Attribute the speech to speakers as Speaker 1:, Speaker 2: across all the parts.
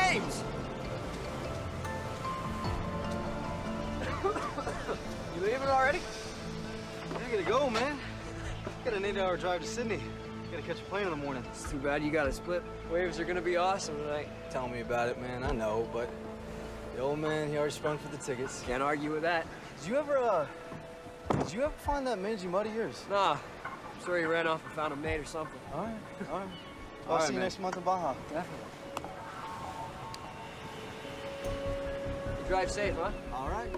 Speaker 1: James!
Speaker 2: You leaving already? I gotta go, man. Got an 8-hour drive to Sydney. Gotta catch a plane in the morning.
Speaker 1: It's too bad you gotta split. Waves are gonna be awesome tonight.
Speaker 2: Tell me about it, man. I know, but the old man, he already sprung for the tickets.
Speaker 1: Can't argue with that.
Speaker 2: Did you ever find that mangy mud of yours?
Speaker 1: Nah. I'm sure he ran off and found a mate or something.
Speaker 2: All right. I'll see you next month in Baja.
Speaker 1: Definitely. You drive safe, huh?
Speaker 2: All right.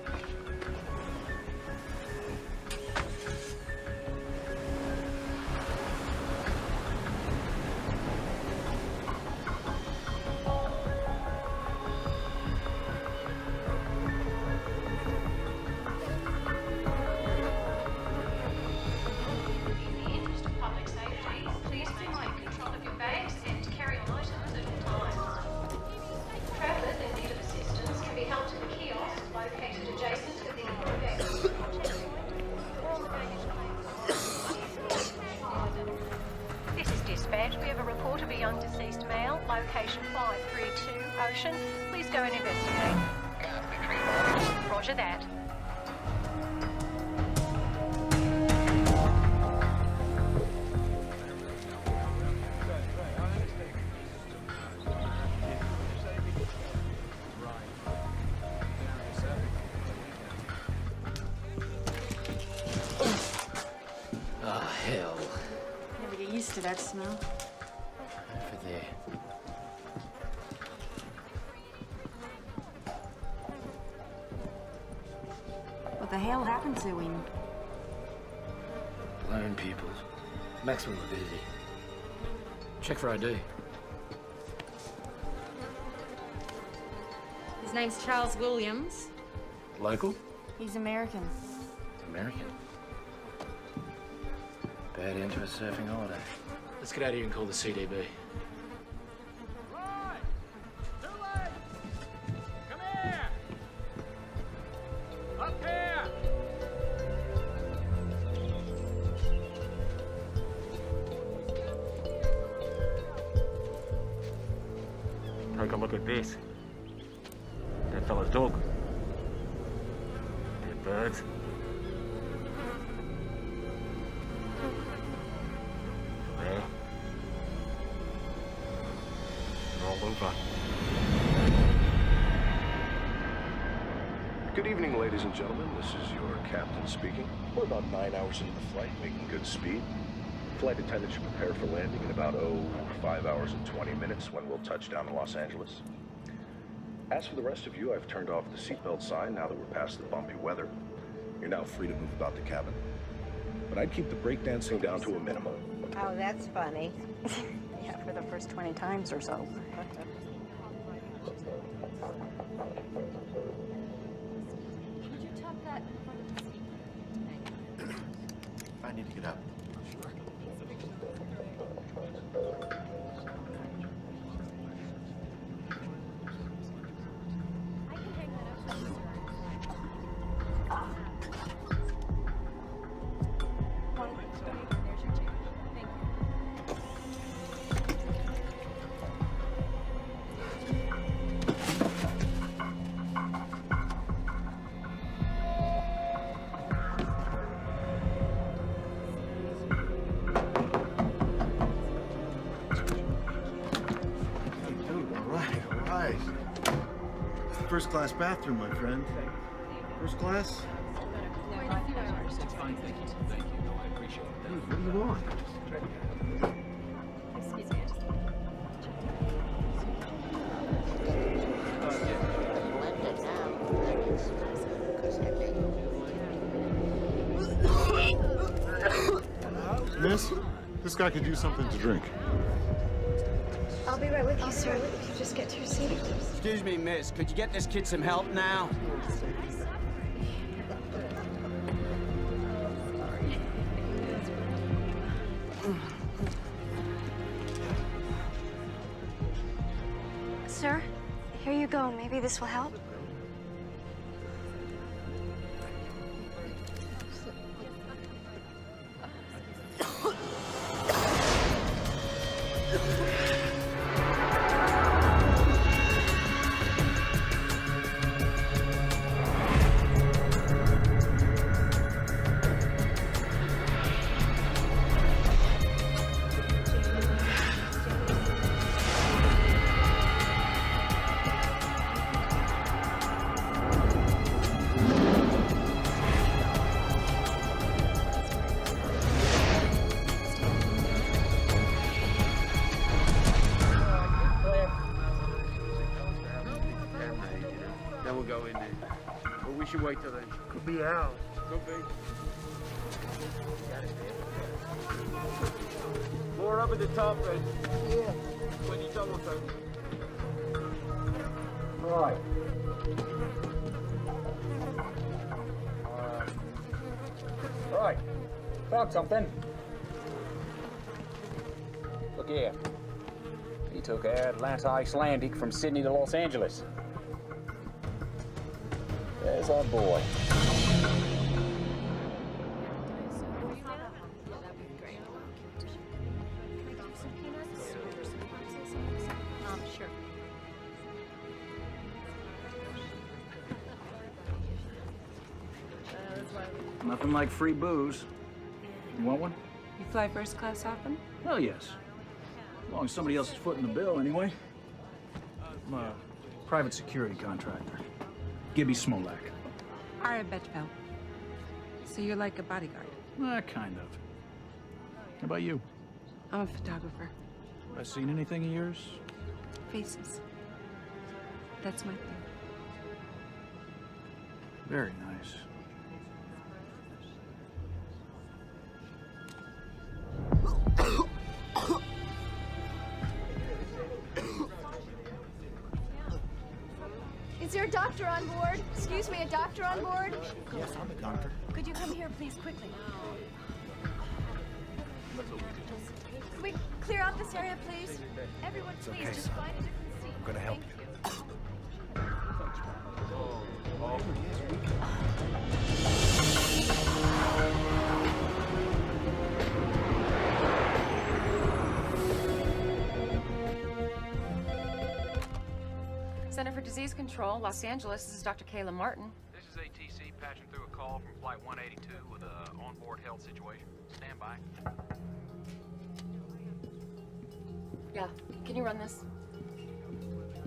Speaker 3: We have a report of a young deceased male, location 532 Ocean. Please go and investigate. Roger that.
Speaker 4: Oh, hell.
Speaker 5: Never get used to that smell.
Speaker 4: Over there.
Speaker 5: What the hell happened to him?
Speaker 4: Lone pupils. Maximum morbidity. Check for ID.
Speaker 5: His name's Charles Williams.
Speaker 4: Local?
Speaker 5: He's American.
Speaker 4: American. Bad end to a surfing holiday. Let's get out of here and call the CDB.
Speaker 6: Right! Too late! Come here! Up here! Take a look at this. That fella's dog. Dead birds. There. They're all over.
Speaker 7: Good evening, ladies and gentlemen. This is your captain speaking. We're about 9 hours into the flight, making good speed. Flight attendant should prepare for landing in about, 5 hours and 20 minutes when we'll touch down in Los Angeles. As for the rest of you, I've turned off the seatbelt sign now that we're past the bumpy weather. You're now free to move about the cabin. But I'd keep the breakdancing down to a minimum.
Speaker 8: Oh, that's funny. Yeah, for the first 20 times or so.
Speaker 5: Could you tuck that in front of the seat?
Speaker 4: I need to get up.
Speaker 5: I can hang that up. There's your chair. Thank you.
Speaker 9: All right. First class bathroom, my friend. First class?
Speaker 4: It's fine, thank you. Thank you. No, I appreciate it.
Speaker 9: Dude, what do you want?
Speaker 5: Excuse me,
Speaker 9: Miss, this guy could use something to drink.
Speaker 8: I'll be right with you, sir. If you just get to your seat.
Speaker 1: Excuse me, miss. Could you get this kid some help now?
Speaker 10: Sir, here you go. Maybe this will help.
Speaker 6: go in there. But we should wait till then. Could be out. Could be. More up at the top, then. Yeah. When you double take. Right.
Speaker 11: Right. Found something. Look here. He took Atlanta Icelandic from Sydney to Los Angeles. There's our boy.
Speaker 3: Sure.
Speaker 11: Nothing like free booze. You want one?
Speaker 5: You fly first class often?
Speaker 11: Hell yes. As long as somebody else is footing the bill, anyway. I'm a private security contractor. Gibby Smolak.
Speaker 5: I bet, pal. So you're like a bodyguard?
Speaker 11: Kind of. How about you?
Speaker 5: I'm a photographer.
Speaker 11: Have I seen anything of yours?
Speaker 5: Faces. That's my thing.
Speaker 11: Very nice.
Speaker 8: Is there a doctor on board? Excuse me, a doctor on board?
Speaker 9: Yes, I'm a doctor.
Speaker 8: Could you come here, please, quickly? Can we clear out this area, please? Everyone, please,
Speaker 9: okay,
Speaker 8: just
Speaker 9: son.
Speaker 8: find a different seat.
Speaker 9: I'm gonna help
Speaker 8: Thank
Speaker 9: you.
Speaker 3: Center for Disease Control, Los Angeles. This is Dr. Kayla Martin.
Speaker 12: This is ATC patching through a call from Flight 182 with an onboard health situation. Stand by.
Speaker 3: Yeah, can you run this?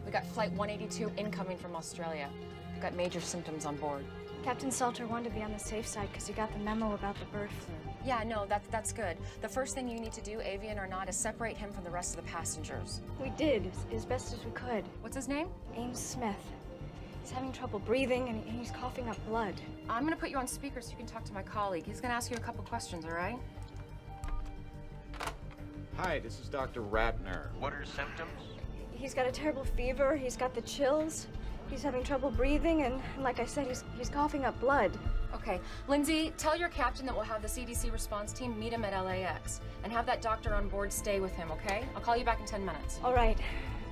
Speaker 3: We got Flight 182 incoming from Australia. We've got major symptoms on board.
Speaker 10: Captain Salter wanted to be on the safe side because he got the memo about the bird flu.
Speaker 3: Yeah, no, that's good. The first thing you need to do, avian or not, is separate him from the rest of the passengers.
Speaker 10: We did, as best as we could.
Speaker 3: What's his name?
Speaker 10: Ames Smith. He's having trouble breathing and he's coughing up blood.
Speaker 3: I'm gonna put you on speaker so you can talk to my colleague. He's gonna ask you a couple questions, all right?
Speaker 13: Hi, this is Dr. Ratner. What are his symptoms?
Speaker 10: He's got a terrible fever, he's got the chills, he's having trouble breathing, and like I said, he's coughing up blood.
Speaker 3: Okay, Lindsay, tell your captain that we'll have the CDC response team meet him at LAX and have that doctor on board stay with him, okay? I'll call you back in 10 minutes.
Speaker 10: All right,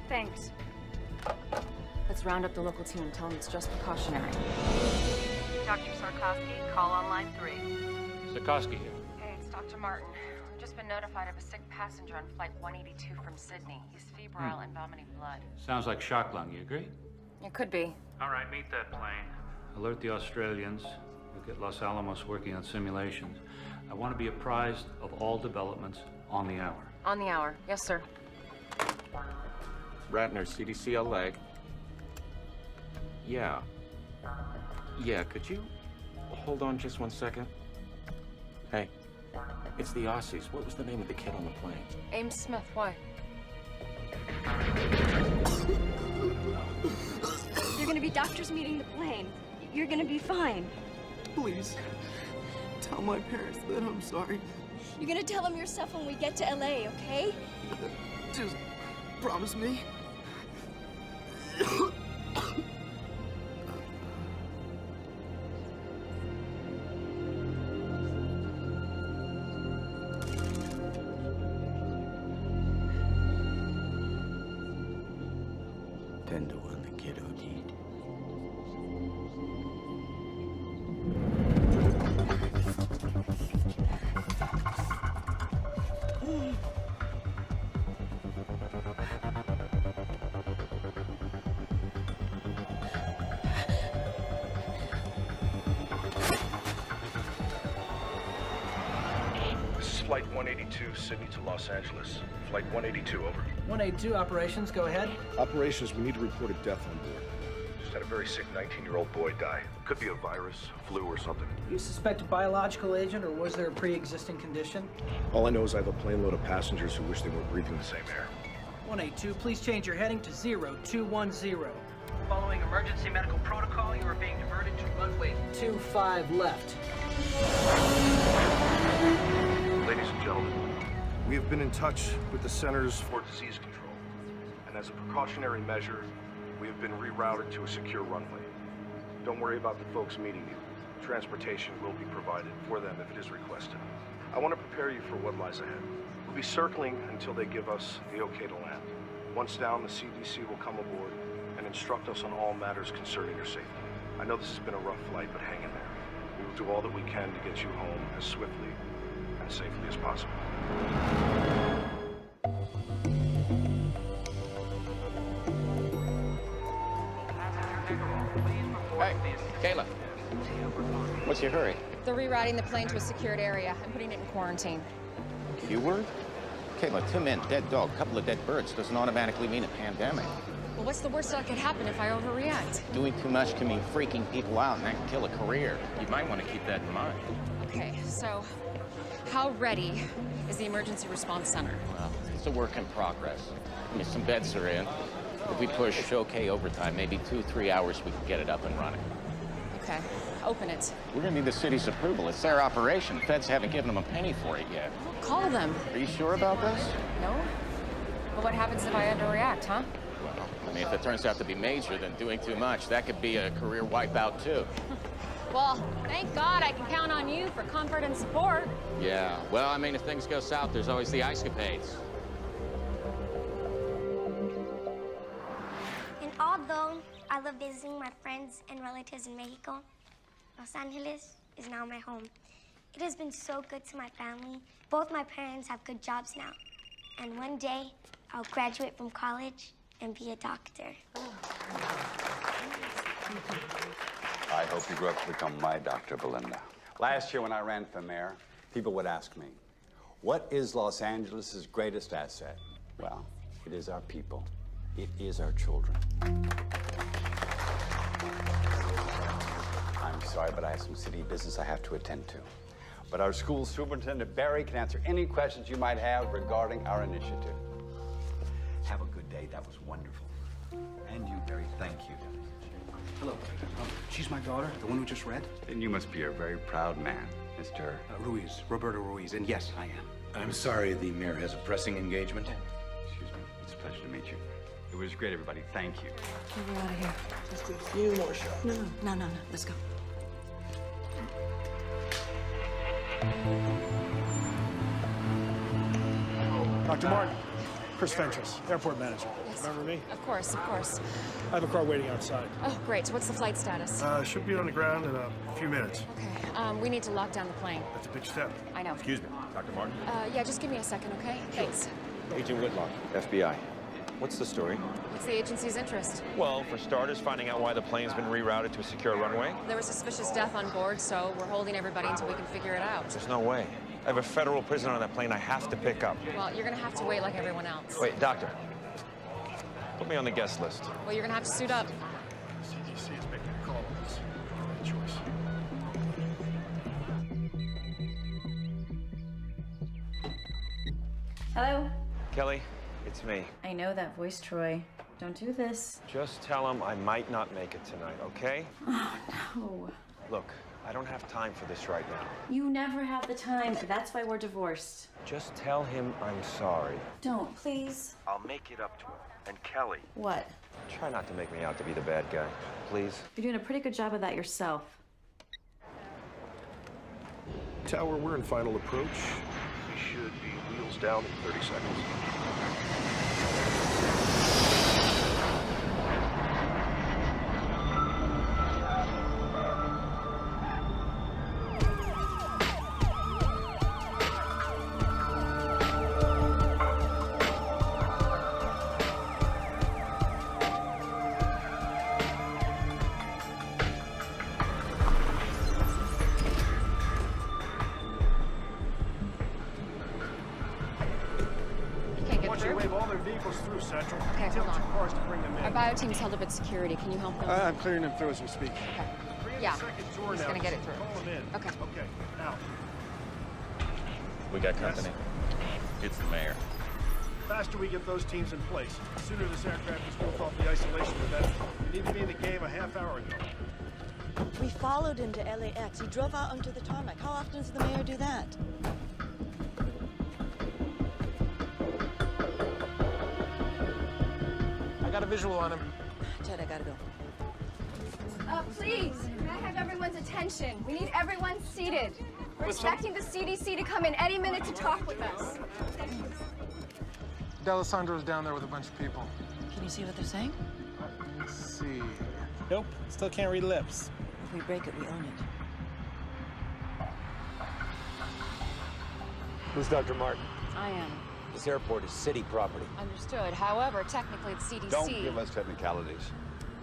Speaker 10: thanks.
Speaker 3: Let's round up the local team and tell them it's just precautionary.
Speaker 14: Dr. Sarkowski, call on line 3.
Speaker 6: Sarkowski here.
Speaker 3: Hey, it's Dr. Martin. We've just been notified of a sick passenger on Flight 182 from Sydney. He's febrile and vomiting blood.
Speaker 6: Sounds like shock lung, you agree?
Speaker 3: It could be.
Speaker 6: All right, meet that plane. Alert the Australians. We'll get Los Alamos working on simulations. I want to be apprised of all developments on the hour.
Speaker 3: On the hour. Yes, sir.
Speaker 13: Ratner, CDC leg. Yeah. Yeah, could you hold on just 1 second? Hey, it's the Aussies. What was the name of the kid on the plane?
Speaker 3: Ames Smith, why?
Speaker 10: You're gonna be doctors meeting the plane. You're gonna be fine.
Speaker 15: Please, tell my parents that I'm sorry.
Speaker 10: You're gonna tell them yourself when we get to LA, okay?
Speaker 15: Just promise me.
Speaker 1: Tender one, the kid OD'd.
Speaker 7: This is Flight 182, Sydney to Los Angeles. Flight 182, over.
Speaker 1: 182 operations, go ahead.
Speaker 7: Operations, we need to report a death on board. Just had a very sick 19-year-old boy die. Could be a virus, flu, or something.
Speaker 1: You suspect a biological agent, or was there a pre-existing condition?
Speaker 7: All I know is I have a plane load of passengers who wish they were breathing the same air.
Speaker 1: 182, please change your heading to 0210.
Speaker 16: Following emergency medical protocol, you are being diverted to runway
Speaker 1: 25 left.
Speaker 7: Ladies and gentlemen, we have been in touch with the Centers for Disease Control, and as a precautionary measure, we have been rerouted to a secure runway. Don't worry about the folks meeting you. Transportation will be provided for them if it is requested. I want to prepare you for what lies ahead. We'll be circling until they give us the okay to land. Once down, the CDC will come aboard and instruct us on all matters concerning your safety. I know this has been a rough flight, but hang in there. We will do all that we can to get you home as swiftly and safely as possible.
Speaker 13: Hey, Kayla. What's your hurry?
Speaker 17: They're rerouting the plane to a secured area. I'm putting it in quarantine.
Speaker 13: You were? Kayla, 2 men, dead dog, couple of dead birds doesn't automatically mean a pandemic.
Speaker 17: Well, what's the worst that could happen if I overreact?
Speaker 13: Doing too much can mean freaking people out, and that can kill a career. You might want to keep that in mind.
Speaker 17: Okay, so how ready is the emergency response center?
Speaker 13: Well, it's a work in progress. I mean, some beds are in. If we push okay overtime, maybe 2-3 hours, we can get it up and running.
Speaker 17: Okay, open it.
Speaker 13: We're gonna need the city's approval. It's their operation. Feds haven't given them a penny for it yet.
Speaker 17: Call them.
Speaker 13: Are you sure about this?
Speaker 17: No? But what happens if I underreact, huh?
Speaker 13: Well, I mean, if it turns out to be major, then doing too much, that could be a career wipeout, too.
Speaker 17: Well, thank God I can count on you for comfort and support.
Speaker 13: Yeah, well, I mean, if things go south, there's always the ice-capades.
Speaker 18: And although I love visiting my friends and relatives in Mexico, Los Angeles is now my home. It has been so good to my family. Both my parents have good jobs now. And one day, I'll graduate from college and be a doctor.
Speaker 19: I hope you grow up to become my Dr. Belinda. Last year when I ran for mayor, people would ask me, what is Los Angeles' greatest asset? Well, it is our people. It is our children. I'm sorry, but I have some city business I have to attend to. But our school superintendent, Barry, can answer any questions you might have regarding our initiative. Have a good day. That was wonderful. And you, Barry, thank you.
Speaker 20: Hello. She's my daughter, the one who just read?
Speaker 19: Then you must be a very proud man, Mr.
Speaker 20: Ruiz, Roberto Ruiz, and yes, I am.
Speaker 21: I'm sorry, the mayor has a pressing engagement.
Speaker 19: Excuse me. It's a pleasure to meet you. It was great, everybody. Thank you.
Speaker 15: We're out of here.
Speaker 21: Just a few more shots.
Speaker 15: No. Let's go.
Speaker 22: Dr. Martin, Chris Fentress, airport manager.
Speaker 17: Yes.
Speaker 22: Remember me?
Speaker 17: Of course, of course.
Speaker 22: I have a car waiting outside.
Speaker 17: Oh, great. So what's the flight status?
Speaker 22: Should be on the ground in a few minutes.
Speaker 17: Okay. We need to lock down the plane.
Speaker 22: That's a big step.
Speaker 17: I know.
Speaker 21: Excuse me, Dr. Martin.
Speaker 17: Yeah, just give me a second, okay? Thanks.
Speaker 23: Agent Whitlock, FBI. What's the story?
Speaker 17: What's the agency's interest?
Speaker 23: Well, for starters, finding out why the plane's been rerouted to a secure runway.
Speaker 17: There was suspicious death on board, so we're holding everybody until we can figure it out.
Speaker 23: There's no way. I have a federal prisoner on that plane I have to pick up.
Speaker 17: Well, you're gonna have to wait like everyone else.
Speaker 23: Wait, doctor. Put me on the guest list.
Speaker 17: Well, you're gonna have to suit up.
Speaker 22: CDC is making a call on this. Choice.
Speaker 24: Hello?
Speaker 23: Kelly, it's me.
Speaker 24: I know that voice, Troy. Don't do this.
Speaker 23: Just tell him I might not make it tonight, okay?
Speaker 24: Oh, no.
Speaker 23: Look, I don't have time for this right now.
Speaker 24: You never have the time. That's why we're divorced.
Speaker 23: Just tell him I'm sorry.
Speaker 24: Don't, please.
Speaker 23: I'll make it up to him. And Kelly.
Speaker 24: What?
Speaker 23: Try not to make me out to be the bad guy, please.
Speaker 24: You're doing a pretty good job of that yourself.
Speaker 7: Tower, we're in final approach. We should be wheels down in 30 seconds.
Speaker 22: Through Central.
Speaker 17: Okay,
Speaker 22: Tell
Speaker 17: hold on.
Speaker 22: 2 cars to bring them in.
Speaker 17: Our bio team's held up at security. Can you help them?
Speaker 22: I'm clearing them through as we speak.
Speaker 17: Okay. Yeah. He's gonna get it through.
Speaker 22: Call them in.
Speaker 17: Okay.
Speaker 22: Okay. Now.
Speaker 13: We got company. It's the mayor.
Speaker 22: The faster we get those teams in place, the sooner this aircraft is moved off the isolation, the better.
Speaker 9: Need to be in the game a half hour ago.
Speaker 2: We followed him to LAX. He drove out onto the tarmac. How often does the mayor do that?
Speaker 23: I got a visual on him.
Speaker 2: Ted, I gotta go.
Speaker 10: Please, may I have everyone's attention? We need everyone seated. We're expecting the CDC to come in any minute to talk with us.
Speaker 4: D'Alessandro's down there with a bunch of people.
Speaker 2: Can you see what they're saying?
Speaker 4: Let's see.
Speaker 9: Nope, still can't read lips.
Speaker 2: If we break it, we own it.
Speaker 21: Who's Dr. Martin?
Speaker 17: I am.
Speaker 21: This airport is city property.
Speaker 17: Understood. However, technically it's CDC.
Speaker 19: Don't give us technicalities.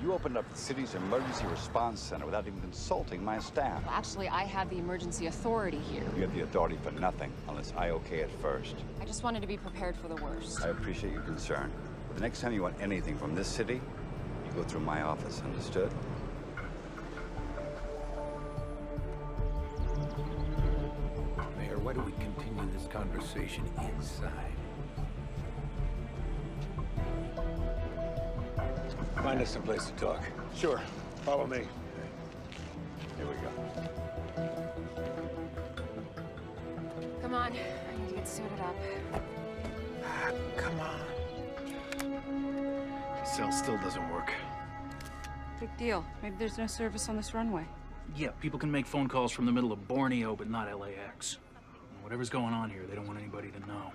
Speaker 19: You opened up the city's emergency response center without even consulting my staff.
Speaker 17: Well, actually, I have the emergency authority here.
Speaker 19: You have the authority for nothing unless I okay it first.
Speaker 17: I just wanted to be prepared for the worst.
Speaker 19: I appreciate your concern. But the next time you want anything from this city, you go through my office, understood?
Speaker 21: Mayor, why don't we continue this conversation inside? Find us some place to talk.
Speaker 9: Sure. Follow me.
Speaker 19: Here we go.
Speaker 17: Come on. I need to get suited up.
Speaker 9: Come on. Cell still doesn't work.
Speaker 14: Big deal. Maybe there's no service on this runway.
Speaker 20: Yeah, people can make phone calls from the middle of Borneo, but not LAX. Whatever's going on here, they don't want anybody to know.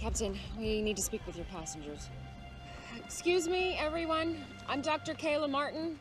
Speaker 17: Captain, we need to speak with your passengers. Excuse me, everyone. I'm Dr. Kayla Martin.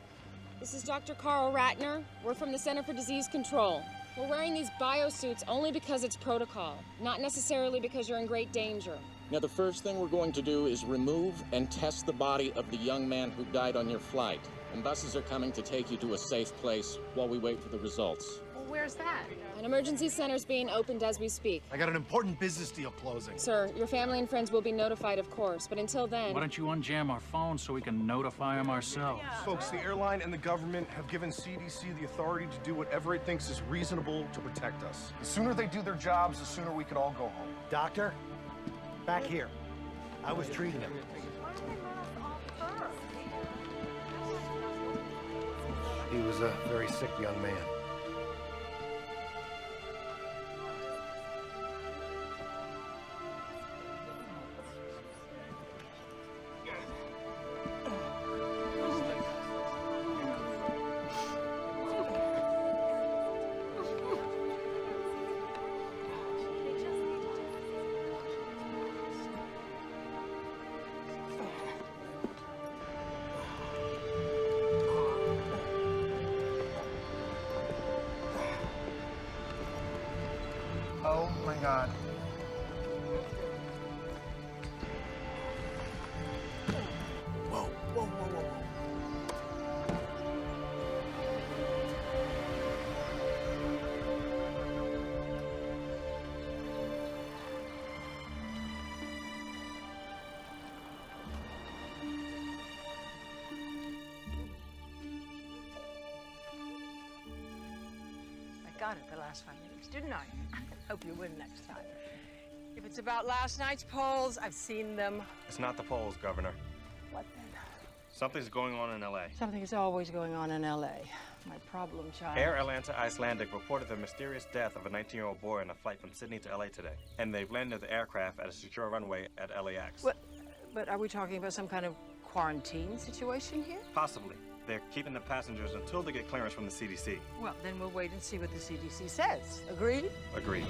Speaker 17: This is Dr. Carl Ratner. We're from the Center for Disease Control. We're wearing these biosuits only because it's protocol, not necessarily because you're in great danger.
Speaker 13: Now, the first thing we're going to do is remove and test the body of the young man who died on your flight. And buses are coming to take you to a safe place while we wait for the results.
Speaker 17: Well, where's that? An emergency center's being opened as we speak.
Speaker 9: I got an important business deal closing.
Speaker 17: Sir, your family and friends will be notified, of course, but until then...
Speaker 20: Why don't you unjam our phones so we can notify them ourselves?
Speaker 9: Folks, the airline and the government have given CDC the authority to do whatever it thinks is reasonable to protect us. The sooner they do their jobs, the sooner we could all go home.
Speaker 5: Doctor, back here. I was treating him. He was a very sick young man.
Speaker 4: Oh my God.
Speaker 5: Whoa, whoa, whoa, whoa, whoa.
Speaker 11: I got it the last 5 minutes, didn't I? Hope you win next time. If it's about last night's polls, I've seen them.
Speaker 23: It's not the polls, Governor.
Speaker 11: What then?
Speaker 23: Something's going on in L.A.
Speaker 11: Something is always going on in L.A. My problem child.
Speaker 23: Air Atlanta Icelandic reported the mysterious death of a 19-year-old boy on a flight from Sydney to L.A. today. And they've landed the aircraft at a secure runway at LAX.
Speaker 11: But are we talking about some kind of quarantine situation here?
Speaker 23: Possibly. They're keeping the passengers until they get clearance from the CDC.
Speaker 11: Well, then we'll wait and see what the CDC says. Agreed?
Speaker 23: Agreed.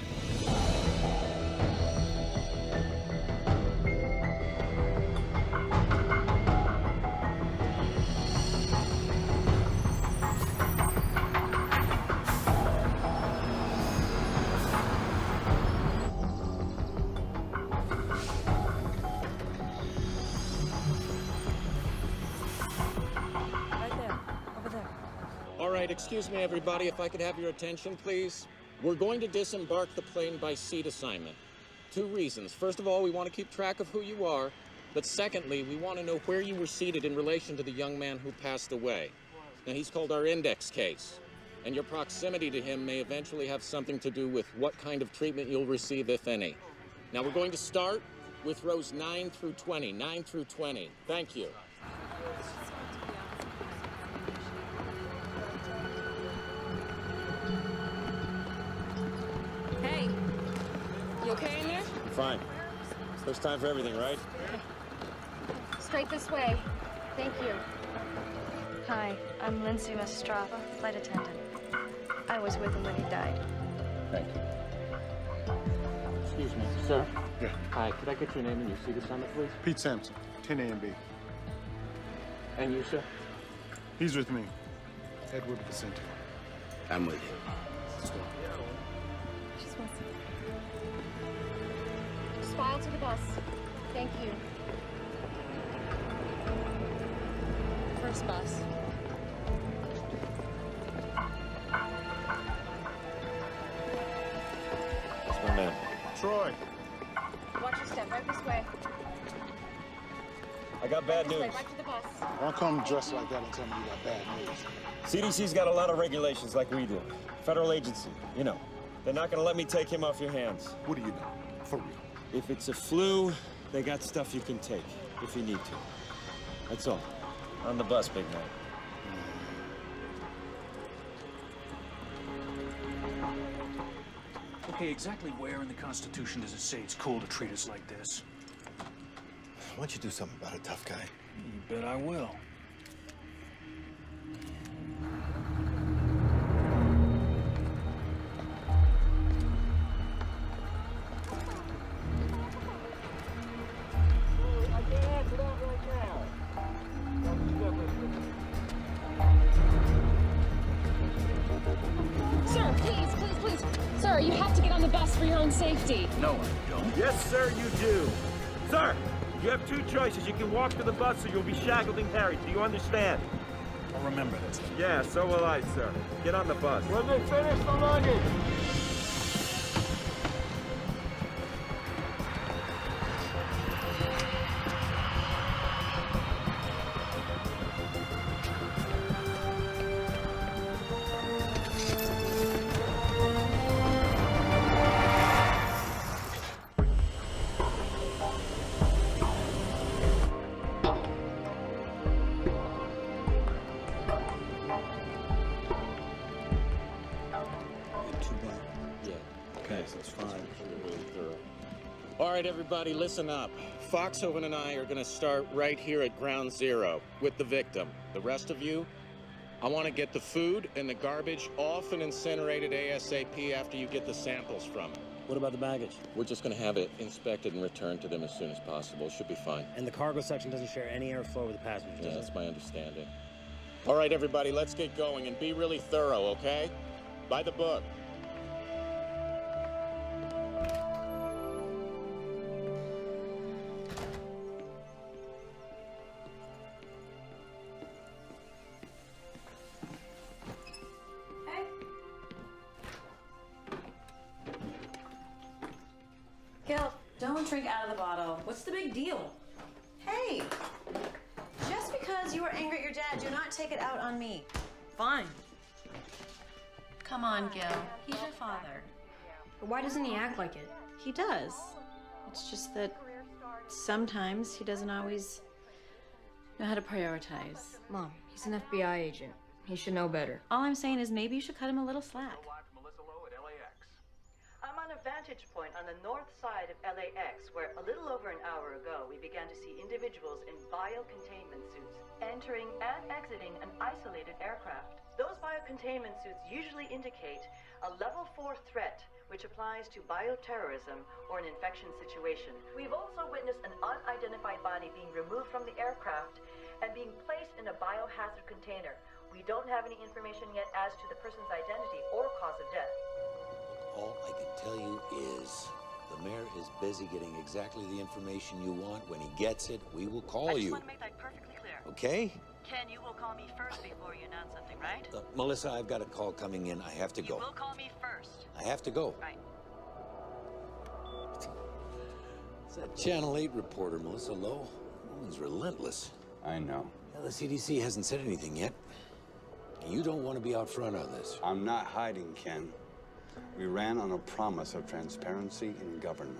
Speaker 13: Excuse me, everybody, if I could have your attention, please. We're going to disembark the plane by seat assignment. 2 reasons. First of all, we want to keep track of who you are. But secondly, we want to know where you were seated in relation to the young man who passed away. Now, he's called our index case. And your proximity to him may eventually have something to do with what kind of treatment you'll receive, if any. Now, we're going to start with rows 9 through 20. 9 through 20. Thank you.
Speaker 17: Hey, you okay in there?
Speaker 3: Fine. First time for everything, right?
Speaker 17: Straight this way. Thank you.
Speaker 10: Hi, I'm Lindsay Mastrava, flight attendant. I was with him when he died.
Speaker 13: Thank you. Excuse me, sir.
Speaker 4: Yeah.
Speaker 13: Hi, could I get your name and your seat assignment, please?
Speaker 4: Pete Sampson, 10 A and B.
Speaker 13: And you, sir?
Speaker 4: He's with me. Edward Vicente.
Speaker 21: I'm with you.
Speaker 4: Let's go.
Speaker 17: Just file to the bus. Thank you. First bus.
Speaker 3: That's my man.
Speaker 4: Troy.
Speaker 17: Watch your step. Right this way.
Speaker 3: I got bad
Speaker 17: This way,
Speaker 3: news.
Speaker 17: back to the bus.
Speaker 22: Don't come dressed like that and tell me you got bad news.
Speaker 3: CDC's got a lot of regulations like we do. Federal agency, you know. They're not gonna let me take him off your hands.
Speaker 22: What do you know? For real.
Speaker 3: If it's a flu, they got stuff you can take, if you need to. That's all. On the bus, big man.
Speaker 20: Okay, exactly where in the Constitution does it say it's cool to treat us like this?
Speaker 5: Why don't you do something about it, tough guy?
Speaker 20: You bet I will.
Speaker 17: Sir, please, please, please. Sir, you have to get on the bus for your own safety.
Speaker 20: No, I don't.
Speaker 3: Yes, sir, you do. Sir, you have 2 choices. You can walk to the bus or you'll be shackled and carried. Do you understand?
Speaker 20: I'll remember this.
Speaker 3: Yeah, so will I, sir. Get on the bus.
Speaker 22: When they finish the luggage.
Speaker 13: All right, everybody, listen up. Foxhoven and I are going to start right here at ground zero with the victim. The rest of you, I want to get the food and the garbage off and incinerated ASAP after you get the samples from it.
Speaker 3: What about the baggage?
Speaker 13: We're just going to have it inspected and returned to them as soon as possible. Should be fine.
Speaker 3: And the cargo section doesn't share any airflow with the passengers,
Speaker 13: Yeah,
Speaker 3: does
Speaker 13: that's
Speaker 3: it?
Speaker 13: my understanding. All right, everybody, let's get going and be really thorough, okay? By the book.
Speaker 24: Gil, don't drink out of the bottle. What's the big deal? Hey, just because you were angry at your dad, do not take it out on me. Fine. Come on, Gil. He's your father.
Speaker 10: Why doesn't he act like it?
Speaker 24: He does. It's just that sometimes he doesn't always know how to prioritize.
Speaker 10: Mom, he's an FBI agent. He should know better.
Speaker 24: All I'm saying is maybe you should cut him a little slack.
Speaker 6: I'm on a vantage point on the north side of LAX, where a little over an hour ago we began to see individuals in biocontainment suits entering and exiting an isolated aircraft. Those biocontainment suits usually indicate a level 4 threat, which applies to bioterrorism or an infection situation. We've also witnessed an unidentified body being removed from the aircraft and being placed in a biohazard container. We don't have any information yet as to the person's identity or cause of death.
Speaker 21: All I can tell you is the mayor is busy getting exactly the information you want. When he gets it, we will call you.
Speaker 6: I just want to make that perfectly clear.
Speaker 21: Okay?
Speaker 6: Ken, you will call me first before you announce something, right?
Speaker 21: Melissa, I've got a call coming in. I have to go.
Speaker 6: You will call me first.
Speaker 21: I have to go.
Speaker 6: Right.
Speaker 21: It's that Channel 8 reporter, Melissa Lowe. Woman's relentless.
Speaker 19: I know.
Speaker 21: Yeah, the CDC hasn't said anything yet. You don't want to be out front on this.
Speaker 19: I'm not hiding, Ken. We ran on a promise of transparency in government.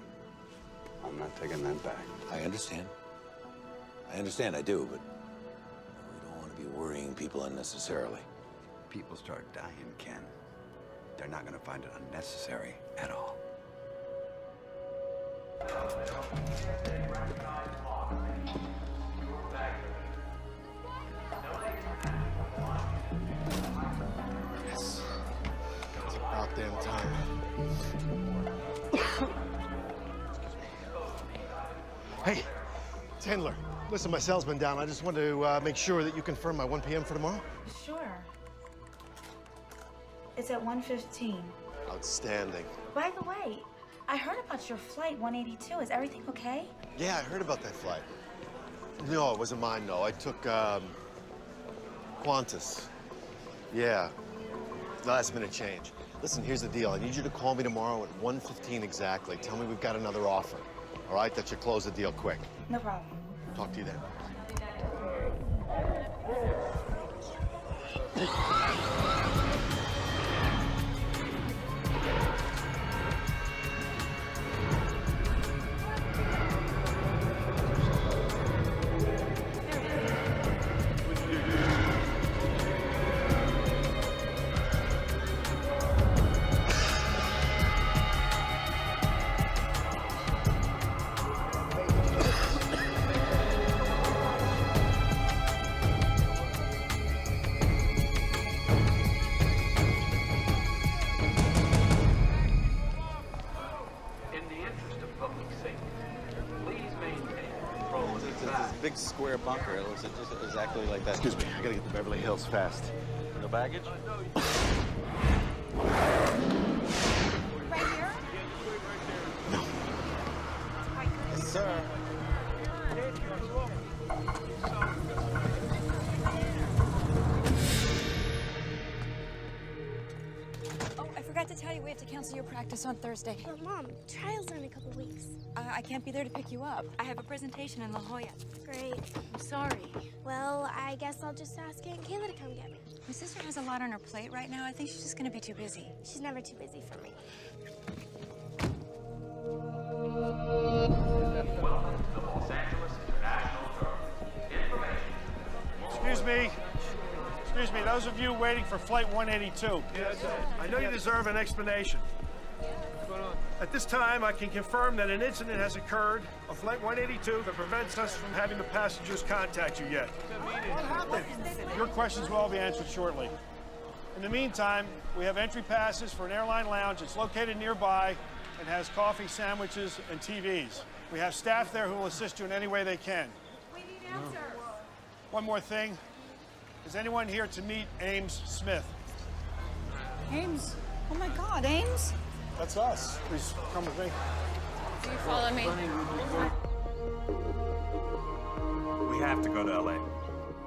Speaker 19: I'm not taking that back.
Speaker 21: I understand. I do, but we don't want to be worrying people unnecessarily.
Speaker 19: People start dying, Ken. They're not going to find it unnecessary at all.
Speaker 4: Yes. It's about damn time. Hey, it's Handler. Listen, my cell's been down. I just wanted to make sure that you confirm my 1 p.m. for tomorrow.
Speaker 1: Sure. It's at 1:15.
Speaker 4: Outstanding.
Speaker 1: By the way, I heard about your flight 182. Is everything okay?
Speaker 4: Yeah, I heard about that flight. No, it wasn't mine, no. I took, Qantas. Yeah. Last minute change. Listen, here's the deal. I need you to call me tomorrow at 1:15 exactly. Tell me we've got another offer. All right? That should close the deal quick.
Speaker 1: No problem.
Speaker 4: Talk to you then.
Speaker 8: Big square bunker. It looks just exactly like that.
Speaker 4: Excuse me, I gotta get to Beverly Hills fast.
Speaker 8: No baggage?
Speaker 1: Right here?
Speaker 4: No.
Speaker 8: Yes, sir.
Speaker 10: Oh, I forgot to tell you we have to cancel your practice on Thursday.
Speaker 18: But Mom, trial's in a couple weeks.
Speaker 10: I can't be there to pick you up. I have a presentation in La Jolla.
Speaker 18: Great.
Speaker 10: I'm sorry.
Speaker 18: Well, I guess I'll just ask Aunt Kayla to come get me.
Speaker 10: My sister has a lot on her plate right now. I think she's just gonna be too busy.
Speaker 18: She's never too busy for me.
Speaker 12: Welcome to the Los Angeles International Terminal. Information.
Speaker 22: Excuse me, those of you waiting for Flight 182. I know you deserve an explanation. At this time, I can confirm that an incident has occurred on Flight 182 that prevents us from having the passengers contact you yet. What happened? Your questions will all be answered shortly. In the meantime, we have entry passes for an airline lounge. It's located nearby and has coffee, sandwiches, and TVs. We have staff there who will assist you in any way they can.
Speaker 1: We need answers.
Speaker 22: One more thing. Is anyone here to meet Ames Smith?
Speaker 10: Ames? Oh my God, Ames?
Speaker 22: That's us. Please come with me.
Speaker 17: Do you follow me?
Speaker 23: We have to go to LA.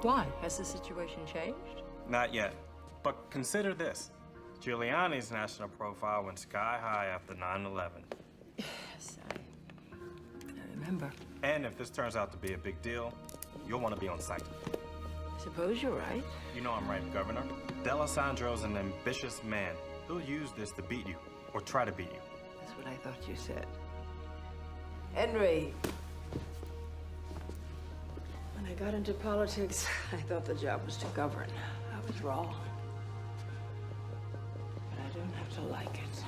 Speaker 11: Why? Has the situation changed?
Speaker 23: Not yet. But consider this. Giuliani's national profile went sky high after 9/11.
Speaker 11: Yes, I remember.
Speaker 23: And if this turns out to be a big deal, you'll want to be on site.
Speaker 11: I suppose you're right.
Speaker 23: You know I'm right, Governor. D'Alessandro's an ambitious man. He'll use this to beat you, or try to beat you.
Speaker 11: That's what I thought you said. Henry. When I got into politics, I thought the job was to govern. I was wrong. But I don't have to like it.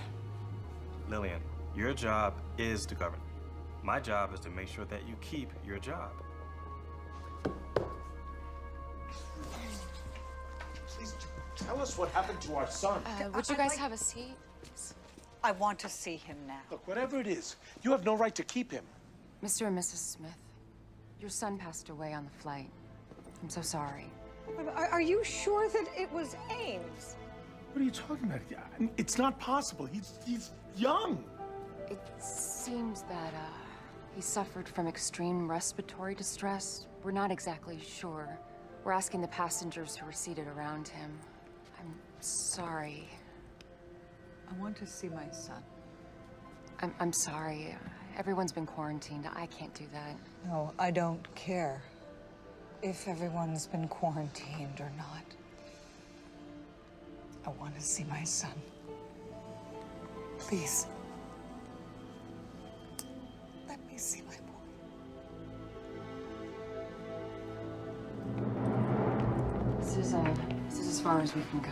Speaker 23: Lillian, your job is to govern. My job is to make sure that you keep your job.
Speaker 5: Please tell us what happened to our son.
Speaker 17: Would you guys have a seat?
Speaker 6: I want to see him now.
Speaker 5: Look, whatever it is, you have no right to keep him.
Speaker 17: Mr. and Mrs. Smith, your son passed away on the flight. I'm so sorry.
Speaker 11: Are you sure that it was Ames?
Speaker 22: What are you talking about? It's not possible. He's young.
Speaker 17: It seems that he suffered from extreme respiratory distress. We're not exactly sure We're asking the passengers who were seated around him. I'm sorry.
Speaker 2: I want to see my son.
Speaker 17: I'm sorry. Everyone's been quarantined. I can't do that.
Speaker 2: No, I don't care if everyone's been quarantined or not. I want to see my son. Please. Let me see my boy.
Speaker 17: This is as far as we can go.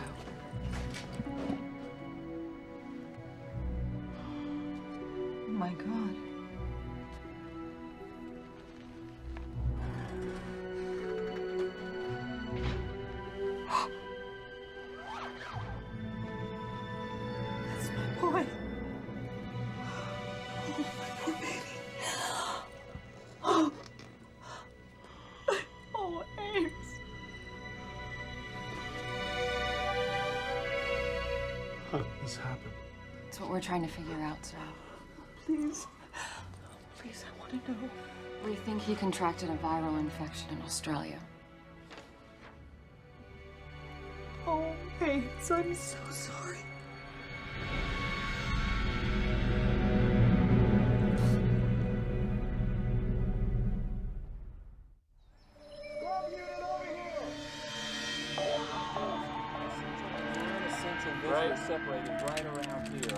Speaker 2: Oh my God. That's my boy. Oh, my poor baby. Oh. Oh, Ames.
Speaker 3: How did this happen?
Speaker 17: It's what we're trying to figure out, sir.
Speaker 2: Please. Please, I want to know.
Speaker 17: We think he contracted a viral infection in Australia.
Speaker 2: Oh, Ames, I'm so sorry.
Speaker 13: Right, separated right around here.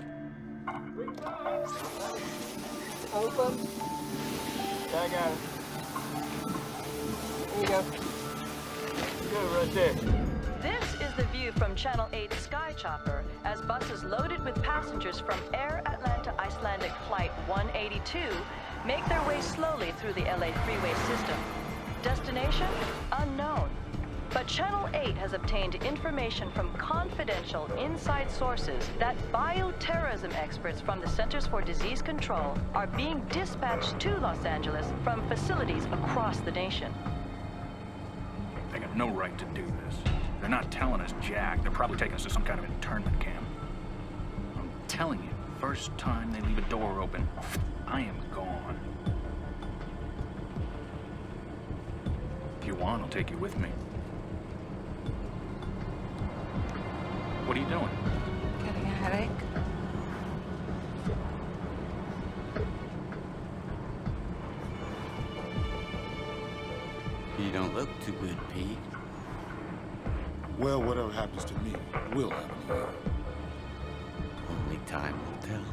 Speaker 2: Open.
Speaker 13: I got it. There you go. Good, right there.
Speaker 6: This is the view from Channel 8's Sky Chopper as buses loaded with passengers from Air Atlanta Icelandic Flight 182 make their way slowly through the LA freeway system. Destination? Unknown. But Channel 8 has obtained information from confidential inside sources that bioterrorism experts from the Centers for Disease Control are being dispatched to Los Angeles from facilities across the nation.
Speaker 20: They got no right to do this. They're not telling us jack. They're probably taking us to some kind of internment camp. I'm telling you, first time they leave a door open, I am gone. If you want, I'll take you with me. What are you doing?
Speaker 2: Getting a headache?
Speaker 7: You don't look too good, Pete.
Speaker 15: Well, whatever happens to me will happen to you.
Speaker 7: Only time will tell.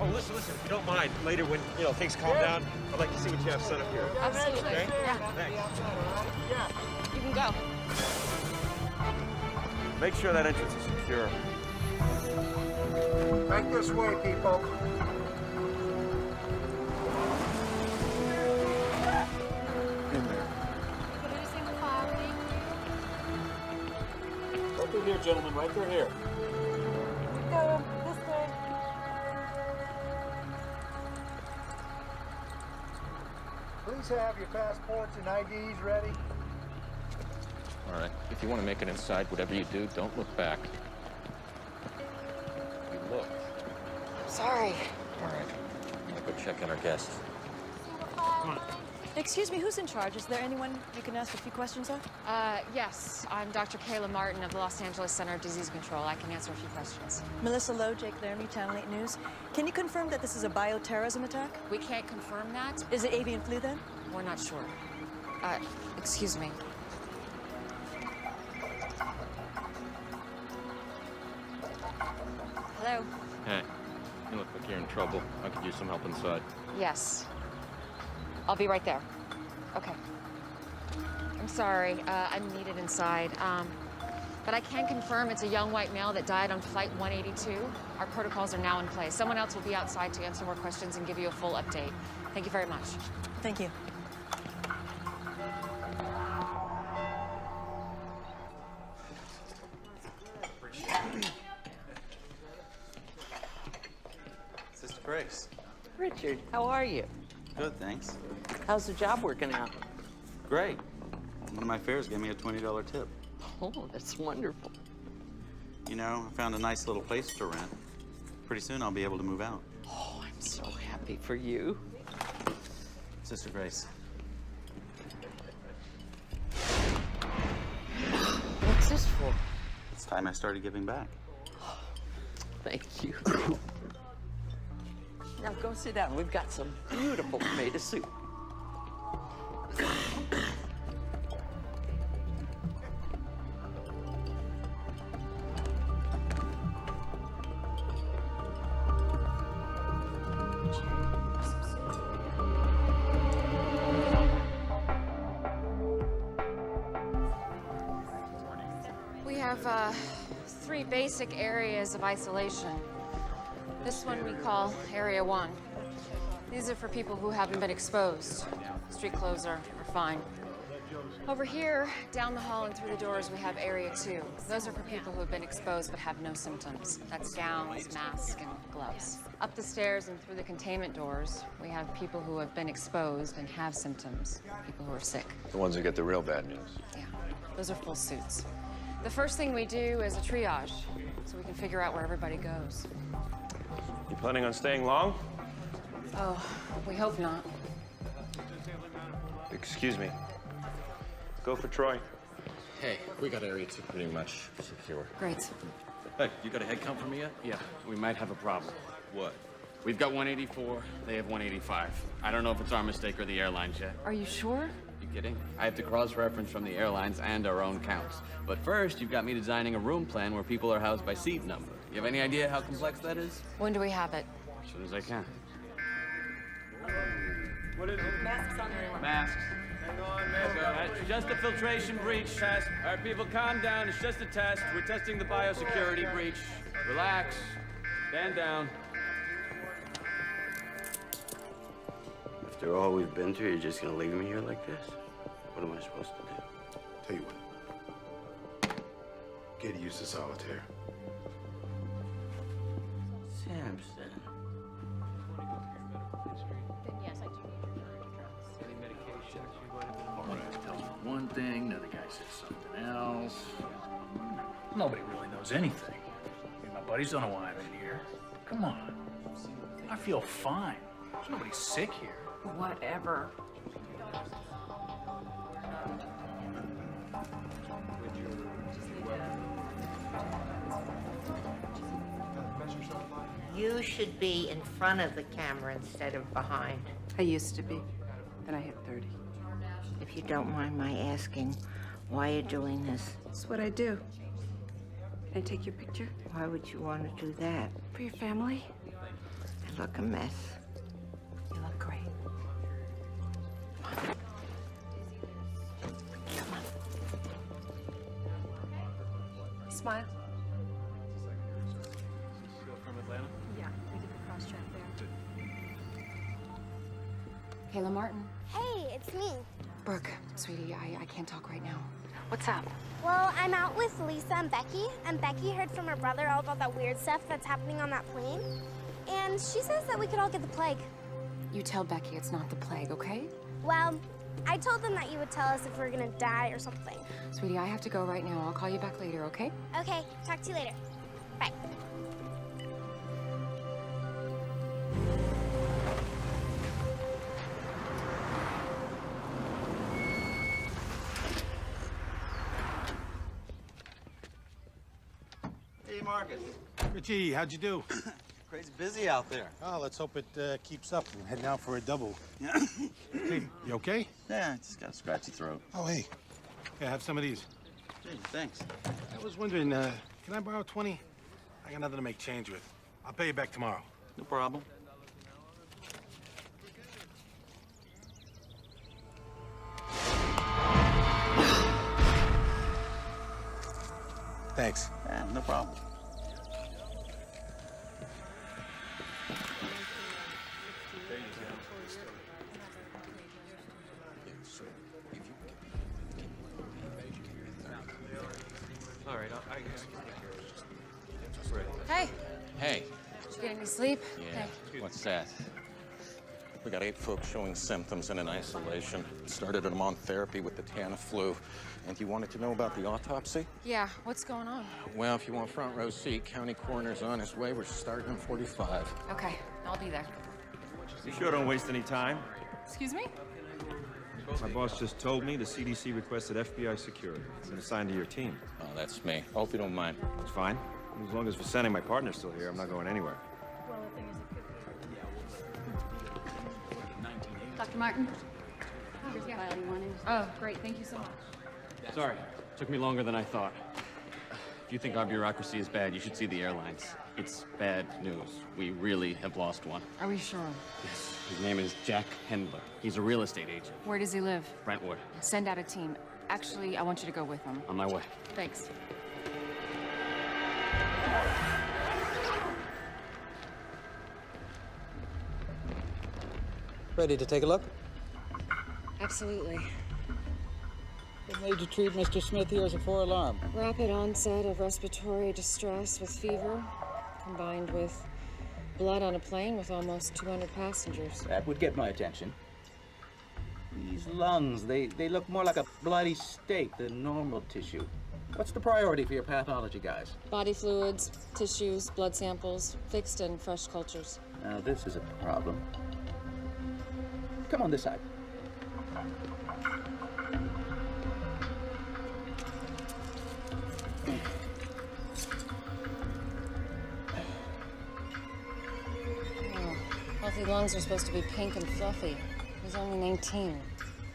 Speaker 3: Oh, listen, if you don't mind, later when, things calm down, I'd like to see what you have set up here.
Speaker 17: Absolutely.
Speaker 3: Okay?
Speaker 17: Yeah.
Speaker 3: Thanks.
Speaker 17: You can go.
Speaker 3: Make sure that entrance is secure.
Speaker 5: Right this way, people.
Speaker 3: In there.
Speaker 13: Right through here, gentlemen, right through here.
Speaker 2: Got him. This way.
Speaker 5: Please have your passports and IDs ready.
Speaker 13: All right, if you want to make it inside, whatever you do, don't look back. You look.
Speaker 17: Sorry.
Speaker 13: All right, I'm gonna go check on our guests.
Speaker 17: Come on.
Speaker 24: Excuse me, who's in charge? Is there anyone you can ask a few questions of?
Speaker 17: Yes. I'm Dr. Kayla Martin of the Los Angeles Center of Disease Control. I can answer a few questions.
Speaker 24: Melissa Lowe, Jake Laramie, Channel 8 News. Can you confirm that this is a bioterrorism attack?
Speaker 17: We can't confirm that.
Speaker 24: Is it avian flu then?
Speaker 17: We're not sure. Excuse me. Hello?
Speaker 13: Hey, you look like you're in trouble. I could use some help inside.
Speaker 17: Yes. I'll be right there. Okay. I'm sorry. I'm needed inside. But I can confirm it's a young white male that died on Flight 182. Our protocols are now in place. Someone else will be outside to answer more questions and give you a full update. Thank you very much.
Speaker 24: Thank you.
Speaker 3: Appreciate
Speaker 8: Grace.
Speaker 9: Richard, how are you?
Speaker 8: Good, thanks.
Speaker 9: How's the job working out?
Speaker 8: Great. One of my fares gave me a $20 tip.
Speaker 9: Oh, that's wonderful.
Speaker 8: You know, I found a nice little place to rent. Pretty soon I'll be able to move out.
Speaker 9: Oh, I'm so happy for you.
Speaker 8: Sister Grace.
Speaker 9: What's this for?
Speaker 8: It's time I started giving back.
Speaker 9: Thank you. Now go sit down. We've got some beautiful tomato soup.
Speaker 17: We have 3 basic areas of isolation. This one we call Area 1. These are for people who haven't been exposed. Street clothes are fine. Over here, down the hall and through the doors, we have Area 2. Those are for people who have been exposed but have no symptoms. That's gowns, masks, and gloves. Up the stairs and through the containment doors, we have people who have been exposed and have symptoms, people who are sick.
Speaker 4: The ones who get the real bad news.
Speaker 17: Yeah, those are full suits. The first thing we do is a triage, so we can figure out where everybody goes.
Speaker 3: You planning on staying long?
Speaker 17: Oh, we hope not.
Speaker 3: Excuse me. Go for Troy.
Speaker 13: Hey, we got Area 2 pretty much secure.
Speaker 17: Great.
Speaker 20: Hey, you got a head count for me yet?
Speaker 7: Yeah, we might have a problem.
Speaker 20: What?
Speaker 7: We've got 184, they have 185. I don't know if it's our mistake or the airlines yet.
Speaker 17: Are you sure?
Speaker 7: You kidding? I have to cross-reference from the airlines and our own counts. But first, you've got me designing a room plan where people are housed by seat number. You have any idea how complex that is?
Speaker 17: When do we have it?
Speaker 7: As soon as I can.
Speaker 6: What is it? Masks on everyone.
Speaker 7: Masks.
Speaker 6: Hang on, masks.
Speaker 7: It's just a filtration breach test. All right, people, calm down. It's just a test. We're testing the biosecurity breach. Relax. Stand down.
Speaker 14: After all we've been through, you're just gonna leave me here like this? What am I supposed to do?
Speaker 15: Tell you what. Get used to solitaire.
Speaker 14: Samson.
Speaker 20: One guy tells me one thing, another guy says something else. Nobody really knows anything. I mean, my buddies don't know why I'm in here. Come on. I feel fine. There's nobody sick here.
Speaker 17: Whatever.
Speaker 16: You should be in front of the camera instead of behind.
Speaker 21: I used to be. Then I hit 30.
Speaker 16: If you don't mind my asking, why you're doing this?
Speaker 21: It's what I do. Can I take your picture?
Speaker 16: Why would you want to do that?
Speaker 21: For your family?
Speaker 16: I look a mess.
Speaker 21: You look great. Smile.
Speaker 20: From Atlanta?
Speaker 10: Yeah, we did the cross-check there.
Speaker 17: Kayla Martin.
Speaker 18: Hey, it's me.
Speaker 17: Brooke, sweetie, I can't talk right now. What's up?
Speaker 18: Well, I'm out with Lisa and Becky heard from her brother all about that weird stuff that's happening on that plane. And she says that we could all get the plague.
Speaker 17: You tell Becky it's not the plague, okay?
Speaker 18: Well, I told them that you would tell us if we're gonna die or something.
Speaker 17: Sweetie, I have to go right now. I'll call you back later, okay?
Speaker 18: Okay, talk to you later. Bye.
Speaker 8: Hey, Marcus.
Speaker 5: Richie, how'd you do?
Speaker 8: Crazy busy out there.
Speaker 5: Oh, let's hope it keeps up. I'm heading out for a double. Hey, you okay?
Speaker 8: Yeah, I just got a scratchy throat.
Speaker 5: Oh, hey. Yeah, have some of these.
Speaker 8: Hey, thanks.
Speaker 5: I was wondering, can I borrow 20? I got nothing to make change with. I'll pay you back tomorrow.
Speaker 8: No problem.
Speaker 5: Thanks.
Speaker 8: Yeah, no problem.
Speaker 23: All right, I guess.
Speaker 17: Hey.
Speaker 13: Hey.
Speaker 17: Get any sleep?
Speaker 13: Yeah. What's that? We got 8 folks showing symptoms and in isolation. Started them on therapy with the Tamiflu. And you wanted to know about the autopsy?
Speaker 17: Yeah, what's going on?
Speaker 13: Well, if you want front row seat, county coroner's on his way. We're starting in 45.
Speaker 17: Okay, I'll be there.
Speaker 3: You sure don't waste any time.
Speaker 17: Excuse me?
Speaker 3: My boss just told me the CDC requested FBI security. It's been assigned to your team.
Speaker 13: Oh, that's me. Hope you don't mind.
Speaker 3: It's fine. As long as Vincent, my partner's still here, I'm not going anywhere.
Speaker 21: Dr. Martin? Here's the file you wanted.
Speaker 17: Oh, great. Thank you so much.
Speaker 7: Sorry, took me longer than I thought. If you think our bureaucracy is bad, you should see the airlines. It's bad news. We really have lost one.
Speaker 17: Are we sure?
Speaker 7: Yes. His name is Jack Hendler. He's a real estate agent.
Speaker 17: Where does he live?
Speaker 7: Brentwood.
Speaker 17: Send out a team. Actually, I want you to go with him.
Speaker 7: On my way.
Speaker 17: Thanks.
Speaker 1: Ready to take a look?
Speaker 17: Absolutely.
Speaker 1: What made you treat Mr. Smith here as a 4-alarm?
Speaker 17: Rapid onset of respiratory distress with fever, combined with blood on a plane with almost 200 passengers.
Speaker 1: That would get my attention. These lungs, they look more like a bloody steak than normal tissue. What's the priority for your pathology guys?
Speaker 17: Body fluids, tissues, blood samples, fixed and fresh cultures.
Speaker 1: Now this is a problem. Come on this side.
Speaker 17: Healthy lungs are supposed to be pink and fluffy. He's only 19.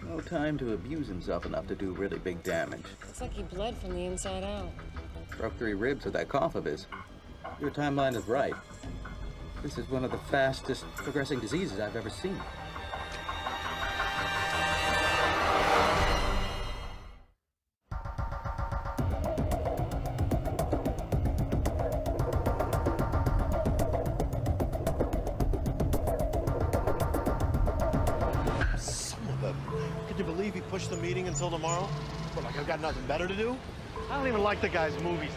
Speaker 1: No time to abuse himself enough to do really big damage.
Speaker 17: Looks like he bled from the inside out.
Speaker 1: Broke 3 ribs with that cough of his. Your timeline is right. This is one of the fastest progressing diseases I've ever seen.
Speaker 4: Push the meeting until tomorrow? What, like I've got nothing better to do? I don't even like the guy's movies.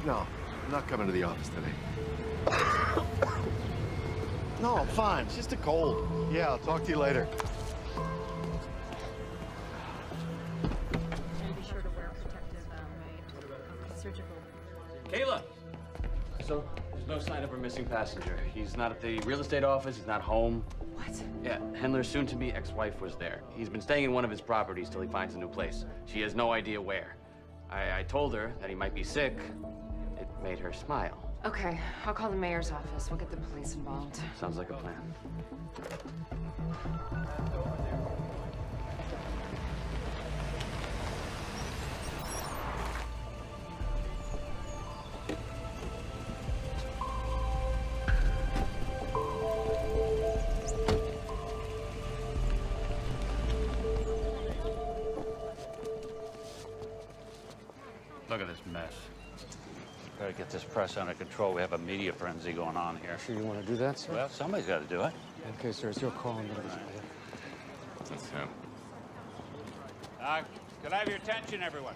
Speaker 4: No, I'm not coming to the office today. No, I'm fine. It's just a cold. Yeah, I'll talk to you later.
Speaker 21: Be sure to wear protective surgical.
Speaker 7: Kayla! So, there's no sign of her missing passenger. He's not at the real estate office, he's not home.
Speaker 21: What?
Speaker 7: Yeah, Hendler's soon-to-be ex-wife was there. He's been staying in one of his properties till he finds a new place. She has no idea where. I told her that he might be sick. It made her smile.
Speaker 17: Okay, I'll call the mayor's office. We'll get the police involved.
Speaker 7: Sounds like a plan.
Speaker 13: Look at this mess. Gotta get this press under control. We have a media frenzy going on here.
Speaker 11: Sure you want to do that, sir?
Speaker 13: Well, somebody's got to do it.
Speaker 11: Okay, sir, it's your call. I'm going to
Speaker 13: That's him. Could I have your attention, everyone?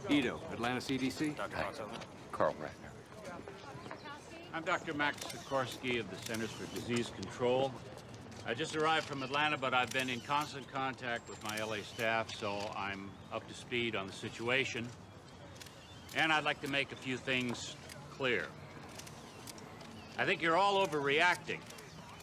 Speaker 11: Ito, Atlanta CDC.
Speaker 13: Dr. Carl Ratner.
Speaker 12: I'm Dr. Max Sikorsky of the Centers for Disease Control. I just arrived from Atlanta, but I've been in constant contact with my LA staff, so I'm up to speed on the situation. And I'd like to make a few things clear. I think you're all overreacting.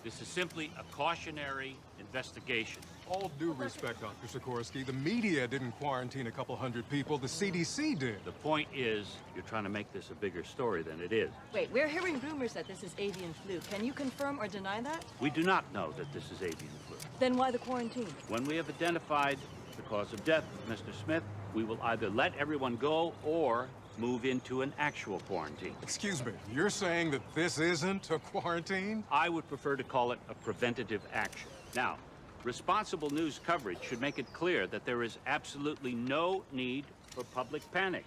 Speaker 12: This is simply a cautionary investigation.
Speaker 19: All due respect, Dr. Sikorsky, the media didn't quarantine a couple hundred people, the CDC did.
Speaker 12: The point is, you're trying to make this a bigger story than it is.
Speaker 24: Wait, we're hearing rumors that this is avian flu. Can you confirm or deny that?
Speaker 12: We do not know that this is avian flu.
Speaker 24: Then why the quarantine?
Speaker 12: When we have identified the cause of death of Mr. Smith, we will either let everyone go or move into an actual quarantine.
Speaker 19: Excuse me, you're saying that this isn't a quarantine?
Speaker 12: I would prefer to call it a preventative action. Now, responsible news coverage should make it clear that there is absolutely no need for public panic.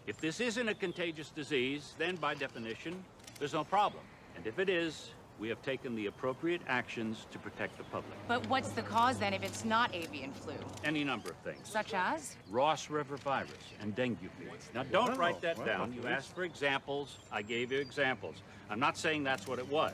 Speaker 12: If this isn't a contagious disease, then by definition, there's no problem. And if it is, we have taken the appropriate actions to protect the public.
Speaker 2: But what's the cause then if it's not avian flu?
Speaker 12: Any number of things.
Speaker 2: Such as?
Speaker 12: Ross River virus and dengue fever. Now, don't write that down. You asked for examples. I gave you examples. I'm not saying that's what it was.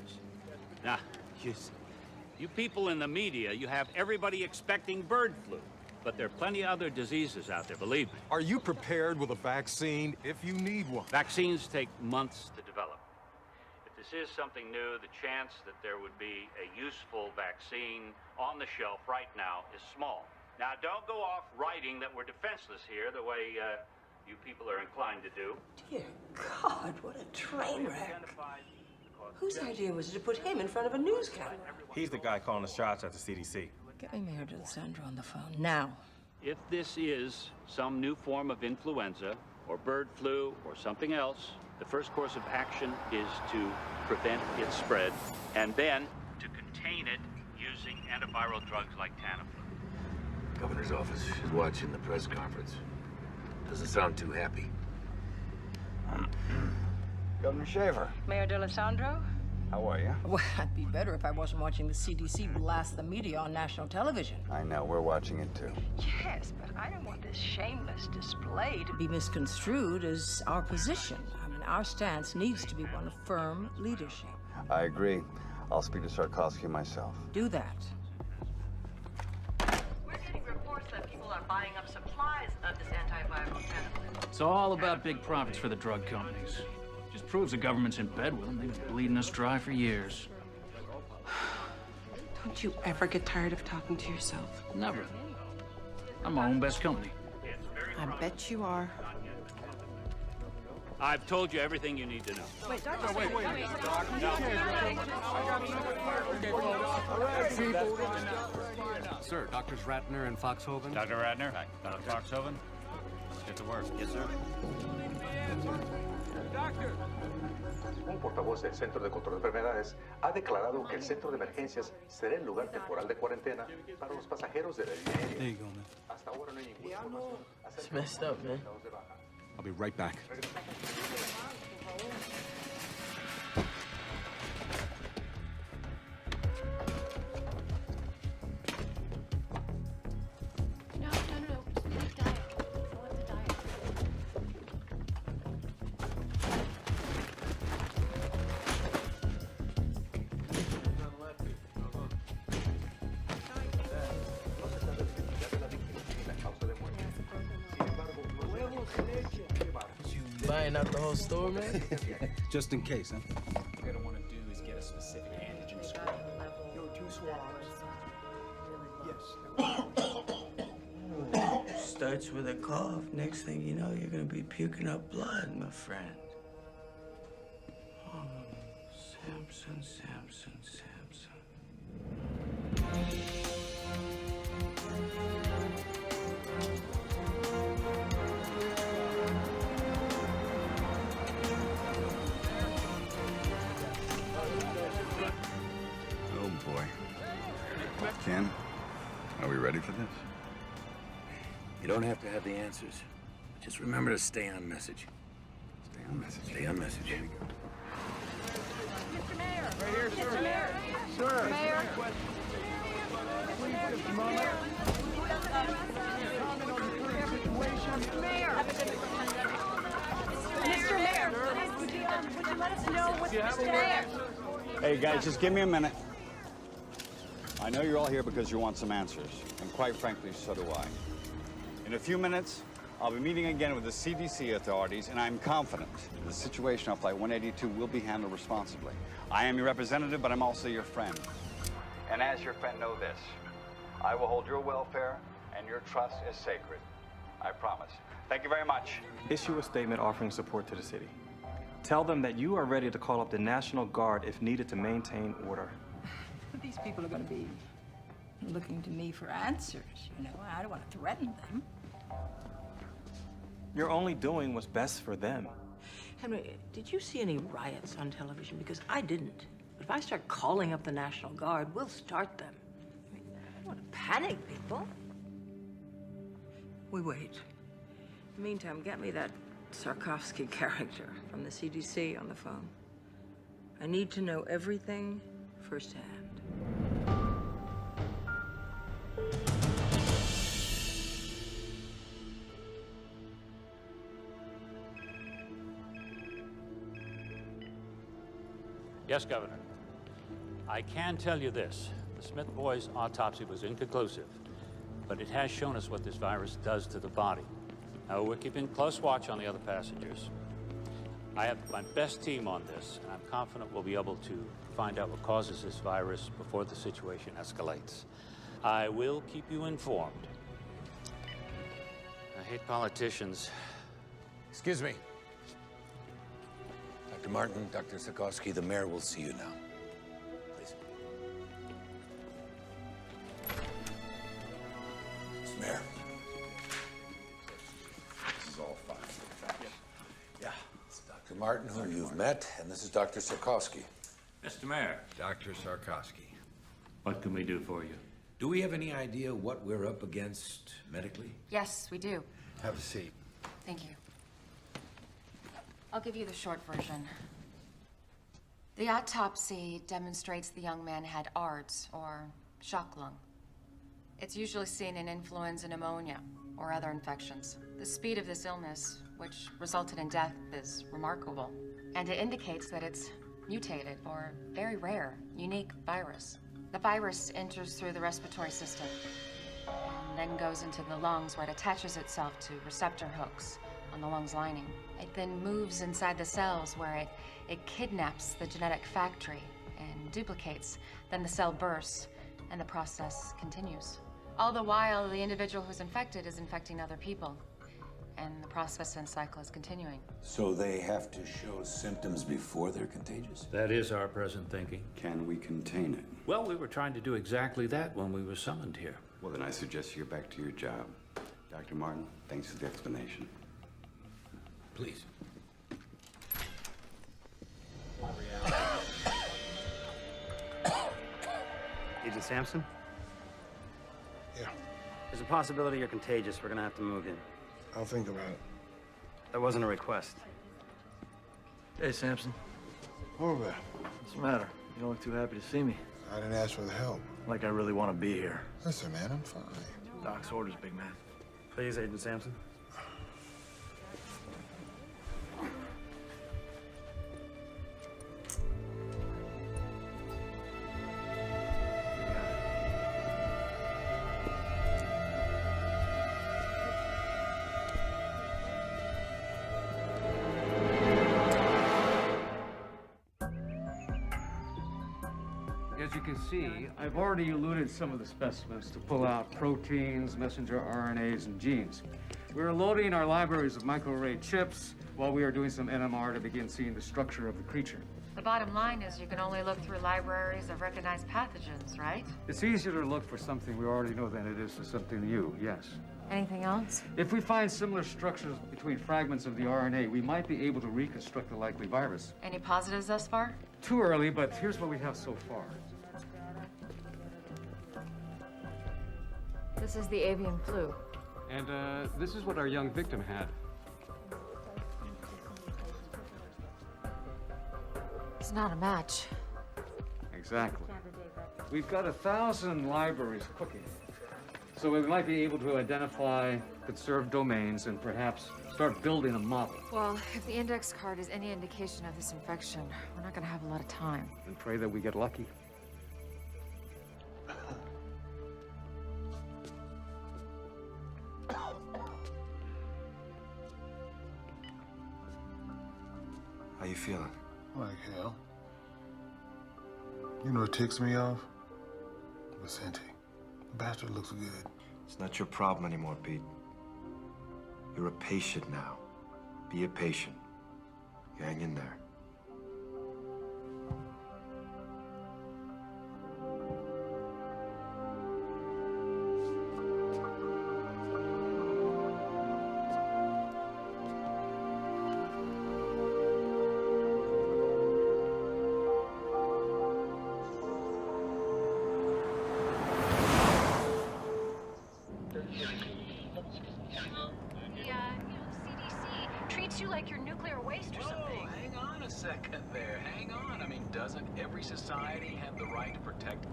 Speaker 12: Now, you people in the media, you have everybody expecting bird flu. But there are plenty of other diseases out there, believe me.
Speaker 19: Are you prepared with a vaccine if you need one?
Speaker 12: Vaccines take months to develop. If this is something new, the chance that there would be a useful vaccine on the shelf right now is small. Now, don't go off writing that we're defenseless here the way you people are inclined to do.
Speaker 6: Dear God, what a train wreck. Whose idea was it to put him in front of a news camera?
Speaker 23: He's the guy calling the shots at the CDC.
Speaker 6: Get me Mayor D'Alessandro on the phone, now.
Speaker 12: If this is some new form of influenza or bird flu or something else, the first course of action is to prevent its spread and then to contain it using antiviral drugs like Tamiflu.
Speaker 11: Governor's office is watching the press conference. Doesn't sound too happy.
Speaker 9: Governor Shaver.
Speaker 6: Mayor D'Alessandro?
Speaker 9: How are you?
Speaker 6: Well, I'd be better if I wasn't watching the CDC blast the media on national television.
Speaker 9: I know, we're watching it too.
Speaker 6: Yes, but I don't want this shameless display to be misconstrued as our position. I mean, our stance needs to be one of firm leadership.
Speaker 9: I agree. I'll speak to Sarkovsky myself.
Speaker 6: Do that.
Speaker 22: We're getting reports that people are buying up supplies of this antiviral Tamiflu.
Speaker 20: It's all about big profits for the drug companies. Just proves the government's in bed with them. They've been bleeding us dry for years.
Speaker 22: Don't you ever get tired of talking to yourself?
Speaker 20: Never. I'm my own best company.
Speaker 22: I bet you are.
Speaker 12: I've told you everything you need to know.
Speaker 6: Wait, Doctor,
Speaker 19: wait.
Speaker 11: Sir, Doctors Ratner and Foxhoven.
Speaker 23: Dr. Ratner? Dr. Foxhoven? Let's get to work. Yes, sir.
Speaker 11: Un portavoz del Centro de Control de Enfermedades ha declarado que el centro de emergencias será el lugar temporal de cuarentena para los pasajeros de la línea.
Speaker 23: There you go, man.
Speaker 11: Hasta ahora no hay ninguna información acerca
Speaker 6: It's messed up, man.
Speaker 23: I'll be right back.
Speaker 10: No. Leave diet. I want the diet.
Speaker 6: Buying out the whole store, man?
Speaker 23: Just in case, huh?
Speaker 11: What you're gonna want to do is get a specific antigen score.
Speaker 6: Yo, 2 swabs.
Speaker 11: Yes.
Speaker 16: Starts with a cough. Next thing you know, you're gonna be puking up blood, my friend. Oh, Samson.
Speaker 9: Oh boy. Ken, are we ready for this?
Speaker 11: You don't have to have the answers. Just remember to stay on message.
Speaker 9: Stay on message.
Speaker 11: Stay on message.
Speaker 9: Here we go.
Speaker 6: Mr. Mayor!
Speaker 19: Right here, sir.
Speaker 6: Mr. Mayor!
Speaker 19: Sir.
Speaker 6: Mayor! Mr. Mayor! Would you let us know what's Mr. Mayor?
Speaker 9: Hey guys, just give me a minute. I know you're all here because you want some answers, and quite frankly, so do I. In a few minutes, I'll be meeting again with the CDC authorities, and I'm confident the situation on Flight 182 will be handled responsibly. I am your representative, but I'm also your friend. And as your friend, know this. I will hold your welfare and your trust as sacred. I promise. Thank you very much.
Speaker 23: Issue a statement offering support to the city. Tell them that you are ready to call up the National Guard if needed to maintain order.
Speaker 6: These people are going to be looking to me for answers, you know. I don't want to threaten them.
Speaker 23: You're only doing what's best for them.
Speaker 6: Henry, did you see any riots on television? Because I didn't. But if I start calling up the National Guard, we'll start them. I don't want to panic people. We wait. In the meantime, get me that Sarkovsky character from the CDC on the phone. I need to know everything firsthand.
Speaker 12: Yes, Governor. I can tell you this. The Smith boys' autopsy was inconclusive, but it has shown us what this virus does to the body. Now, we're keeping close watch on the other passengers. I have my best team on this, and I'm confident we'll be able to find out what causes this virus before the situation escalates. I will keep you informed. I hate politicians.
Speaker 5: Excuse me. Dr. Martin, Dr. Sikorsky, the mayor will see you now. Please. Mr. Mayor. This is all fine. Yeah. It's Dr. Martin, who you've met, and this is Dr. Sikorsky.
Speaker 12: Mr. Mayor.
Speaker 5: Dr. Sikorsky.
Speaker 12: What can we do for you?
Speaker 5: Do we have any idea what we're up against medically?
Speaker 2: Yes, we do.
Speaker 5: Have a seat.
Speaker 2: Thank you. I'll give you the short version. The autopsy demonstrates the young man had ARDS, or shock lung. It's usually seen in influenza, pneumonia, or other infections. The speed of this illness, which resulted in death, is remarkable. And it indicates that it's mutated, or very rare, unique virus. The virus enters through the respiratory system, and then goes into the lungs, where it attaches itself to receptor hooks on the lungs lining. It then moves inside the cells, where it kidnaps the genetic factory and duplicates. Then the cell bursts, and the process continues. All the while, the individual who's infected is infecting other people, and the process and cycle is continuing.
Speaker 5: So they have to show symptoms before they're contagious?
Speaker 12: That is our present thinking.
Speaker 9: Can we contain it?
Speaker 12: Well, we were trying to do exactly that when we were summoned here.
Speaker 9: Well, then I suggest you get back to your job. Dr. Martin, thanks for the explanation.
Speaker 5: Please.
Speaker 14: Agent Sampson?
Speaker 15: Yeah.
Speaker 14: There's a possibility you're contagious. We're gonna have to move in.
Speaker 15: I'll think about it.
Speaker 14: That wasn't a request.
Speaker 18: Hey, Sampson.
Speaker 15: Over.
Speaker 18: What's the matter? You don't look too happy to see me.
Speaker 15: I didn't ask for the help.
Speaker 18: Like I really want to be here.
Speaker 15: Listen, man, I'm fine.
Speaker 18: Doc's orders, big man.
Speaker 14: Please, Agent Sampson.
Speaker 25: As you can see, I've already eluted some of the specimens to pull out proteins, messenger RNAs, and genes. We're loading our libraries of microarray chips while we are doing some NMR to begin seeing the structure of the creature.
Speaker 2: The bottom line is you can only look through libraries of recognized pathogens, right?
Speaker 25: It's easier to look for something we already know than it is for something new, yes.
Speaker 2: Anything else?
Speaker 25: If we find similar structures between fragments of the RNA, we might be able to reconstruct the likely virus.
Speaker 2: Any positives thus far?
Speaker 25: Too early, but here's what we have so far.
Speaker 2: This is the avian flu.
Speaker 25: And this is what our young victim had.
Speaker 2: It's not a match.
Speaker 25: Exactly. We've got 1,000 libraries cooking. So we might be able to identify conserved domains and perhaps start building a model.
Speaker 2: Well, if the index card is any indication of this infection, we're not gonna have a lot of time.
Speaker 25: And pray that we get lucky.
Speaker 5: How you feeling?
Speaker 15: Like hell. You know what ticks me off? Vicente. The bastard looks good.
Speaker 4: It's not your problem anymore, Pete. You're a patient now. Be a patient. You hang in there.
Speaker 24: CDC treats you like you're nuclear waste or something.
Speaker 6: Hang on
Speaker 1: a second there. Hang on. I mean, doesn't every society have the right to protect?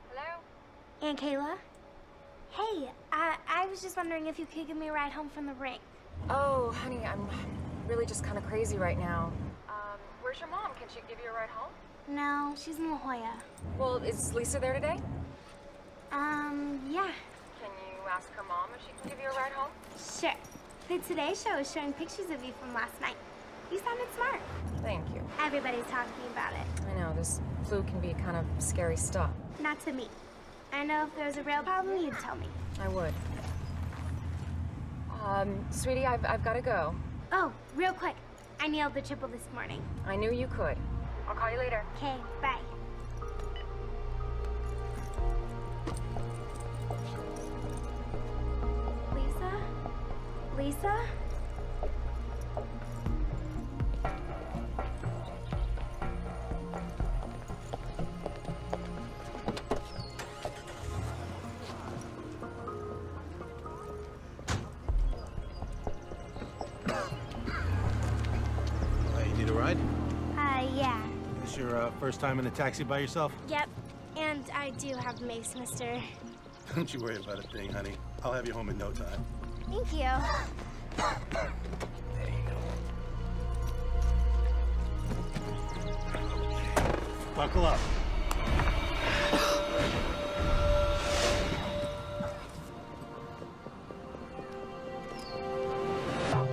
Speaker 3: Hello? Aunt Kayla? Hey, I was just wondering if you could give me a ride home from the ring.
Speaker 2: Oh, honey, I'm really just kind of crazy right now. Where's your mom? Can she give you a ride home?
Speaker 3: No, she's in La Jolla.
Speaker 2: Well, is Lisa there today?
Speaker 3: Yeah.
Speaker 2: Can you ask her mom if she can give you a ride home?
Speaker 3: Sure. The Today Show is showing pictures of you from last night. You sounded smart.
Speaker 2: Thank you.
Speaker 3: Everybody's talking about it.
Speaker 2: I know, this flu can be kind of scary stuff.
Speaker 3: Not to me. I know if there was a real problem, you'd tell me.
Speaker 2: I would. Sweetie, I've got to go.
Speaker 3: Oh, real quick. I nailed the triple this morning.
Speaker 2: I knew you could. I'll call you later.
Speaker 3: Okay, bye. Lisa?
Speaker 18: You need a ride?
Speaker 3: Yeah.
Speaker 18: This your first time in a taxi by yourself?
Speaker 3: Yep. And I do have Mace, mister.
Speaker 18: Don't you worry about a thing, honey. I'll have you home in no time.
Speaker 3: Thank you.
Speaker 18: Buckle up.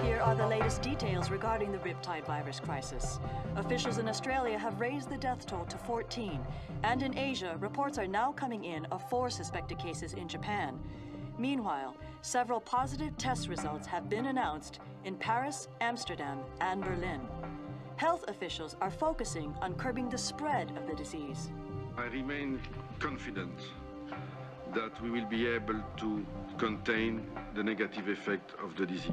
Speaker 22: Here are the latest details regarding the Riptide virus crisis. Officials in Australia have raised the death toll to 14, and in Asia, reports are now coming in of 4 suspected cases in Japan. Meanwhile, several positive test results have been announced in Paris, Amsterdam, and Berlin. Health officials are focusing on curbing the spread of the disease.
Speaker 8: I remain confident that we will be able to contain the negative effect of the disease.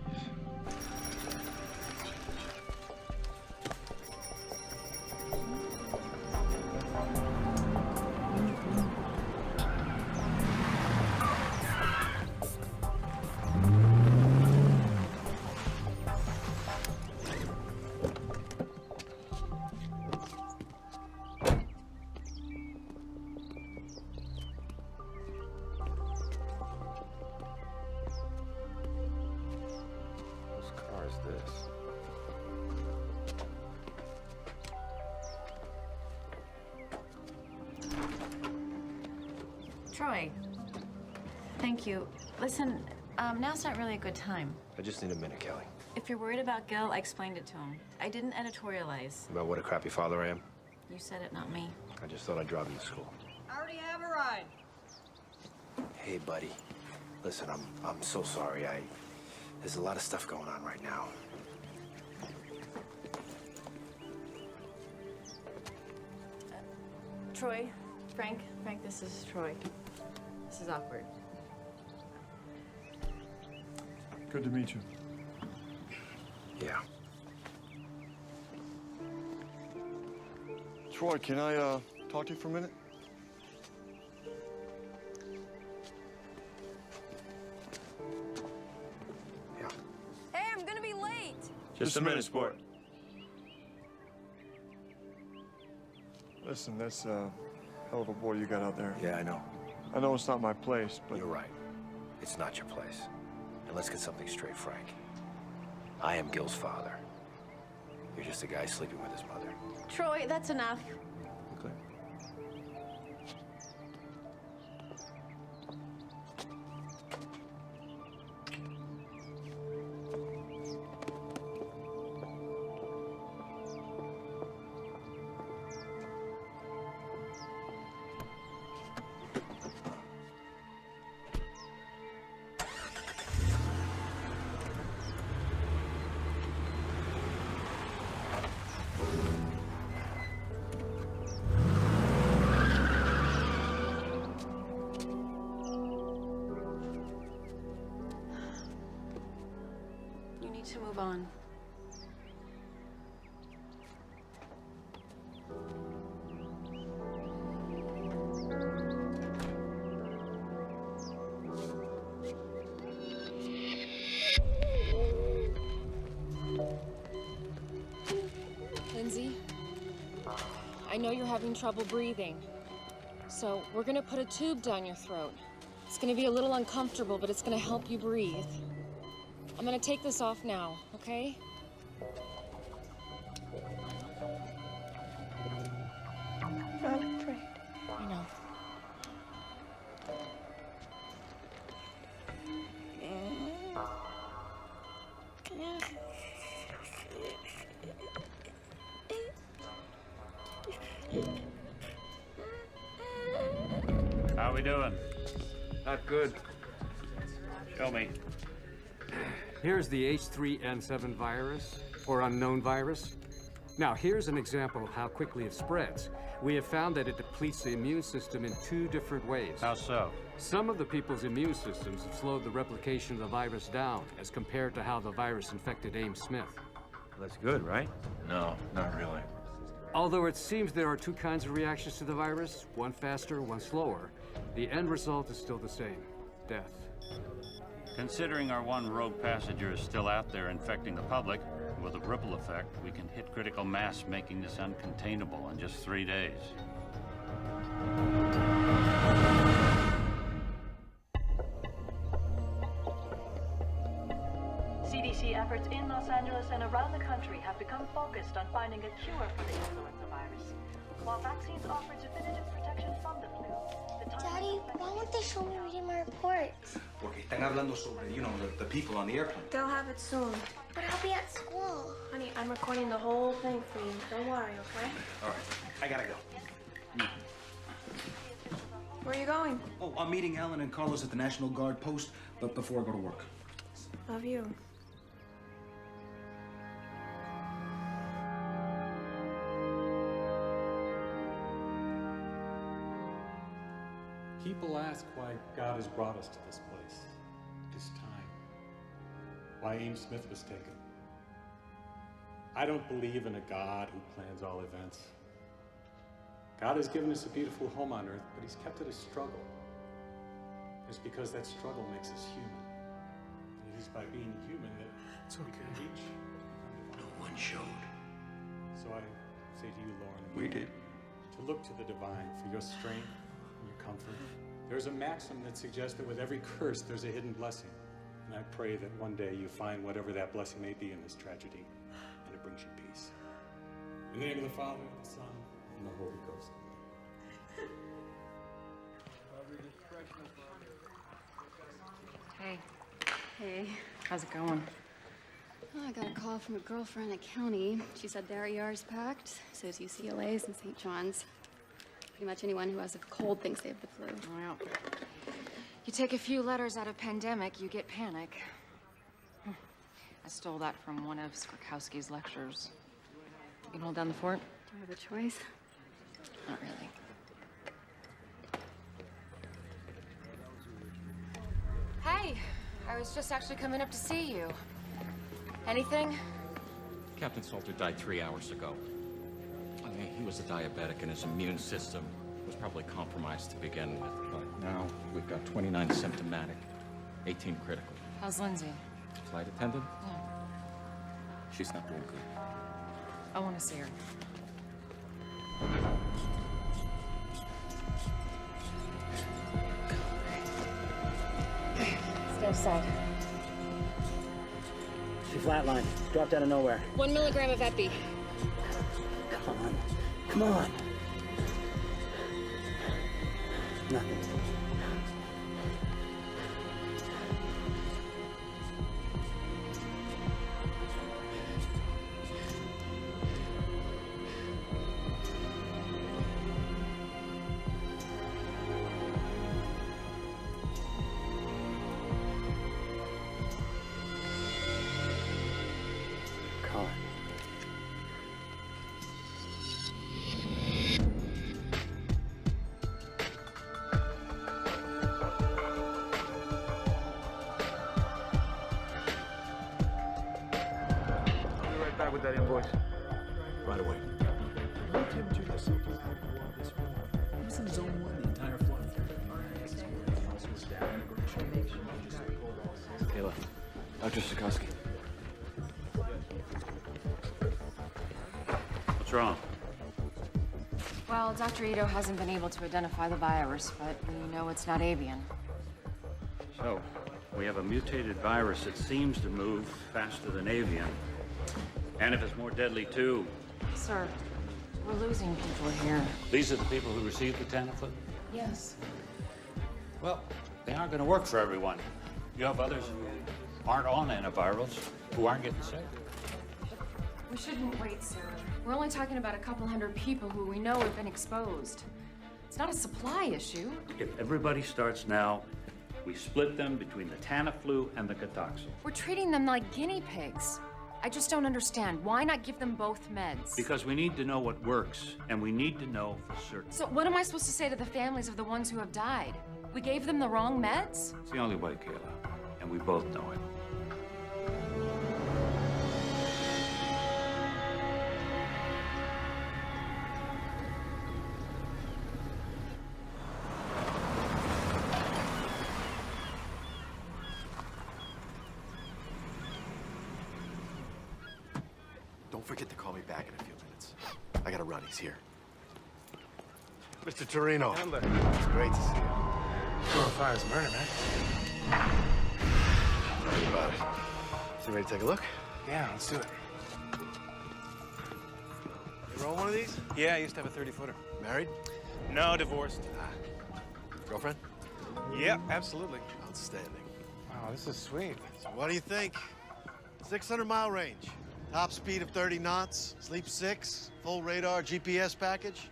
Speaker 17: Troy, thank you. Listen, now's not really a good time.
Speaker 4: I just need a minute, Kelly.
Speaker 17: If you're worried about Gil, I explained it to him. I didn't editorialize.
Speaker 4: About what a crappy father I am?
Speaker 17: You said it, not me.
Speaker 4: I just thought I'd drive him to school.
Speaker 24: I already have a ride.
Speaker 4: Hey, buddy. Listen, I'm so sorry. There's a lot of stuff going on right now.
Speaker 17: Troy, Frank, this is Troy. This is awkward.
Speaker 19: Good to meet you.
Speaker 4: Yeah.
Speaker 19: Troy, can I talk to you for a minute?
Speaker 10: Hey, I'm gonna be late.
Speaker 19: Just a minute, sport. Listen, that's a hell of a boy you got out there.
Speaker 4: Yeah, I know.
Speaker 19: I know it's not my place, but...
Speaker 4: You're right. It's not your place. And let's get something straight, Frank. I am Gil's father. You're just a guy sleeping with his mother.
Speaker 17: Troy, that's enough.
Speaker 4: Okay.
Speaker 17: You need to move on.
Speaker 7: I know you're having trouble breathing. So we're gonna put a tube down your throat. It's gonna be a little uncomfortable, but it's gonna help you breathe. I'm gonna take this off now, okay?
Speaker 3: I'm afraid.
Speaker 7: I know.
Speaker 12: How we doing?
Speaker 25: Not good.
Speaker 12: Show me.
Speaker 25: Here's the H3N7 virus, or unknown virus. Now, here's an example of how quickly it spreads. We have found that it depletes the immune system in 2 different ways.
Speaker 12: How so?
Speaker 25: Some of the people's immune systems have slowed the replication of the virus down, as compared to how the virus infected Ames Smith.
Speaker 14: That's good, right?
Speaker 12: No, not really.
Speaker 25: Although it seems there are 2 kinds of reactions to the virus, one faster, one slower, the end result is still the same: death.
Speaker 12: Considering our one rogue passenger is still out there infecting the public, with a ripple effect, we can hit critical mass, making this uncontainable in just 3 days.
Speaker 22: CDC efforts in Los Angeles and around the country have become focused on finding a cure for the influenza virus. While vaccines offer definitive protection from the flu, the time...
Speaker 3: Daddy, why won't they show me reading my reports?
Speaker 13: Porque están hablando sobre, the people on the airplane.
Speaker 10: They'll have it soon.
Speaker 3: But I'll be at school.
Speaker 10: Honey, I'm recording the whole thing for you. Don't worry, okay?
Speaker 13: All right, I gotta go.
Speaker 10: Where are you going?
Speaker 13: Oh, I'm meeting Ellen and Carlos at the National Guard post, but before I go to work.
Speaker 10: Love you.
Speaker 16: People ask why God has brought us to this place, this time. Why Ames Smith was taken. I don't believe in a God who plans all events. God has given us a beautiful home on earth, but he's kept it a struggle. It's because that struggle makes us human. And it is by being human that we can reach.
Speaker 13: No one showed.
Speaker 16: So I say to you, Lauren,
Speaker 13: We did.
Speaker 16: to look to the divine for your strength and your comfort. There's a maxim that suggests that with every curse, there's a hidden blessing. And I pray that one day you find whatever that blessing may be in this tragedy, and it brings you peace. In the name of the Father, the Son, and the Holy Ghost.
Speaker 2: Hey.
Speaker 20: Hey.
Speaker 2: How's it going?
Speaker 20: Oh, I got a call from a girlfriend at county. She said their ER's packed, so is UCLA's and St. John's. Pretty much anyone who has a cold thinks they have the flu.
Speaker 2: Well, you take a few letters out of pandemic, you get panic. I stole that from one of Skrkowski's lectures. You can hold down the fort?
Speaker 20: Do I have a choice?
Speaker 2: Not really. Hey, I was just actually coming up to see you. Anything?
Speaker 21: Captain Salter died 3 hours ago. I mean, he was a diabetic and his immune system was probably compromised to begin with, but now we've got 29 symptomatic, 18 critical.
Speaker 2: How's Lindsay?
Speaker 21: Flight attendant?
Speaker 2: Yeah.
Speaker 21: She's not doing good.
Speaker 2: I want to see her. Stay aside.
Speaker 14: She flatlined. Dropped out of nowhere.
Speaker 7: 1 milligram of epi.
Speaker 14: Come on. Come on. Nothing. Colin.
Speaker 18: I'll be right back with that invoice.
Speaker 11: Right away.
Speaker 26: Low temperature that's symptomatic of water this room. It was in zone 1 the entire flight.
Speaker 21: Kayla, Dr. Sikorsky.
Speaker 12: What's wrong?
Speaker 2: Well, Dr. Ito hasn't been able to identify the virus, but we know it's not avian.
Speaker 12: So, we have a mutated virus that seems to move faster than avian. And if it's more deadly, too.
Speaker 2: Sir, we're losing people here.
Speaker 12: These are the people who received the Tamiflu?
Speaker 2: Yes.
Speaker 12: Well, they aren't going to work for everyone. You have others who aren't on antivirals, who aren't getting sick.
Speaker 2: We shouldn't wait, sir. We're only talking about a couple hundred people who we know have been exposed. It's not a supply issue.
Speaker 12: If everybody starts now, we split them between the Tamiflu and the Cotoxil.
Speaker 2: We're treating them like guinea pigs. I just don't understand. Why not give them both meds?
Speaker 12: Because we need to know what works, and we need to know for certain.
Speaker 2: So what am I supposed to say to the families of the ones who have died? We gave them the wrong meds?
Speaker 12: It's the only way, Kayla, and we both know it.
Speaker 4: Don't forget to call me back in a few minutes. I gotta run, he's here. Mr. Torino. It's great to see you.
Speaker 18: 405 is murder, man.
Speaker 4: Tell me about it. So you ready to take a look?
Speaker 18: Yeah, let's do it.
Speaker 4: You roll one of these?
Speaker 18: Yeah, I used to have a 30-footer.
Speaker 4: Married?
Speaker 18: No, divorced.
Speaker 4: Girlfriend?
Speaker 18: Yep, absolutely.
Speaker 4: Outstanding.
Speaker 18: Wow, this is sweet.
Speaker 4: So what do you think? 600-mile range. Top speed of 30 knots, sleep 6, full radar, GPS package.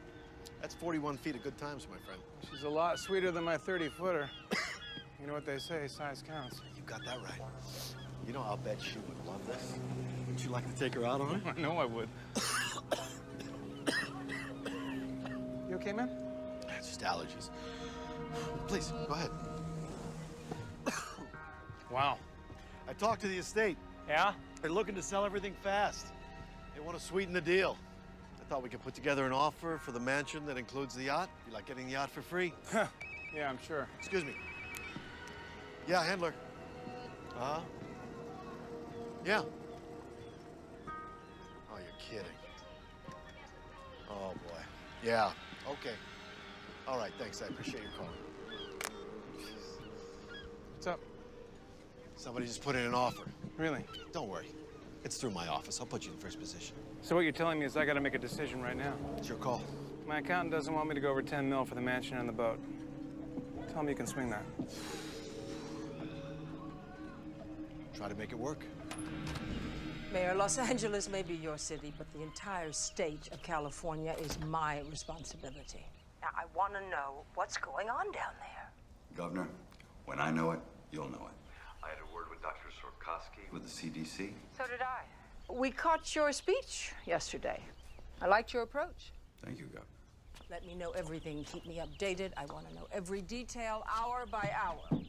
Speaker 4: That's 41 feet of good times, my friend.
Speaker 18: She's a lot sweeter than my 30-footer. You know what they say, size counts.
Speaker 4: You got that right. You know, I'll bet she would love this. Would you like to take her out on it?
Speaker 18: I know I would. You okay, man?
Speaker 4: It's just allergies. Please, go ahead.
Speaker 18: Wow.
Speaker 4: I talked to the estate.
Speaker 18: Yeah?
Speaker 4: They're looking to sell everything fast. They want to sweeten the deal. I thought we could put together an offer for the mansion that includes the yacht. Be like getting the yacht for free.
Speaker 18: Yeah, I'm sure.
Speaker 4: Excuse me. Yeah, handler. Uh-huh. Yeah. Oh, you're kidding. Oh, boy. Yeah, okay. All right, thanks. I appreciate your call.
Speaker 18: What's up?
Speaker 4: Somebody just put in an offer.
Speaker 18: Really?
Speaker 4: Don't worry. It's through my office. I'll put you in first position.
Speaker 18: So what you're telling me is I gotta make a decision right now.
Speaker 4: It's your call.
Speaker 18: My accountant doesn't want me to go over 10 mil for the mansion and the boat. Tell me you can swing that.
Speaker 4: Try to make it work.
Speaker 1: Mayor, Los Angeles may be your city, but the entire state of California is my responsibility. Now, I want to know what's going on down there.
Speaker 5: Governor, when I know it, you'll know it. I had a word with Dr. Sorkowski with the CDC.
Speaker 1: So did I. We caught your speech yesterday. I liked your approach.
Speaker 5: Thank you, Governor.
Speaker 1: Let me know everything. Keep me updated. I want to know every detail, hour by hour.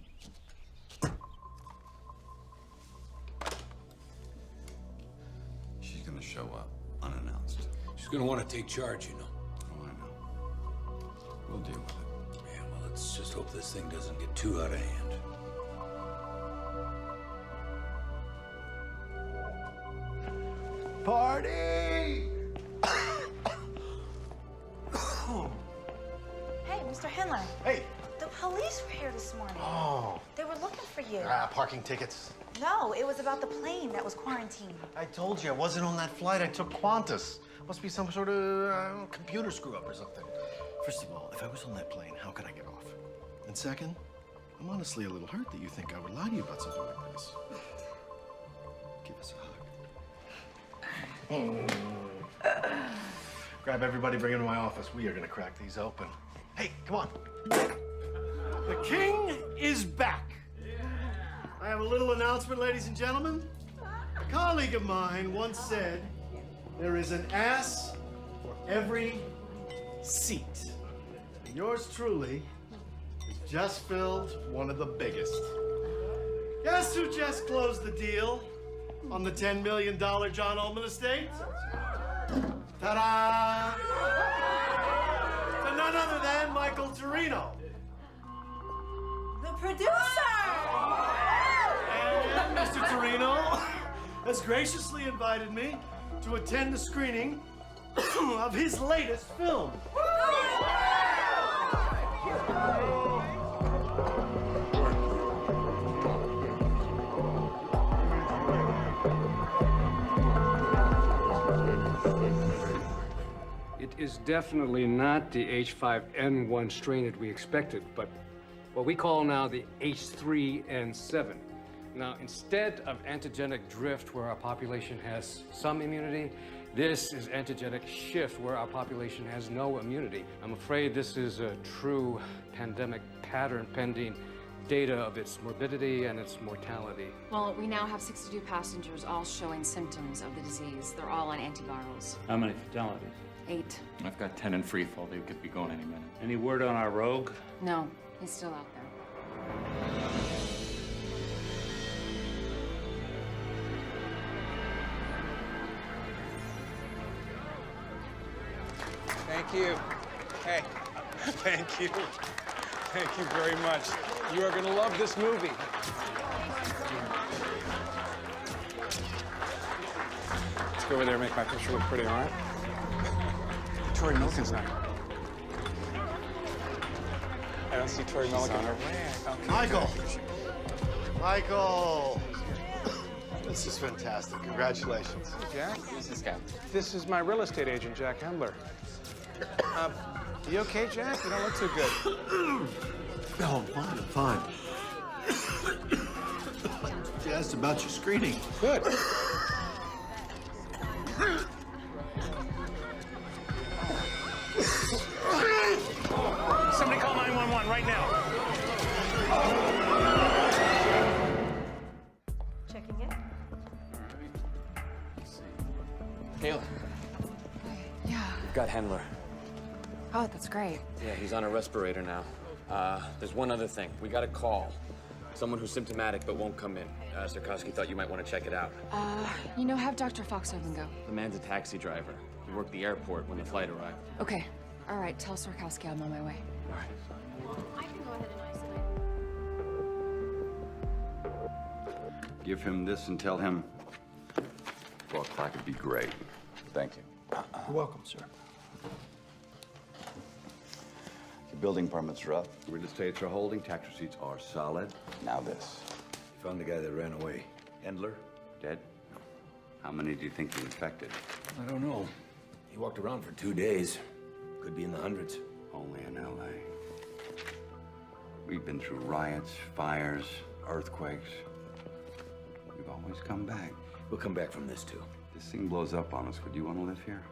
Speaker 5: She's gonna show up unannounced.
Speaker 6: She's gonna want to take charge, you know.
Speaker 5: Oh, I know. We'll deal with it.
Speaker 6: Yeah, well, let's just hope this thing doesn't get too out of hand.
Speaker 4: Party!
Speaker 3: Hey, Mr. Henley.
Speaker 4: Hey.
Speaker 3: The police were here this morning.
Speaker 4: Oh.
Speaker 3: They were looking for you.
Speaker 4: Parking tickets.
Speaker 3: No, it was about the plane that was quarantined.
Speaker 4: I told you, I wasn't on that flight. I took Qantas. Must be some sort of computer screw-up or something. First of all, if I was on that plane, how could I get off? And second, I'm honestly a little hurt that you think I would lie to you about something like this. Give us a hug. Grab everybody, bring them to my office. We are gonna crack these open. Hey, come on. The king is back. I have a little announcement, ladies and gentlemen. A colleague of mine once said, there is an ass for every seat. And yours truly has just filled one of the biggest. Guess who just closed the deal on the $10 million John Ullman estate? Ta-da! To none other than Michael Torino.
Speaker 1: The producer!
Speaker 4: And Mr. Torino has graciously invited me to attend the screening of his latest film.
Speaker 25: is definitely not the H5N1 strain that we expected, but what we call now the H3N7. Now, instead of antigenic drift where our population has some immunity, this is antigenic shift where our population has no immunity. I'm afraid this is a true pandemic pattern pending data of its morbidity and its mortality.
Speaker 2: Well, we now have 62 passengers all showing symptoms of the disease. They're all on antivirals.
Speaker 12: How many fatalities?
Speaker 2: 8.
Speaker 21: I've got 10 in free fall. They could be going any minute.
Speaker 12: Any word on our rogue?
Speaker 2: No, he's still out there.
Speaker 18: Thank you. Hey, thank you. Thank you very much. You are going to love this movie. Let's go over there and make my picture look pretty, all right? Tori Milliken's not. I don't see Tori Milliken. Okay.
Speaker 4: Michael! Michael! This is fantastic. Congratulations.
Speaker 18: Hey, Jack.
Speaker 21: Who's this guy?
Speaker 18: This is my real estate agent, Jack Hendler. You okay, Jack? You don't look too good.
Speaker 4: No, I'm fine. She asked about your screening.
Speaker 18: Good.
Speaker 8: Somebody call 911 right now.
Speaker 1: Checking in.
Speaker 14: Kayla.
Speaker 2: Yeah.
Speaker 14: We've got Hendler.
Speaker 2: Oh, that's great.
Speaker 14: Yeah, he's on a respirator now. There's one other thing. We got a call. Someone who's symptomatic but won't come in. Sarkowski thought you might want to check it out.
Speaker 2: You know, have Dr. Foxhaven go.
Speaker 14: The man's a taxi driver. He worked the airport when the flight arrived.
Speaker 2: Okay. All right, tell Sarkowski I'm on my way.
Speaker 14: All right.
Speaker 20: I can go ahead and isolate.
Speaker 5: Give him this and tell him 4 o'clock would be great. Thank you.
Speaker 26: You're welcome, sir.
Speaker 5: Your building permits are up. Real estates are holding. Tax receipts are solid. Now this.
Speaker 6: You found the guy that ran away.
Speaker 5: Endler, dead? How many do you think he infected?
Speaker 6: I don't know. He walked around for 2 days. Could be in the hundreds.
Speaker 5: Only in L.A. We've been through riots, fires, earthquakes. We've always come back.
Speaker 6: We'll come back from this, too.
Speaker 5: This thing blows up on us. Would you want to live here?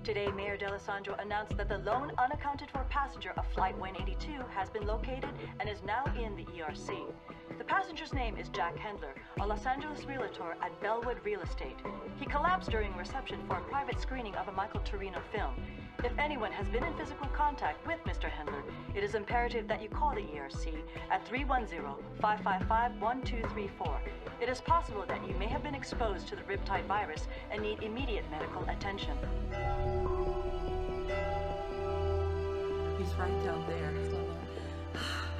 Speaker 22: Today, Mayor D'Alessandro announced that the lone unaccounted for passenger of Flight 182 has been located and is now in the ERC. The passenger's name is Jack Hendler, a Los Angeles realtor at Bellwood Real Estate. He collapsed during reception for a private screening of a Michael Torino film. If anyone has been in physical contact with Mr. Hendler, it is imperative that you call the ERC at 310-555-1234. It is possible that you may have been exposed to the riptide virus and need immediate medical attention.
Speaker 1: He's right down there.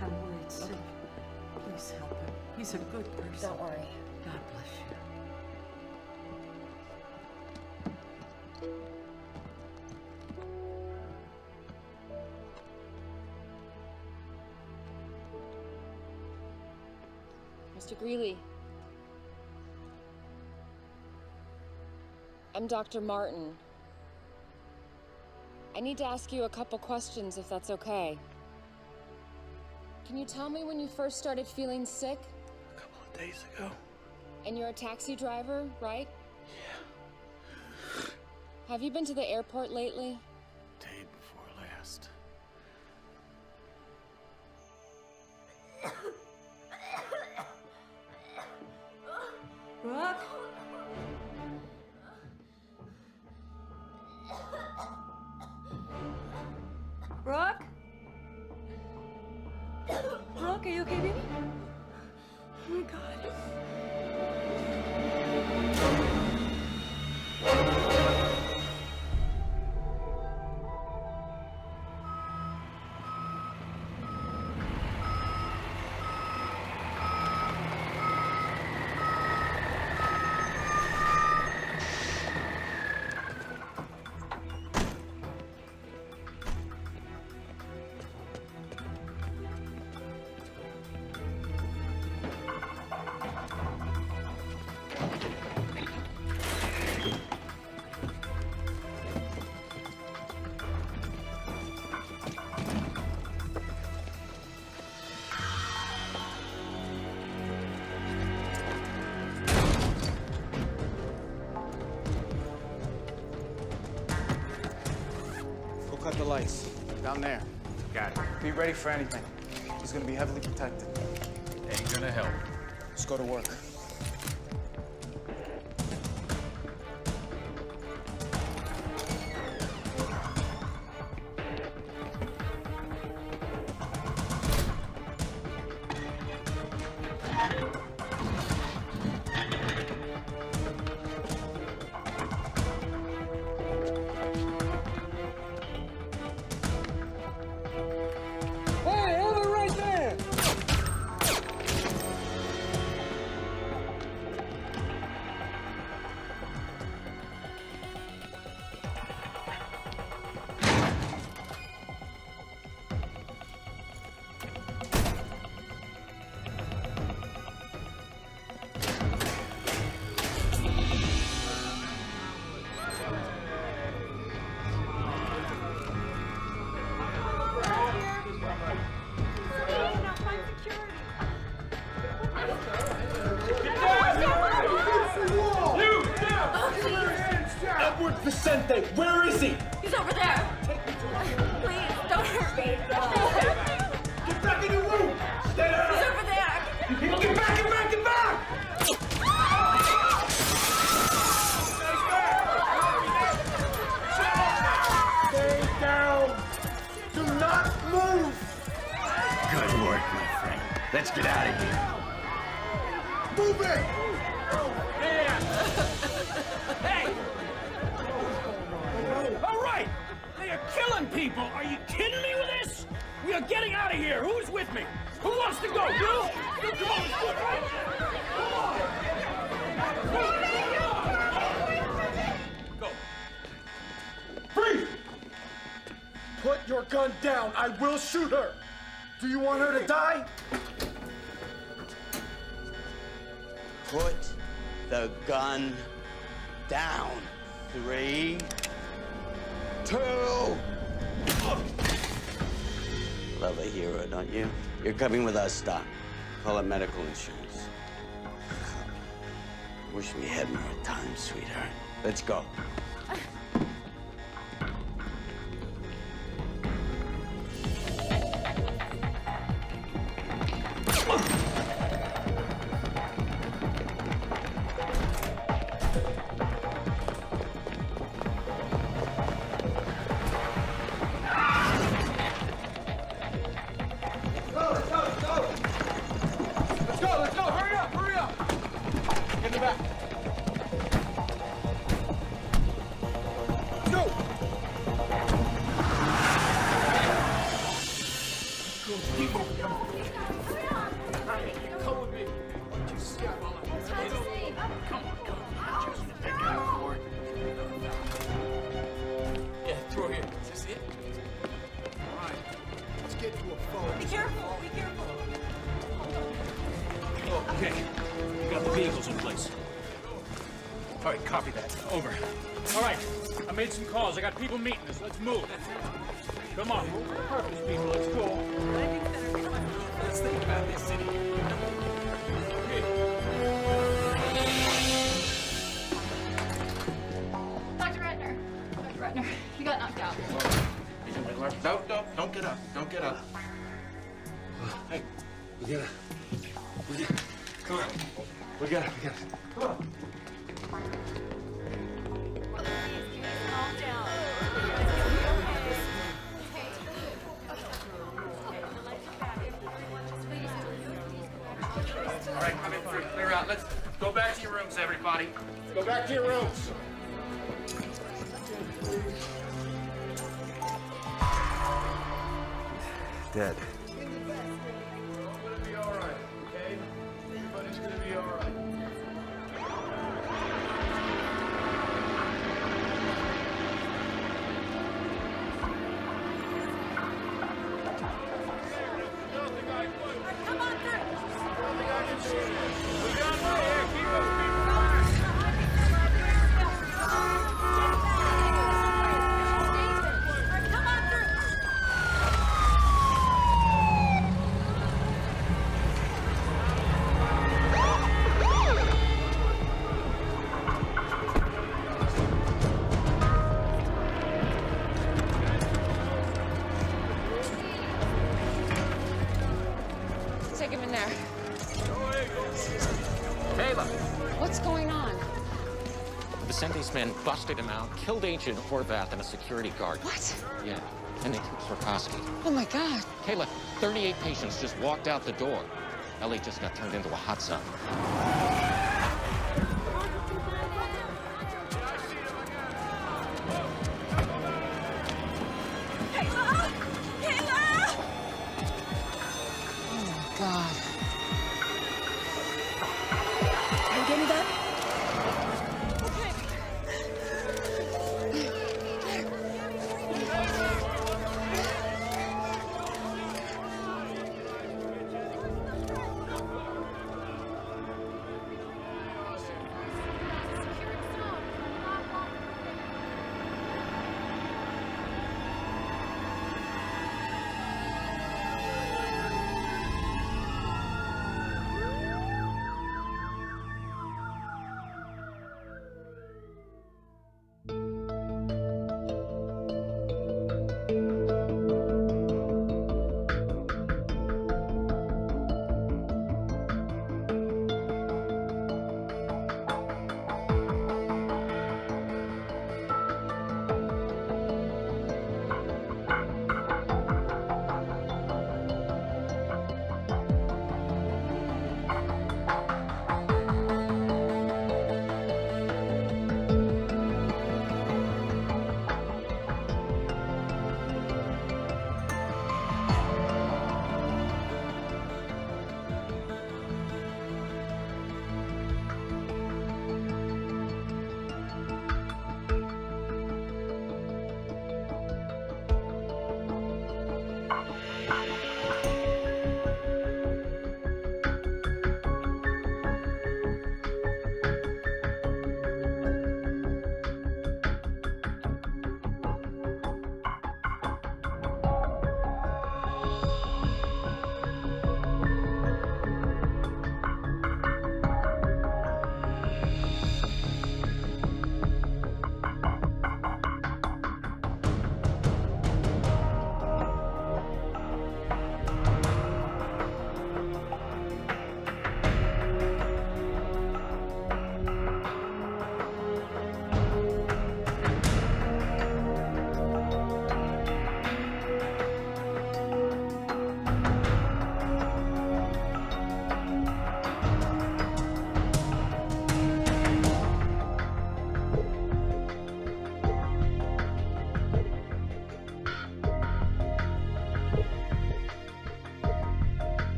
Speaker 1: I'm worried sick. Please help him. He's a good person.
Speaker 2: Don't worry.
Speaker 1: God bless you.
Speaker 7: Mr. Greeley. I'm Dr. Martin. I need to ask you a couple questions, if that's okay. Can you tell me when you first started feeling sick?
Speaker 26: A couple of days ago.
Speaker 7: And you're a taxi driver, right?
Speaker 26: Yeah.
Speaker 7: Have you been to the airport lately?
Speaker 26: Day before last.
Speaker 1: Brooke? Brooke? Brooke, are you okay, baby? Oh my God.
Speaker 18: Down there.
Speaker 12: Got it.
Speaker 18: Be ready for anything. He's gonna be heavily protected.
Speaker 12: Ain't gonna help.
Speaker 18: Let's go to work.
Speaker 25: Hey, over right there!
Speaker 8: Edward Vicente, where is he?
Speaker 10: He's over there. Please, don't hurt me.
Speaker 8: Get back in your room! Stay there!
Speaker 10: He's over there.
Speaker 8: Get back, get back, get back! Stay down! Do not move!
Speaker 6: Good work, my friend. Let's get out of here.
Speaker 8: Move it!
Speaker 25: Hey! All right! They are killing people! Are you kidding me with this? We are getting out of here! Who's with me? Who wants to go? You? Come on, let's do it, right? Come on! Go.
Speaker 8: Freeze! Put your gun down. I will shoot her. Do you want her to die?
Speaker 9: Put the gun down. 3, 2. Love a hero, don't you? You're coming with us, Doc. Call it medical insurance. Wish we had more time, sweetheart. Let's go.
Speaker 18: Let's go! Hurry up! Get in the back. Go!
Speaker 8: Keep moving. Come with me.
Speaker 25: Come on. Yeah, through here. Is this it?
Speaker 8: All right. Let's get to a phone.
Speaker 10: Be careful.
Speaker 25: Okay. We got the vehicles in place. All right, copy that. Over. All right. I made some calls. I got people meeting us. Let's move. Come on. Move with purpose, people. Let's go. Let's think about this city.
Speaker 20: Dr. Ratner, you got knocked out.
Speaker 4: No, don't get up. Don't get up. Hey, we gotta. Come on. We gotta. Come on.
Speaker 14: All right, coming through. Clear out. Let's go back to your rooms, everybody.
Speaker 8: Go back to your rooms.
Speaker 6: Dead.
Speaker 8: Gonna be all right, okay? Everybody's gonna be all right.
Speaker 10: Come on through.
Speaker 25: We got right here. Keep those people
Speaker 10: Come on through.
Speaker 7: take him in there.
Speaker 21: Kayla!
Speaker 7: What's going on?
Speaker 21: Vicente's men busted him out, killed Agent Horvath and a security guard.
Speaker 7: What?
Speaker 21: Yeah, and they took Sorkoski.
Speaker 7: Oh my God.
Speaker 21: Kayla, 38 patients just walked out the door. Ellie just got turned into a hot sun.
Speaker 7: Kayla! Kayla! Oh my God.
Speaker 10: Can you give me that?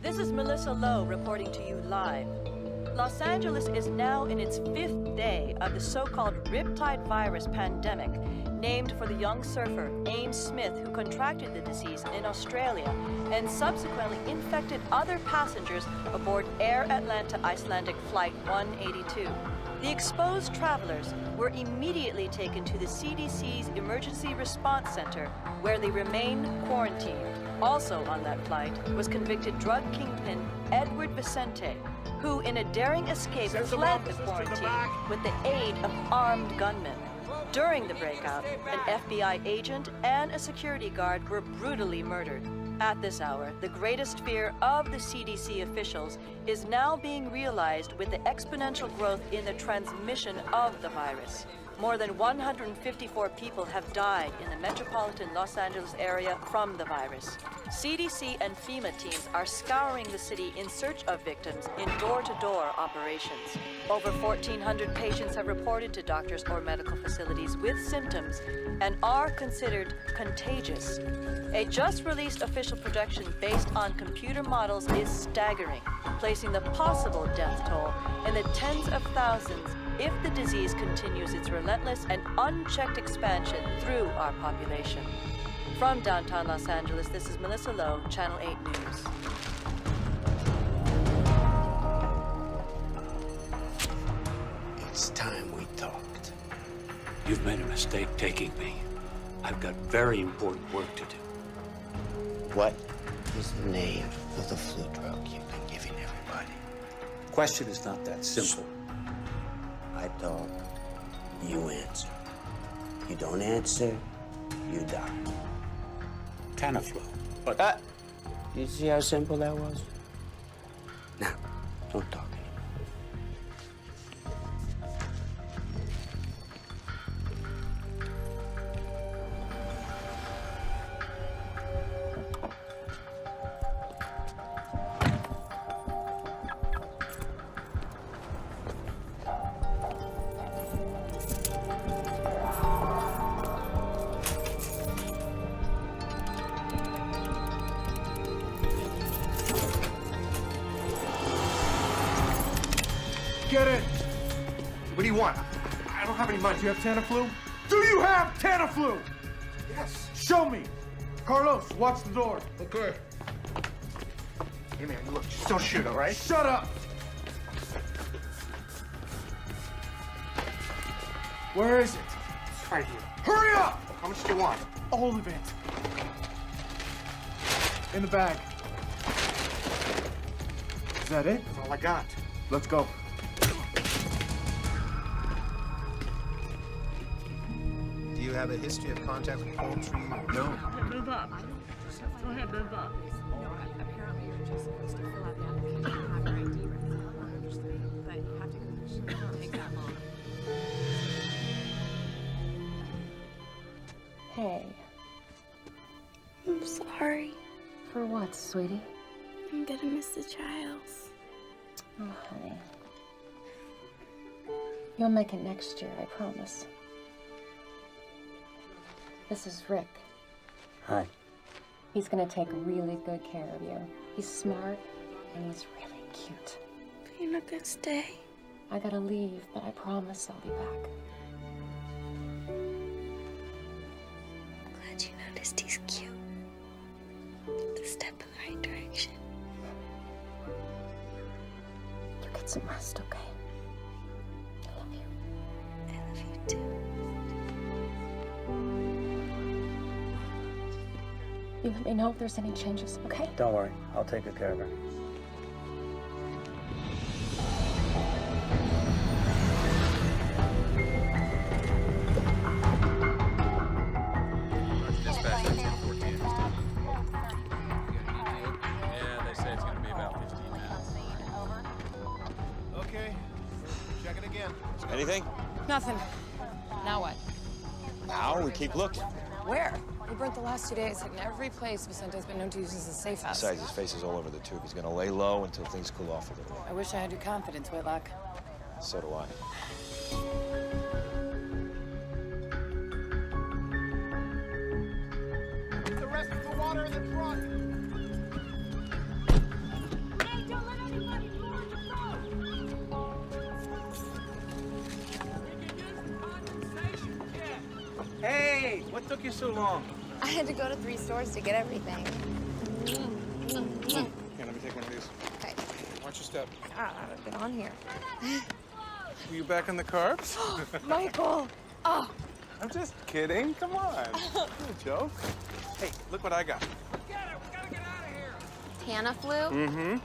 Speaker 22: This is Melissa Lowe reporting to you live. Los Angeles is now in its 5th day of the so-called Riptide virus pandemic, named for the young surfer Ames Smith, who contracted the disease in Australia and subsequently infected other passengers aboard Air Atlanta Icelandic Flight 182. The exposed travelers were immediately taken to the CDC's Emergency Response Center, where they remain quarantined. Also on that flight was convicted drug kingpin Edward Vicente, who in a daring escape fled the quarantine with the aid of armed gunmen. During the breakout, an FBI agent and a security guard were brutally murdered. At this hour, the greatest fear of the CDC officials is now being realized with the exponential growth in the transmission of the virus. More than 154 people have died in the metropolitan Los Angeles area from the virus. CDC and FEMA teams are scouring the city in search of victims in door-to-door operations. Over 1,400 patients have reported to doctors or medical facilities with symptoms and are considered contagious. A just-released official projection based on computer models is staggering, placing the possible death toll in the tens of thousands if the disease continues its relentless and unchecked expansion through our population. From downtown Los Angeles, this is Melissa Lowe, Channel 8 News.
Speaker 9: It's time we talked.
Speaker 13: You've made a mistake taking me. I've got very important work to do.
Speaker 9: What is the name of the flu drug you've been giving everybody?
Speaker 13: Question is not that simple.
Speaker 9: I talk, you answer. You don't answer, you die.
Speaker 13: Tamiflu, but...
Speaker 9: You see how simple that was? Now, don't talk anymore.
Speaker 8: Get it!
Speaker 4: What do you want? I don't have any money.
Speaker 8: Do you have Tamiflu? Do you have Tamiflu?
Speaker 4: Yes.
Speaker 8: Show me. Carlos, watch the door.
Speaker 4: Okay. Hey, man, look, just don't shoot, all right?
Speaker 8: Shut up! Where is it?
Speaker 4: It's right here.
Speaker 8: Hurry up!
Speaker 4: How much do you want?
Speaker 8: All of it. In the bag. Is that it?
Speaker 4: That's all I got.
Speaker 8: Let's go.
Speaker 4: Do you have a history of contact with poultry? No.
Speaker 7: Move up. Go ahead, move up. Apparently you're just supposed to fill out the application and have your ID ready. I understand, but you have to go. It won't take that long.
Speaker 2: Hey.
Speaker 3: I'm sorry.
Speaker 2: For what, sweetie?
Speaker 3: I'm gonna miss the trials.
Speaker 2: Oh, honey. You'll make it next year, I promise. This is Rick.
Speaker 9: Hi.
Speaker 2: He's gonna take really good care of you. He's smart and he's really cute.
Speaker 3: But you're not gonna stay.
Speaker 2: I gotta leave, but I promise I'll be back.
Speaker 3: I'm glad you noticed he's cute. It's a step in the right direction.
Speaker 2: You get some rest, okay? I love you.
Speaker 3: I love you too.
Speaker 2: You let me know if there's any changes, okay?
Speaker 15: Don't worry, I'll take good care of her.
Speaker 14: Dispatch 14. Yeah, they say it's gonna be about 15 minutes.
Speaker 4: Okay. Check it again.
Speaker 17: Anything?
Speaker 7: Nothing. Now what?
Speaker 17: Now we keep looking.
Speaker 7: Where? We burnt the last 2 days, hitting every place Vicente's been known to use as a safe house.
Speaker 17: Besides, his face is all over the tube. He's gonna lay low until things cool off a little.
Speaker 7: I wish I had your confidence, Whitlock.
Speaker 17: So do I.
Speaker 8: The rest of the water in the truck.
Speaker 3: Hey, don't let anybody board the boat!
Speaker 18: Hey, what took you so long?
Speaker 10: I had to go to 3 stores to get everything.
Speaker 18: Here, let me take one of these.
Speaker 10: Okay.
Speaker 18: Watch your step.
Speaker 10: I've been on here.
Speaker 18: Were you back in the carbs?
Speaker 10: Michael! Oh!
Speaker 18: I'm just kidding. Come on. It's a joke. Hey, look what I got.
Speaker 10: Tamiflu?
Speaker 18: Mm-hmm.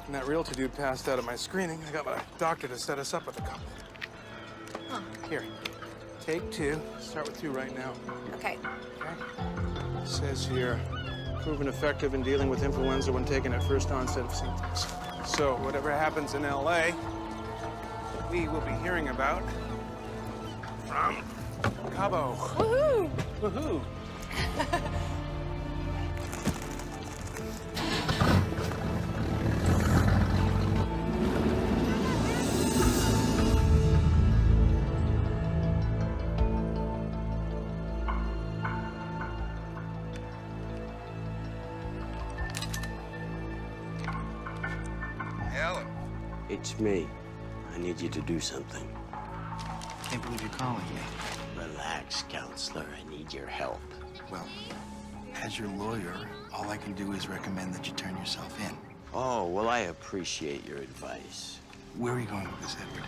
Speaker 18: And that realtor dude passed out at my screening. I got my doctor to set us up with a couple.
Speaker 10: Huh.
Speaker 18: Here, take 2. Start with 2 right now.
Speaker 10: Okay.
Speaker 18: It says here, proven effective in dealing with influenza when taken at first onset of symptoms. So whatever happens in LA, we will be hearing about from Cabo.
Speaker 10: Woohoo!
Speaker 18: Woohoo!
Speaker 5: Helen.
Speaker 9: It's me. I need you to do something.
Speaker 4: Can't believe you're calling me.
Speaker 9: Relax, counselor. I need your help.
Speaker 4: Well, as your lawyer, all I can do is recommend that you turn yourself in.
Speaker 9: Oh, well, I appreciate your advice.
Speaker 4: Where are you going with this, Edward?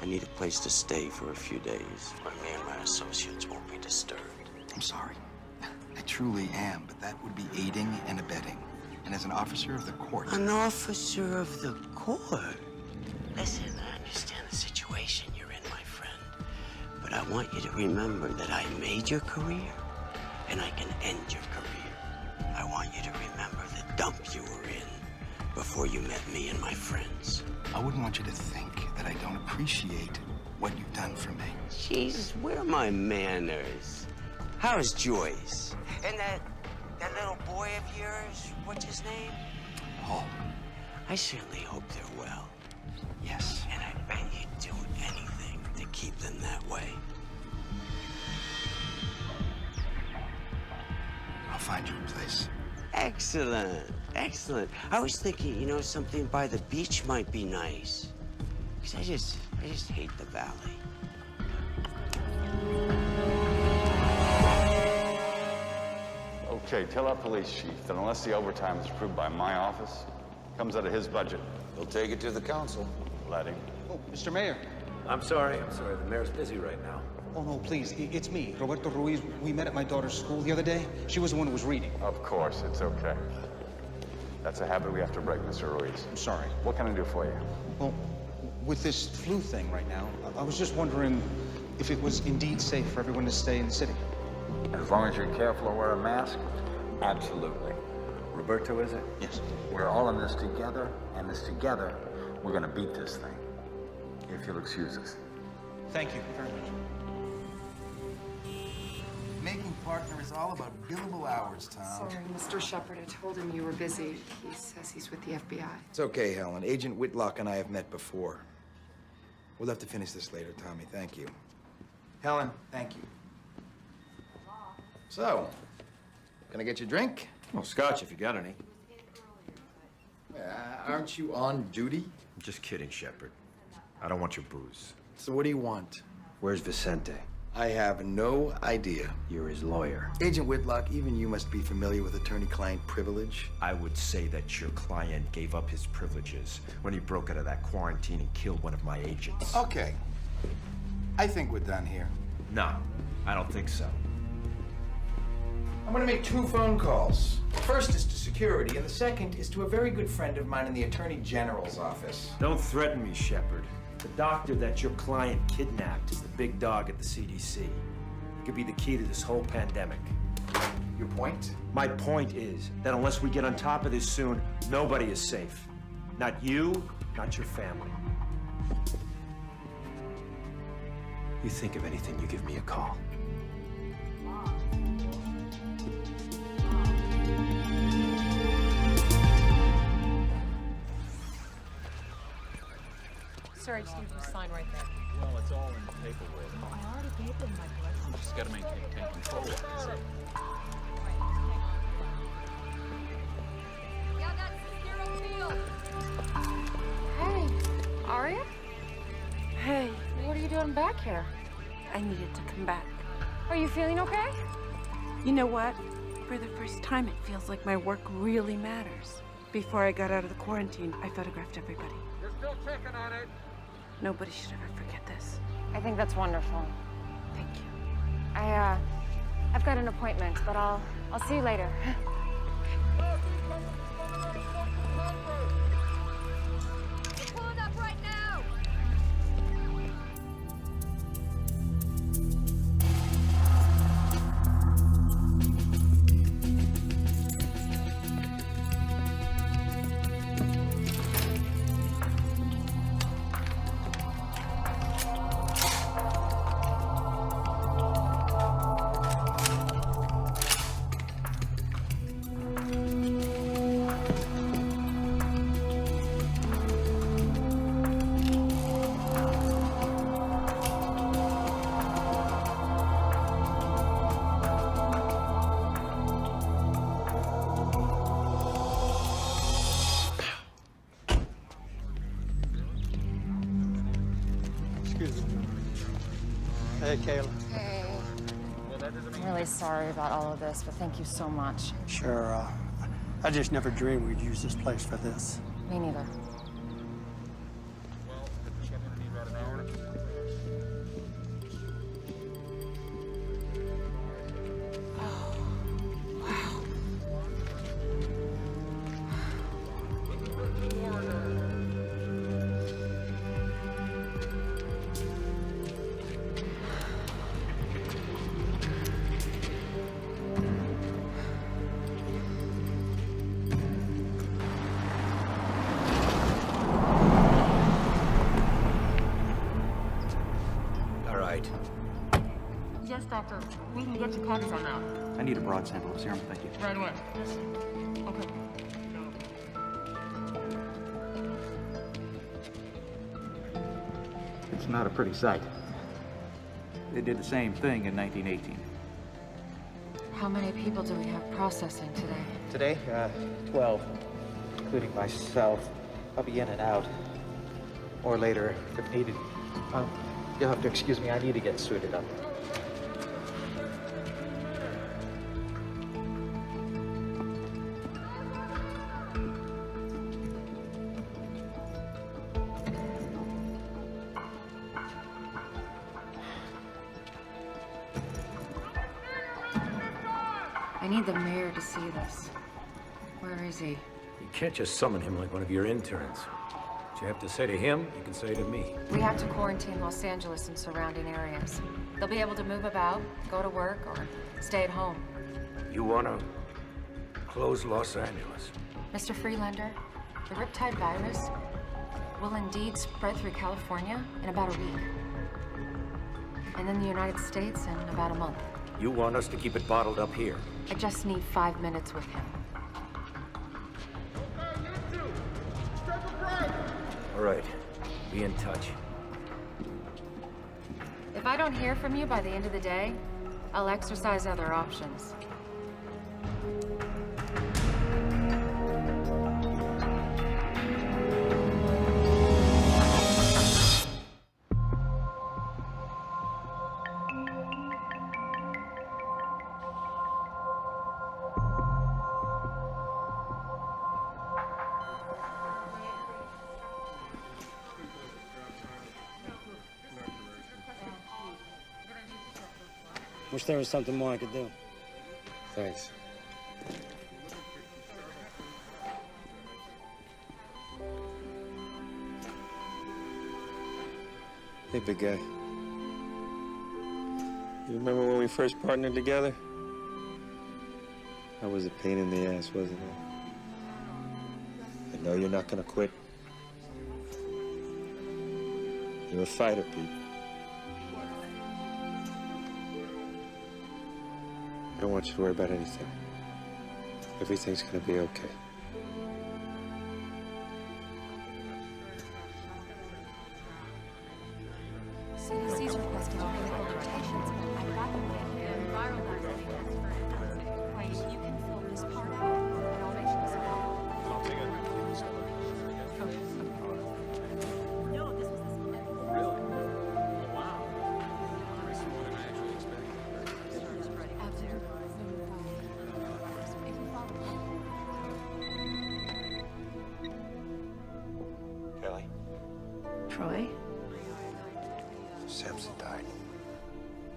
Speaker 9: I need a place to stay for a few days where me and my associates won't be disturbed.
Speaker 11: I'm sorry. I truly am, but that would be aiding and abetting. And as an officer of the court...
Speaker 9: An officer of the court? Listen, I understand the situation you're in, my friend. But I want you to remember that I made your career, and I can end your career. I want you to remember the dump you were in before you met me and my friends.
Speaker 11: I wouldn't want you to think that I don't appreciate what you've done for me.
Speaker 9: Jesus, where are my manners? How's Joyce? And that little boy of yours, what's his name?
Speaker 11: Paul.
Speaker 9: I certainly hope they're well.
Speaker 11: Yes.
Speaker 9: And I bet you'd do anything to keep them that way.
Speaker 11: I'll find you a place.
Speaker 9: Excellent, excellent. I was thinking, you know, something by the beach might be nice. Because I just hate the valley.
Speaker 5: Okay, tell our police chief that unless the overtime is approved by my office, comes out of his budget.
Speaker 6: He'll take it to the council.
Speaker 5: Let him.
Speaker 26: Oh, Mr. Mayor.
Speaker 6: I'm sorry. The mayor's busy right now.
Speaker 26: Oh, no, please. It's me, Roberto Ruiz. We met at my daughter's school the other day. She was the one who was reading.
Speaker 5: Of course, it's okay. That's a habit we have to break, Mr. Ruiz.
Speaker 26: I'm sorry.
Speaker 5: What can I do for you?
Speaker 26: Well, with this flu thing right now, I was just wondering if it was indeed safe for everyone to stay in the city.
Speaker 5: As long as you're careful and wear a mask, absolutely. Roberto, is it?
Speaker 26: Yes.
Speaker 5: We're all in this together, and this together, we're gonna beat this thing. If you'll excuse us.
Speaker 26: Thank you very much.
Speaker 11: Making partner is all about billable hours, Tom.
Speaker 15: Sorry, Mr. Shepard. I told him you were busy. He says he's with the FBI.
Speaker 11: It's okay, Helen. Agent Whitlock and I have met before. We'll have to finish this later, Tommy. Thank you. Helen, thank you. So, can I get you a drink?
Speaker 17: Well, scotch if you got any.
Speaker 11: Aren't you on duty?
Speaker 17: I'm just kidding, Shepard. I don't want your booze.
Speaker 11: So what do you want?
Speaker 17: Where's Vicente?
Speaker 11: I have no idea.
Speaker 17: You're his lawyer.
Speaker 11: Agent Whitlock, even you must be familiar with attorney-client privilege.
Speaker 17: I would say that your client gave up his privileges when he broke out of that quarantine and killed one of my agents.
Speaker 11: Okay. I think we're done here.
Speaker 17: No, I don't think so.
Speaker 11: I'm gonna make 2 phone calls. The first is to security, and the second is to a very good friend of mine in the Attorney General's office.
Speaker 17: Don't threaten me, Shepard. The doctor that your client kidnapped is the big dog at the CDC. He could be the key to this whole pandemic.
Speaker 11: Your point?
Speaker 17: My point is that unless we get on top of this soon, nobody is safe. Not you, not your family. You think of anything, you give me a call.
Speaker 16: Sir, I just need you to sign right there.
Speaker 21: Well, it's all in the paperwork.
Speaker 16: Oh, I already gave them my blessing.
Speaker 21: You just gotta take control of it. That's it.
Speaker 16: Yeah, that's zero field.
Speaker 2: Hey, Aria?
Speaker 16: Hey,
Speaker 2: What are you doing back here?
Speaker 16: I needed to come back.
Speaker 2: Are you feeling okay?
Speaker 16: You know what? For the first time, it feels like my work really matters. Before I got out of the quarantine, I photographed everybody.
Speaker 25: We're still checking on it.
Speaker 16: Nobody should ever forget this.
Speaker 2: I think that's wonderful.
Speaker 16: Thank you.
Speaker 2: I've got an appointment, but I'll see you later.
Speaker 16: Pulling up right now!
Speaker 26: Hey, Kayla.
Speaker 2: Hey. I'm really sorry about all of this, but thank you so much.
Speaker 26: Sure, I just never dreamed we'd use this place for this.
Speaker 2: Me neither.
Speaker 21: Well, check in about an hour.
Speaker 1: Yes, doctor. We can get you cortisone now.
Speaker 26: I need a broad sample of serum, thank you.
Speaker 1: Right away. Okay.
Speaker 17: It's not a pretty sight. They did the same thing in 1918.
Speaker 2: How many people do we have processing today?
Speaker 26: Today, 12, including myself. I'll be in and out. Or later, if needed. You'll have to excuse me, I need to get suited up.
Speaker 2: I need the mayor to see this. Where is he?
Speaker 6: You can't just summon him like one of your interns. What you have to say to him, you can say to me.
Speaker 2: We have to quarantine Los Angeles and surrounding areas. They'll be able to move about, go to work, or stay at home.
Speaker 6: You want to close Los Angeles?
Speaker 2: Mr. Freelander, the Riptide virus will indeed spread through California in about a week. And then the United States in about a month.
Speaker 6: You want us to keep it bottled up here?
Speaker 2: I just need 5 minutes with him.
Speaker 6: All right. Be in touch.
Speaker 2: If I don't hear from you by the end of the day, I'll exercise other options.
Speaker 12: Wish there was something more I could do.
Speaker 13: Thanks. Hey, big guy. You remember when we first partnered together? That was a pain in the ass, wasn't it? I know you're not gonna quit. You're a fighter, Pete. I don't want you to worry about anything. Everything's gonna be okay.
Speaker 2: CDC's requesting clinical rotations. I've got them right here. Viral vaccine. Wait, you can fill this part out, and I'll make sure this No, this was this one.
Speaker 14: Really? Oh, wow. This is more than I actually expected.
Speaker 26: Kelly?
Speaker 16: Troy?
Speaker 26: Samson died.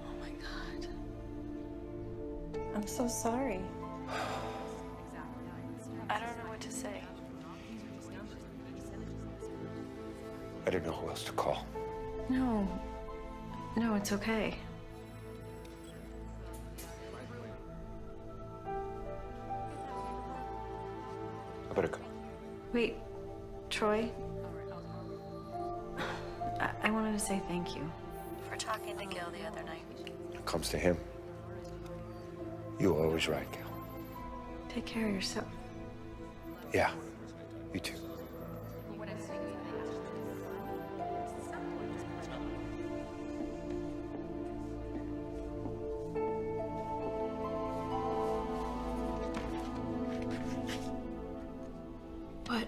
Speaker 16: Oh my God. I'm so sorry. I don't know what to say.
Speaker 26: I didn't know who else to call.
Speaker 16: No. No, it's okay.
Speaker 26: I better go.
Speaker 16: Wait, Troy? I wanted to say thank you for talking to Gil the other night.
Speaker 26: When it comes to him, you were always right, Gal.
Speaker 16: Take care of yourself.
Speaker 26: Yeah, you too.
Speaker 16: What?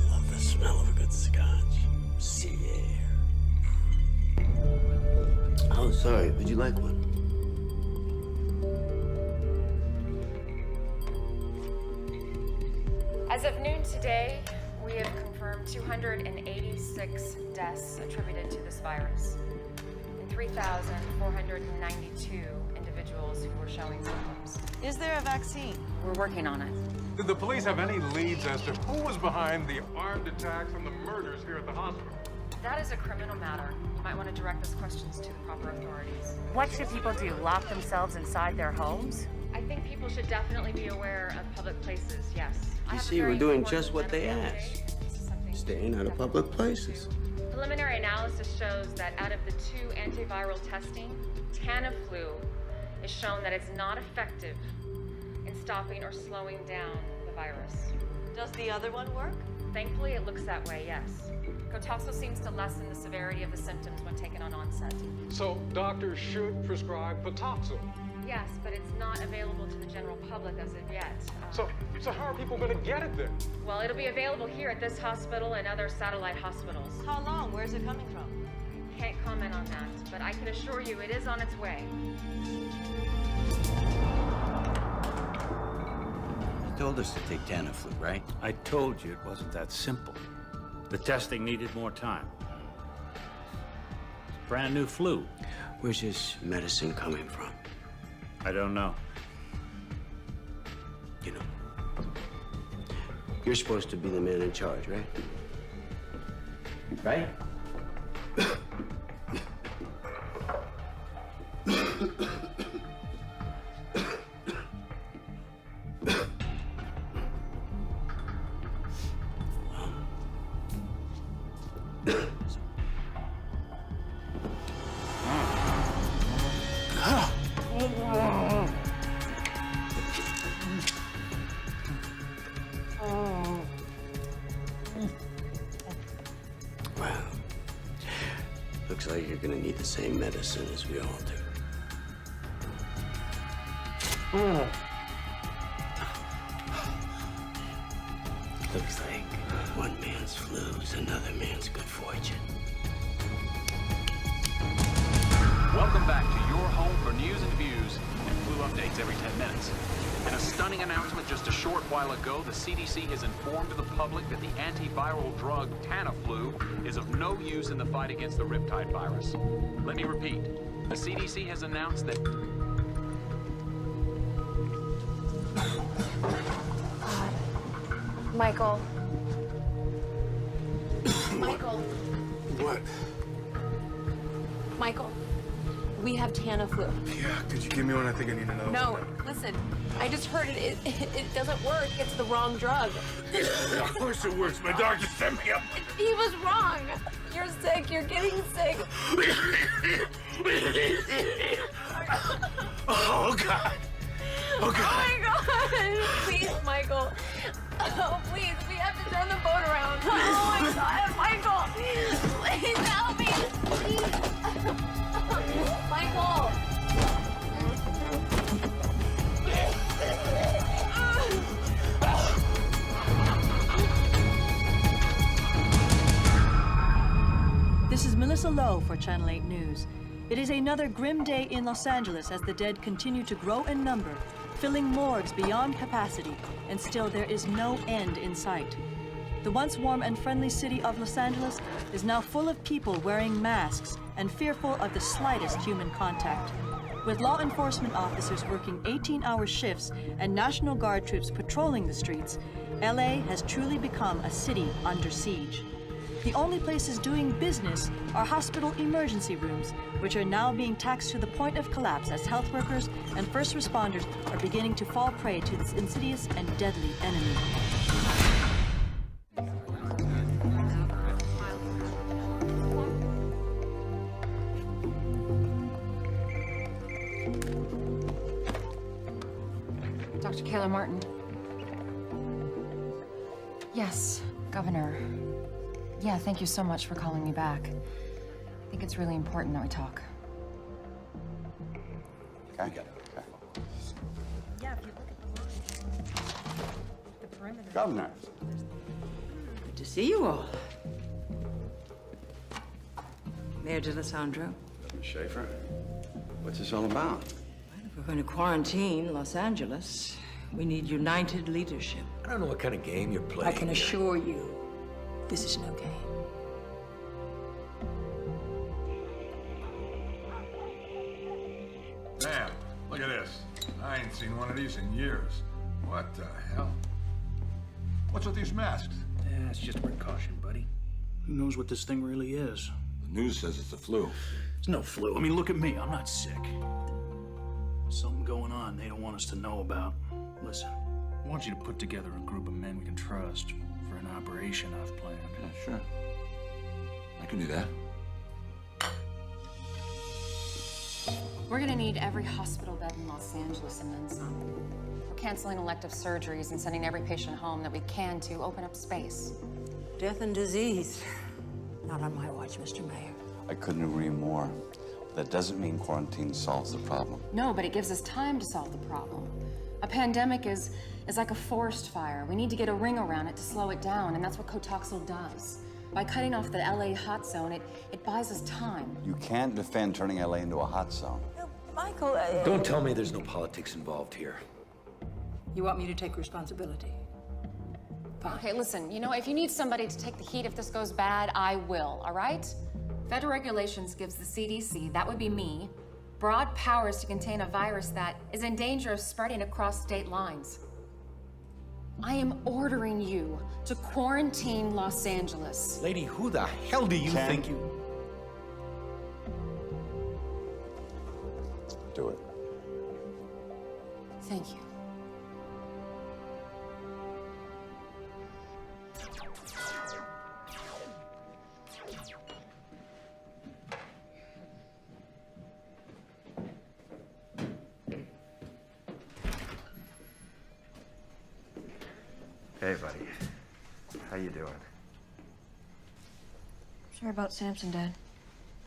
Speaker 9: Love the smell of a good scotch. Sea air. Oh, sorry. Would you like one?
Speaker 2: As of noon today, we have confirmed 286 deaths attributed to this virus, and 3,492 individuals who were showing symptoms.
Speaker 22: Is there a vaccine?
Speaker 2: We're working on it.
Speaker 19: Did the police have any leads as to who was behind the armed attacks and the murders here at the hospital?
Speaker 2: That is a criminal matter. You might want to direct those questions to the proper authorities.
Speaker 1: What should people do? Lock themselves inside their homes?
Speaker 2: I think people should definitely be aware of public places, yes.
Speaker 9: You see, we're doing just what they asked. Staying out of public places.
Speaker 2: Preliminary analysis shows that out of the 2 antiviral testing, Tamiflu is shown that it's not effective in stopping or slowing down the virus.
Speaker 22: Does the other one work?
Speaker 2: Thankfully, it looks that way, yes. Cotoxo seems to lessen the severity of the symptoms when taken on onset.
Speaker 19: So doctors should prescribe Patoxil.
Speaker 2: Yes, but it's not available to the general public as of yet.
Speaker 19: So how are people gonna get it then?
Speaker 2: Well, it'll be available here at this hospital and other satellite hospitals.
Speaker 22: How long? Where's it coming from?
Speaker 2: Can't comment on that, but I can assure you it is on its way.
Speaker 9: You told us to take Tamiflu, right?
Speaker 13: I told you it wasn't that simple. The testing needed more time. Brand new flu.
Speaker 9: Where's this medicine coming from?
Speaker 13: I don't know.
Speaker 9: You know, you're supposed to be the man in charge, right? Right? Well, looks like you're gonna need the same medicine as we all do. Looks like one man's flu is another man's good fortune.
Speaker 7: Welcome back to your home for news and views and flu updates every 10 minutes. In a stunning announcement just a short while ago, the CDC has informed the public that the antiviral drug Tamiflu is of no use in the fight against the Riptide virus. Let me repeat, the CDC has announced that...
Speaker 10: Michael. Michael.
Speaker 18: What?
Speaker 10: Michael. We have Tamiflu.
Speaker 18: Yeah, could you give me one? I think I need another
Speaker 10: No,
Speaker 18: one.
Speaker 10: listen. I just heard it. It doesn't work. It's the wrong drug.
Speaker 18: Of course it works. My doctor set me up.
Speaker 10: He was wrong. You're sick. You're getting sick.
Speaker 18: Oh, God. Oh, God.
Speaker 10: Oh, my God. Please, Michael. Oh, please. We have to turn the boat around. Oh, my God. Michael. Please help me. Please. Michael.
Speaker 22: This is Melissa Lowe for Channel 8 News. It is another grim day in Los Angeles as the dead continue to grow in number, filling morgues beyond capacity, and still there is no end in sight. The once warm and friendly city of Los Angeles is now full of people wearing masks and fearful of the slightest human contact. With law enforcement officers working 18-hour shifts and National Guard troops patrolling the streets, LA has truly become a city under siege. The only places doing business are hospital emergency rooms, which are now being taxed to the point of collapse as health workers and first responders are beginning to fall prey to this insidious and deadly enemy.
Speaker 2: Dr. Kayla Martin. Yes, Governor. Yeah, thank you so much for calling me back. I think it's really important that we talk.
Speaker 5: Okay.
Speaker 10: Yeah, if you look at the line, the perimeter.
Speaker 5: Governor.
Speaker 8: Good to see you all. Mayor DeLisandro.
Speaker 5: Schaefer, what's this all about?
Speaker 8: If we're going to quarantine Los Angeles, we need united leadership.
Speaker 6: I don't know what kind of game you're playing.
Speaker 8: I can assure you, this is no game.
Speaker 19: Damn, look at this. I ain't seen one of these in years. What the hell? What's with these masks?
Speaker 17: Yeah, it's just precaution, buddy. Who knows what this thing really is?
Speaker 5: The news says it's the flu.
Speaker 17: It's no flu. I mean, look at me. I'm not sick.
Speaker 3: Something going on they don't want us to know about. Listen, I want you to put together a group of men we can trust for an operation I've planned.
Speaker 5: Yeah, sure. I can do that.
Speaker 2: We're gonna need every hospital bed in Los Angeles and then some. We're canceling elective surgeries and sending every patient home that we can to open up space.
Speaker 8: Death and disease. Not on my watch, Mr. Mayor.
Speaker 5: I couldn't agree more. That doesn't mean quarantine solves the problem.
Speaker 2: No, but it gives us time to solve the problem. A pandemic is like a forest fire. We need to get a ring around it to slow it down, and that's what Cotoxel does. By cutting off the LA hot zone, it buys us time.
Speaker 5: You can't defend turning LA into a hot zone.
Speaker 8: Michael,
Speaker 6: Don't tell me there's no politics involved here.
Speaker 8: You want me to take responsibility? Fine.
Speaker 2: Okay, listen, you know, if you need somebody to take the heat if this goes bad, I will, all right? Federal regulations gives the CDC, that would be me, broad powers to contain a virus that is in danger of spreading across state lines. I am ordering you to quarantine Los Angeles.
Speaker 6: Lady, who the hell do you think you...
Speaker 5: Do it.
Speaker 2: Thank you.
Speaker 17: Hey, buddy. How you doing?
Speaker 22: Sorry about Samson, Dad.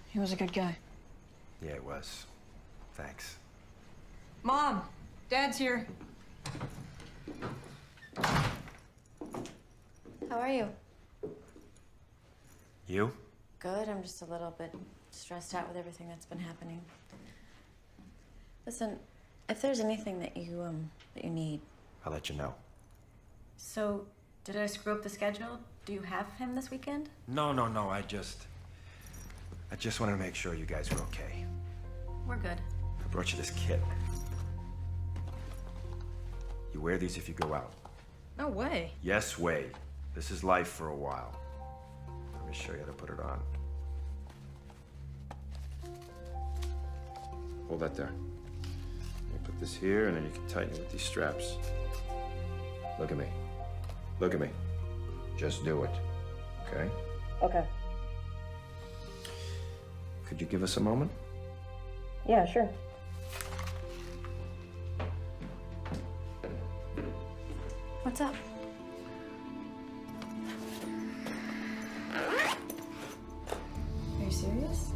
Speaker 22: He was a good guy.
Speaker 17: Yeah, it was. Thanks.
Speaker 22: Mom! Dad's here.
Speaker 2: How are you?
Speaker 17: You?
Speaker 22: Good. I'm just a little bit stressed out with everything that's been happening. Listen, if there's anything that you need.
Speaker 17: I'll let you know.
Speaker 22: So, did I screw up the schedule? Do you have him this weekend?
Speaker 17: No. I just wanted to make sure you guys were okay.
Speaker 22: We're good.
Speaker 17: I brought you this kit. You wear these if you go out.
Speaker 22: No way.
Speaker 17: Yes, way. This is life for a while. Let me show you how to put it on. Hold that there. You put this here, and then you can tighten it with these straps. Look at me. Look at me. Just do it. Okay?
Speaker 22: Okay.
Speaker 17: Could you give us a moment?
Speaker 22: Yeah, sure. What's up? Are you serious?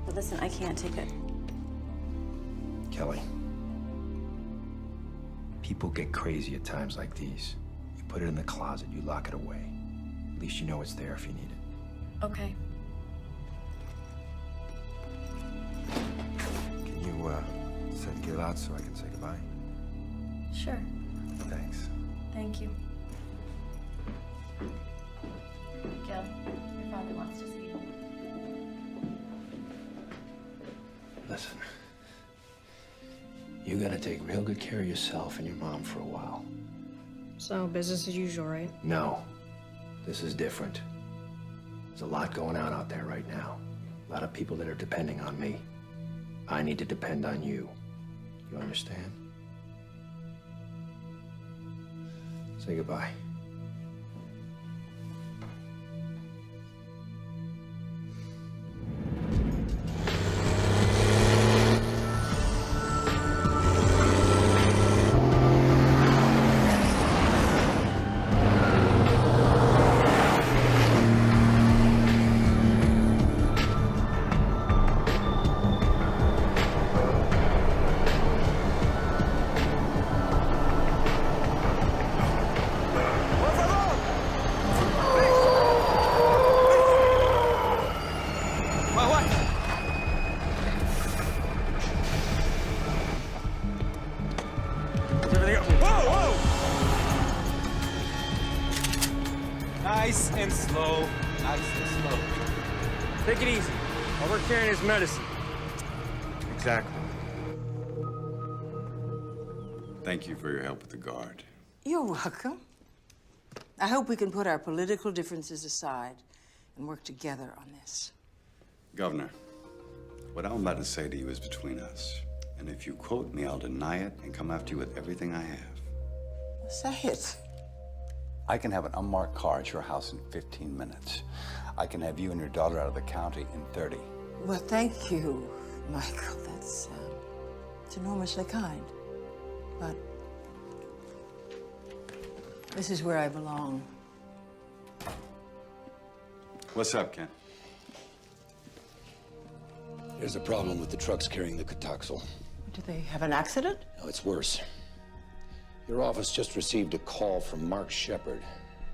Speaker 22: But listen, I can't take it.
Speaker 17: Kelly. People get crazy at times like these. You put it in the closet, you lock it away. At least you know it's there if you need it.
Speaker 22: Okay.
Speaker 17: Can you, set the kid out so I can say goodbye?
Speaker 22: Sure.
Speaker 17: Thanks.
Speaker 22: Thank you. Gil, your father wants to see you.
Speaker 17: Listen. You gotta take real good care of yourself and your mom for a while.
Speaker 22: So, business as usual, right?
Speaker 17: No. This is different. There's a lot going on out there right now. A lot of people that are depending on me. I need to depend on you. You understand? Say goodbye.
Speaker 25: Nice and slow. Nice and slow. Take it easy. While we're carrying his medicine.
Speaker 17: Exactly.
Speaker 5: Thank you for your help with the guard.
Speaker 8: You're welcome. I hope we can put our political differences aside and work together on this.
Speaker 5: Governor, what I'm about to say to you is between us. And if you quote me, I'll deny it and come after you with everything I have.
Speaker 8: Say it.
Speaker 5: I can have an unmarked car at your house in 15 minutes. I can have you and your daughter out of the county in 30.
Speaker 8: Well, thank you, Michael. That's it's enormously kind. But this is where I belong.
Speaker 5: What's up, Ken?
Speaker 17: There's a problem with the trucks carrying the Cotoxel.
Speaker 8: Did they have an accident?
Speaker 17: No, it's worse. Your office just received a call from Mark Shepard,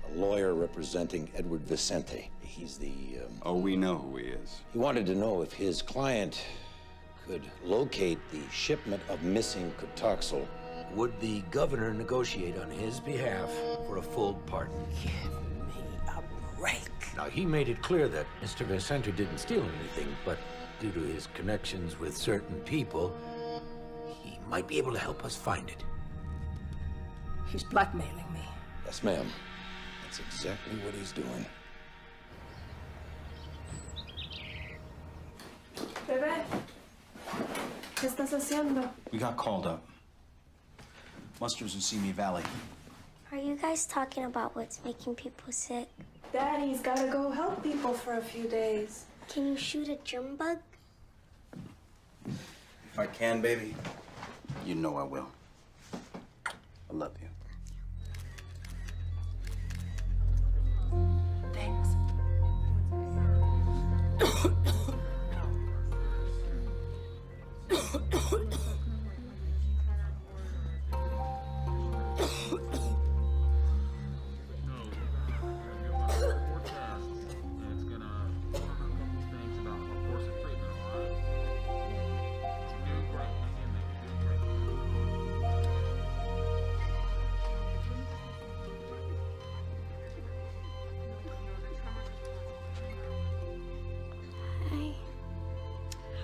Speaker 17: a lawyer representing Edward Vicente. He's the,
Speaker 5: Oh, we know who he is.
Speaker 17: He wanted to know if his client could locate the shipment of missing Cotoxel. Would the governor negotiate on his behalf for a full pardon?
Speaker 8: Give me a break.
Speaker 6: Now, he made it clear that Mr. Vicente didn't steal anything, but due to his connections with certain people, he might be able to help us find it.
Speaker 8: He's blackmailing me.
Speaker 17: Yes, ma'am. That's exactly what he's doing.
Speaker 10: Bebé, ¿qué estás haciendo?
Speaker 3: We got called up. Musters in Simi Valley.
Speaker 4: Are you guys talking about what's making people sick?
Speaker 10: Daddy's gotta go help people for a few days.
Speaker 4: Can you shoot a germ bug?
Speaker 3: If I can, baby, you know I will. I love you.
Speaker 16: Thanks.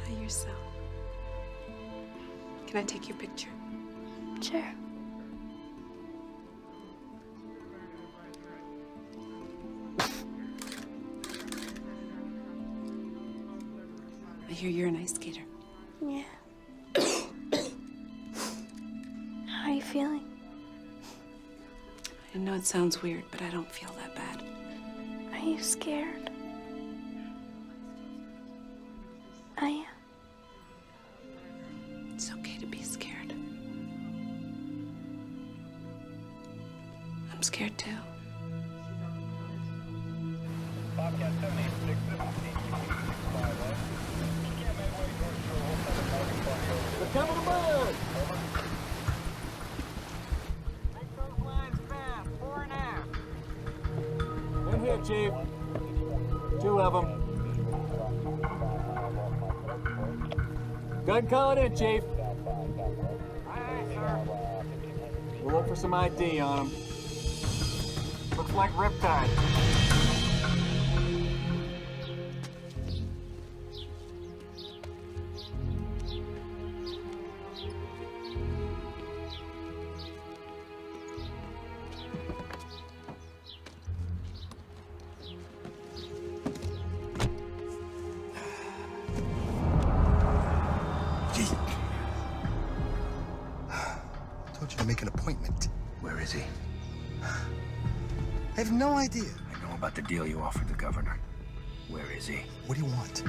Speaker 16: Hi, yourself. Can I take your picture?
Speaker 4: Sure.
Speaker 16: I hear you're an ice skater.
Speaker 4: Yeah. How are you feeling?
Speaker 16: I know it sounds weird, but I don't feel that bad.
Speaker 4: Are you scared? I am.
Speaker 16: It's okay to be scared. I'm scared too.
Speaker 12: We're coming to bird! In here, Chief. 2 of them. Gun calling in, Chief. We'll look for some ID on them. Looks like Riptide.
Speaker 11: I told you to make an appointment.
Speaker 17: Where is he?
Speaker 11: I have no idea.
Speaker 17: I know about the deal you offered the governor. Where is he?
Speaker 11: What do you want?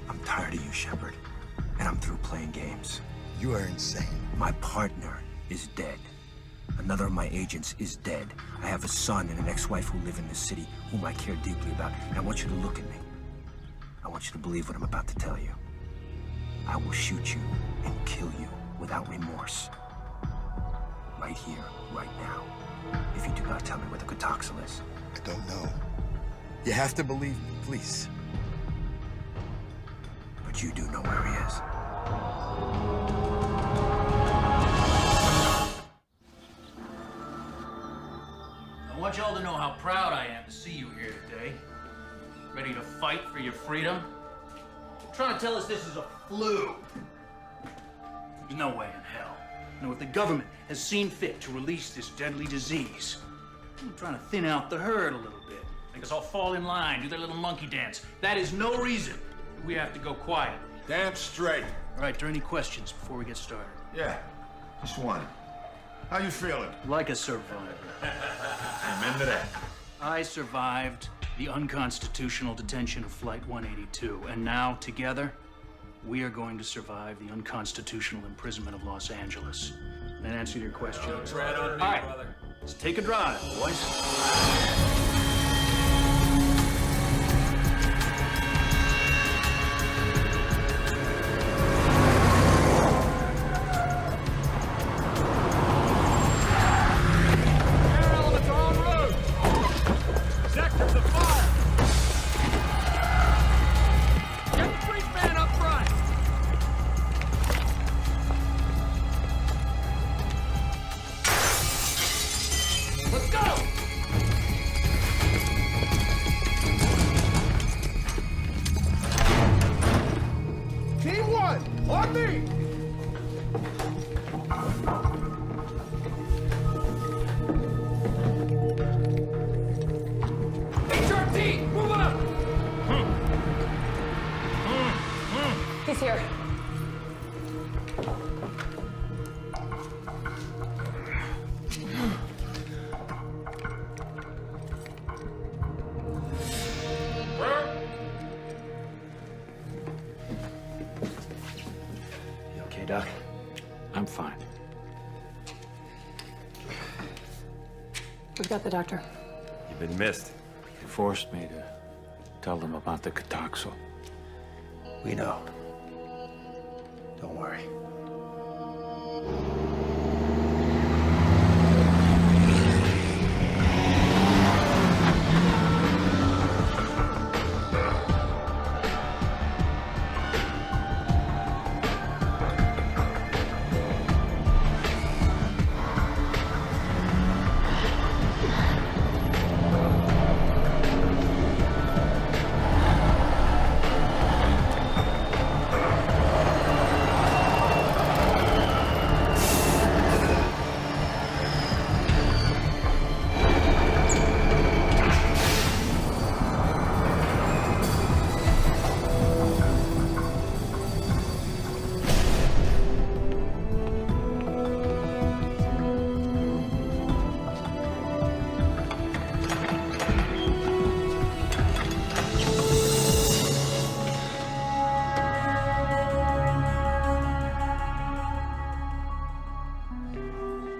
Speaker 17: I'm tired of you, Shepard. And I'm through playing games.
Speaker 11: You are insane.
Speaker 17: My partner is dead. Another of my agents is dead. I have a son and an ex-wife who live in this city, whom I care deeply about. And I want you to look at me. I want you to believe what I'm about to tell you. I will shoot you and kill you without remorse. Right here, right now. If you do not tell me where the Cotoxel is.
Speaker 11: I don't know. You have to believe me, please.
Speaker 17: But you do know where he is.
Speaker 3: I want y'all to know how proud I am to see you here today. Ready to fight for your freedom? You're trying to tell us this is a flu. There's no way in hell. No, if the government has seen fit to release this deadly disease, I'm trying to thin out the herd a little bit. Make us all fall in line, do their little monkey dance. That is no reason we have to go quiet.
Speaker 19: Damn straight.
Speaker 3: All right, are there any questions before we get started?
Speaker 19: Yeah, just one. How you feeling?
Speaker 3: Like a survivor.
Speaker 19: Amen to that.
Speaker 3: I survived the unconstitutional detention of Flight 182, and now, together, we are going to survive the unconstitutional imprisonment of Los Angeles. That answer your question?
Speaker 13: Tread on me,
Speaker 3: All right,
Speaker 13: brother.
Speaker 3: let's take a drive, boys.
Speaker 19: T1, on me!
Speaker 13: HRT, move up!
Speaker 10: He's here.
Speaker 6: You okay, Doc?
Speaker 13: I'm fine.
Speaker 10: We've got the doctor.
Speaker 13: You've been missed. You forced me to tell them about the Cataxel.
Speaker 6: We know. Don't worry.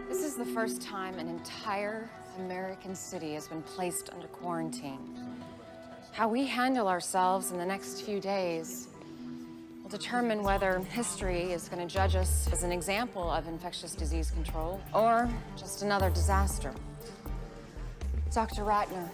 Speaker 2: This is the first time an entire American city has been placed under quarantine. How we handle ourselves in the next few days will determine whether history is going to judge us as an example of infectious disease control or just another disaster. Dr. Ratner,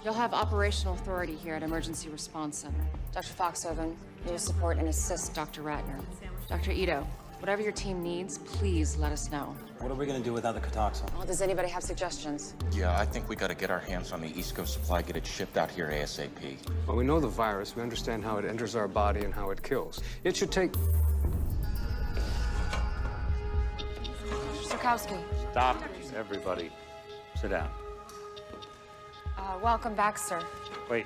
Speaker 2: you'll have operational authority here at Emergency Response Center. Dr. Foxhoven, you will support and assist Dr. Ratner. Dr. Ito, whatever your team needs, please let us know.
Speaker 14: What are we gonna do without the Cataxel?
Speaker 2: Well, does anybody have suggestions?
Speaker 15: Yeah, I think we gotta get our hands on the East Coast supply, get it shipped out here ASAP.
Speaker 18: Well, we know the virus. We understand how it enters our body and how it kills. It should take...
Speaker 2: Sirkowski,
Speaker 13: Stop, everybody. Sit down.
Speaker 2: welcome back, sir.
Speaker 13: Wait.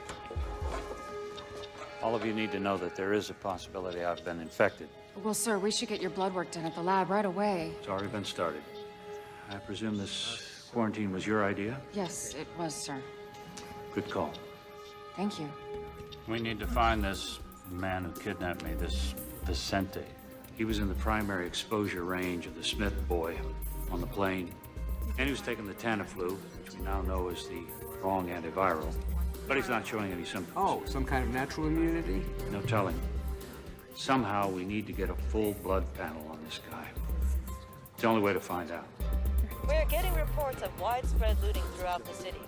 Speaker 13: All of you need to know that there is a possibility I've been infected.
Speaker 2: Well, sir, we should get your blood work done at the lab right away.
Speaker 13: It's already been started. I presume this quarantine was your idea?
Speaker 2: Yes, it was, sir.
Speaker 13: Good call.
Speaker 2: Thank you.
Speaker 13: We need to find this man who kidnapped me, this Vicente. He was in the primary exposure range of the Smith boy on the plane, and he was taking the Tamiflu, which we now know is the wrong antiviral, but he's not showing any symptoms.
Speaker 18: Oh, some kind of natural immunity?
Speaker 13: No telling. Somehow we need to get a full blood panel on this guy. It's the only way to find out.
Speaker 22: We're getting reports of widespread looting throughout the city.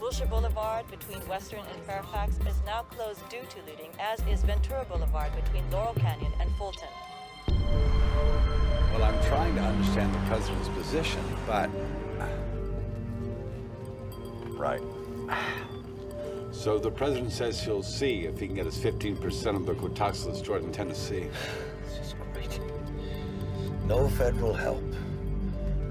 Speaker 22: Wilshire Boulevard between Western and Fairfax is now closed due to looting, as is Ventura Boulevard between Laurel Canyon and Fulton.
Speaker 5: Well, I'm trying to understand the president's position, but... Right. So the president says he'll see if he can get his 15% of the Cataxel destroyed in Tennessee.
Speaker 6: This is great. No federal help.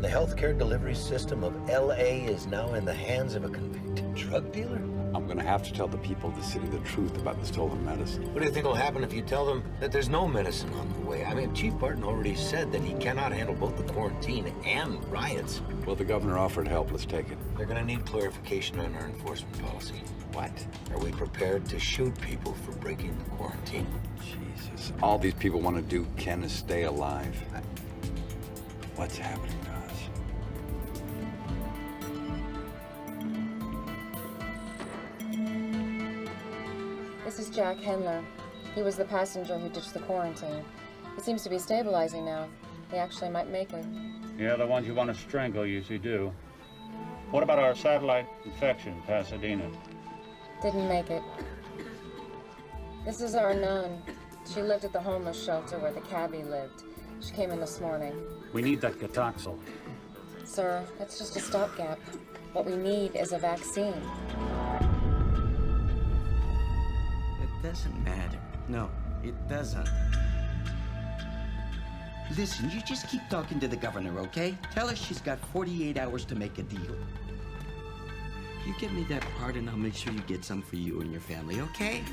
Speaker 6: The healthcare delivery system of L.A. is now in the hands of a convicted drug drug dealer?
Speaker 5: I'm gonna have to tell the people of the city the truth about the stolen medicine.
Speaker 6: What do you think will happen if you tell them that there's no medicine on the way? I mean, Chief Barton already said that he cannot handle both the quarantine and riots.
Speaker 5: Well, the governor offered help. Let's take it.
Speaker 6: They're gonna need clarification on our enforcement policy.
Speaker 5: What?
Speaker 6: Are we prepared to shoot people for breaking the quarantine?
Speaker 5: Jesus. All these people want to do, Ken, is stay alive. What's happening to us?
Speaker 2: This is Jack Hendler. He was the passenger who ditched the quarantine. He seems to be stabilizing now. He actually might make it.
Speaker 13: Yeah, the ones you want to strangle usually do. What about our satellite infection, Pasadena?
Speaker 2: Didn't make it. This is our nun. She lived at the homeless shelter where the cabbie lived. She came in this morning.
Speaker 13: We need that Catoxyl.
Speaker 2: Sir, that's just a stopgap. What we need is a vaccine.
Speaker 9: It doesn't matter. No, it doesn't. Listen, you just keep talking to the governor, okay? Tell her she's got 48 hours to make a deal. You give me that part and I'll make sure you get some for you and your family, okay?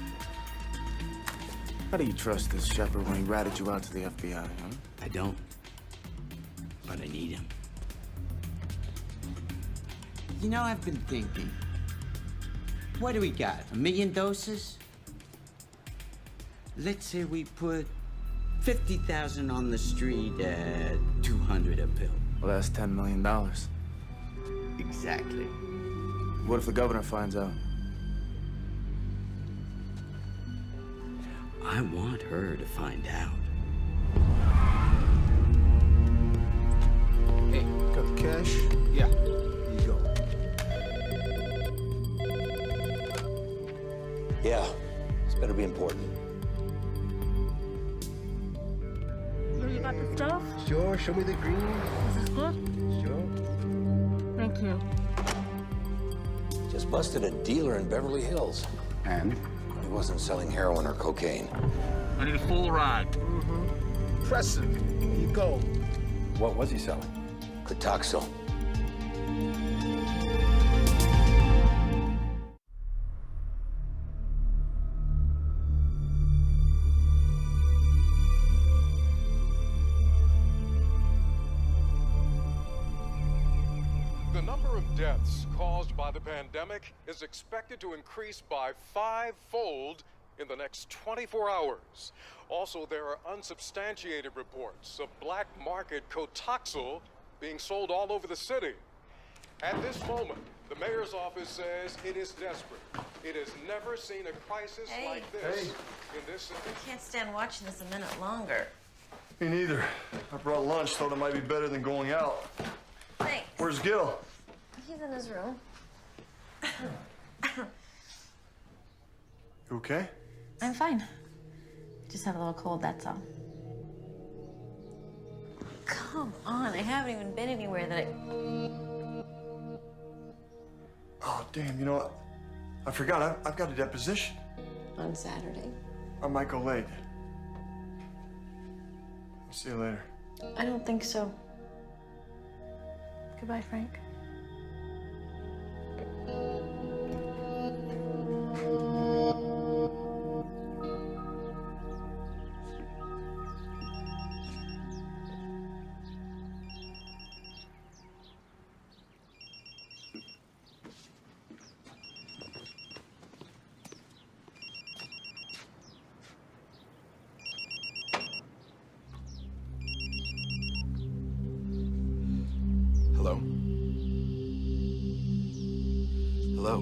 Speaker 11: How do you trust this shepherd when he ratted you out to the FBI, huh?
Speaker 9: I don't. But I need him. You know, I've been thinking. What do we got? 1 million doses? Let's say we put 50,000 on the street at 200 a pill.
Speaker 11: Well, that's $10 million.
Speaker 9: Exactly.
Speaker 11: What if the governor finds out?
Speaker 9: I want her to find out.
Speaker 11: Hey, got the cash? Yeah. Here you go.
Speaker 6: Yeah, this better be important.
Speaker 10: You got the stuff?
Speaker 17: Sure, show me the green.
Speaker 10: Is this good?
Speaker 17: Sure.
Speaker 10: Thank you.
Speaker 6: Just busted a dealer in Beverly Hills.
Speaker 5: And?
Speaker 6: He wasn't selling heroin or cocaine.
Speaker 3: I need a full ride.
Speaker 17: Impressive. Here you go.
Speaker 5: What was he selling?
Speaker 6: Catoxyl.
Speaker 1: The number of deaths caused by the pandemic is expected to increase by 5-fold in the next 24 hours. Also, there are unsubstantiated reports of black market Catoxyl being sold all over the city. At this moment, the mayor's office says it is desperate. It has never seen a crisis like this in this city.
Speaker 20: I can't stand watching this a minute longer.
Speaker 21: Me neither. I brought lunch, thought it might be better than going out.
Speaker 20: Thanks.
Speaker 21: Where's Gil?
Speaker 20: He's in his room.
Speaker 21: You okay?
Speaker 20: I'm fine. Just have a little cold, that's all. Come on, I haven't even been anywhere that I...
Speaker 21: Oh, damn, you know what? I forgot, I've got a deposition.
Speaker 20: On Saturday?
Speaker 21: I might go late. I'll see you later.
Speaker 20: I don't think so. Goodbye, Frank.
Speaker 11: Hello? Hello?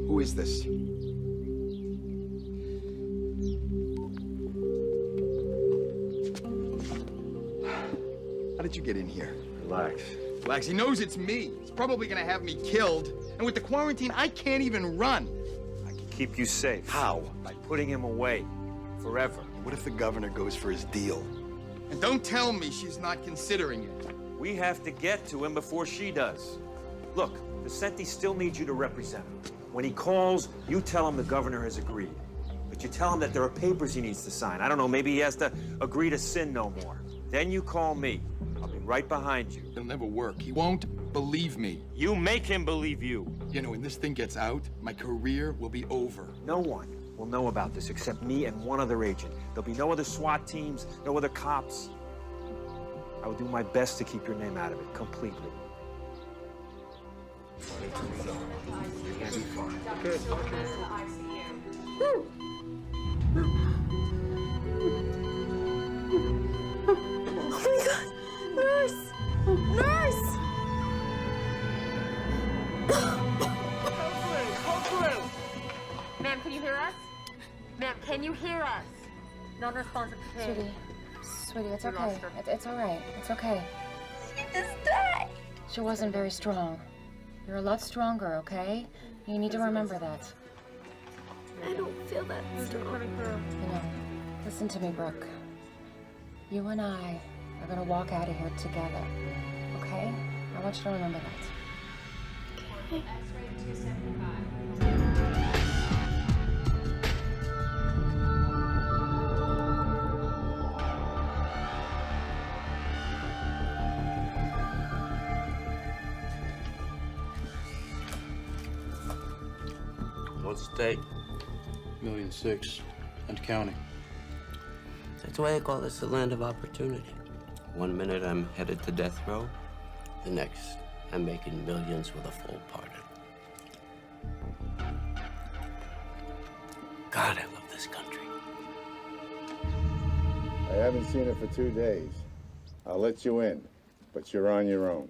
Speaker 11: Who is this? How did you get in here?
Speaker 5: Relax.
Speaker 11: Relax. He knows it's me. He's probably gonna have me killed. And with the quarantine, I can't even run.
Speaker 12: I can keep you safe.
Speaker 11: How?
Speaker 12: By putting him away. Forever.
Speaker 11: What if the governor goes for his deal? And don't tell me she's not considering it.
Speaker 12: We have to get to him before she does. Look, Vicente still needs you to represent him. When he calls, you tell him the governor has agreed. But you tell him that there are papers he needs to sign. I don't know, maybe he has to agree to sin no more. Then you call me. I'll be right behind you.
Speaker 11: It'll never work. He won't.
Speaker 21: believe me.
Speaker 12: You make him believe you.
Speaker 21: You know, when this thing gets out, my career will be over.
Speaker 12: No one will know about this except me and one other agent. There'll be no other SWAT teams, no other cops. I will do my best to keep your name out of it completely.
Speaker 10: Oh my God! Nurse! Nurse!
Speaker 7: Ma'am, can you hear us? Ma'am, can you hear us? Non-responsive to
Speaker 2: Sweetie. Sweetie, it's okay. It's all right. It's okay.
Speaker 10: She just died.
Speaker 2: She wasn't very strong. You're a lot stronger, okay? You need to remember that.
Speaker 10: I don't feel that strong.
Speaker 2: You know, listen to me, Brooke. You and I are gonna walk out of here together, okay? I want you to remember that.
Speaker 10: Okay.
Speaker 9: What's the date?
Speaker 14: 1.6 million and counting.
Speaker 9: That's why I call this the land of opportunity. One minute I'm headed to death row, the next I'm making millions with a full pardon. God, I love this country.
Speaker 5: I haven't seen it for 2 days. I'll let you in, but you're on your own.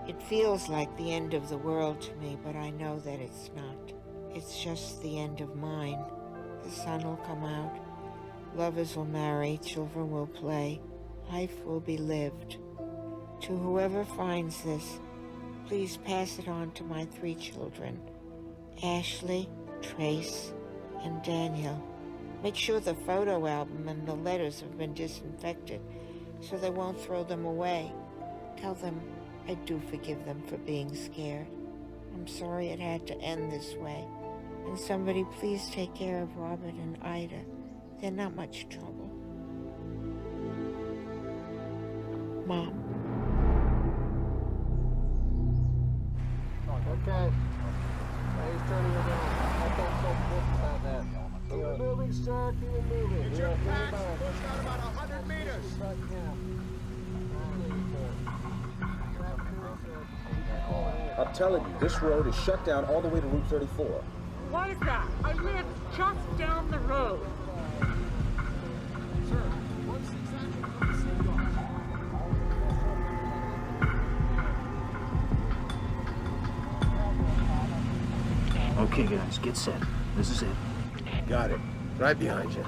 Speaker 8: It feels like the end of the world to me, but I know that it's not. It's just the end of mine. The sun will come out, lovers will marry, children will play, life will be lived. To whoever finds this, please pass it on to my 3 children, Ashley, Trace, and Daniel. Make sure the photo album and the letters have been disinfected so they won't throw them away. Tell them I do forgive them for being scared. I'm sorry it had to end this way. And somebody please take care of Robert and Ida. They're not much trouble. Mom.
Speaker 23: Okay. He's turning around. I felt so pissed about that. Keep it moving, sir. Keep it moving.
Speaker 19: Get your packs pushed out about 100 meters.
Speaker 24: I'm telling you, this road is shut down all the way to Route 34.
Speaker 7: Why is that? I live just down the road.
Speaker 19: Sir, what's exactly
Speaker 17: Okay, guys, get set. This is it.
Speaker 24: Got it. Right behind you.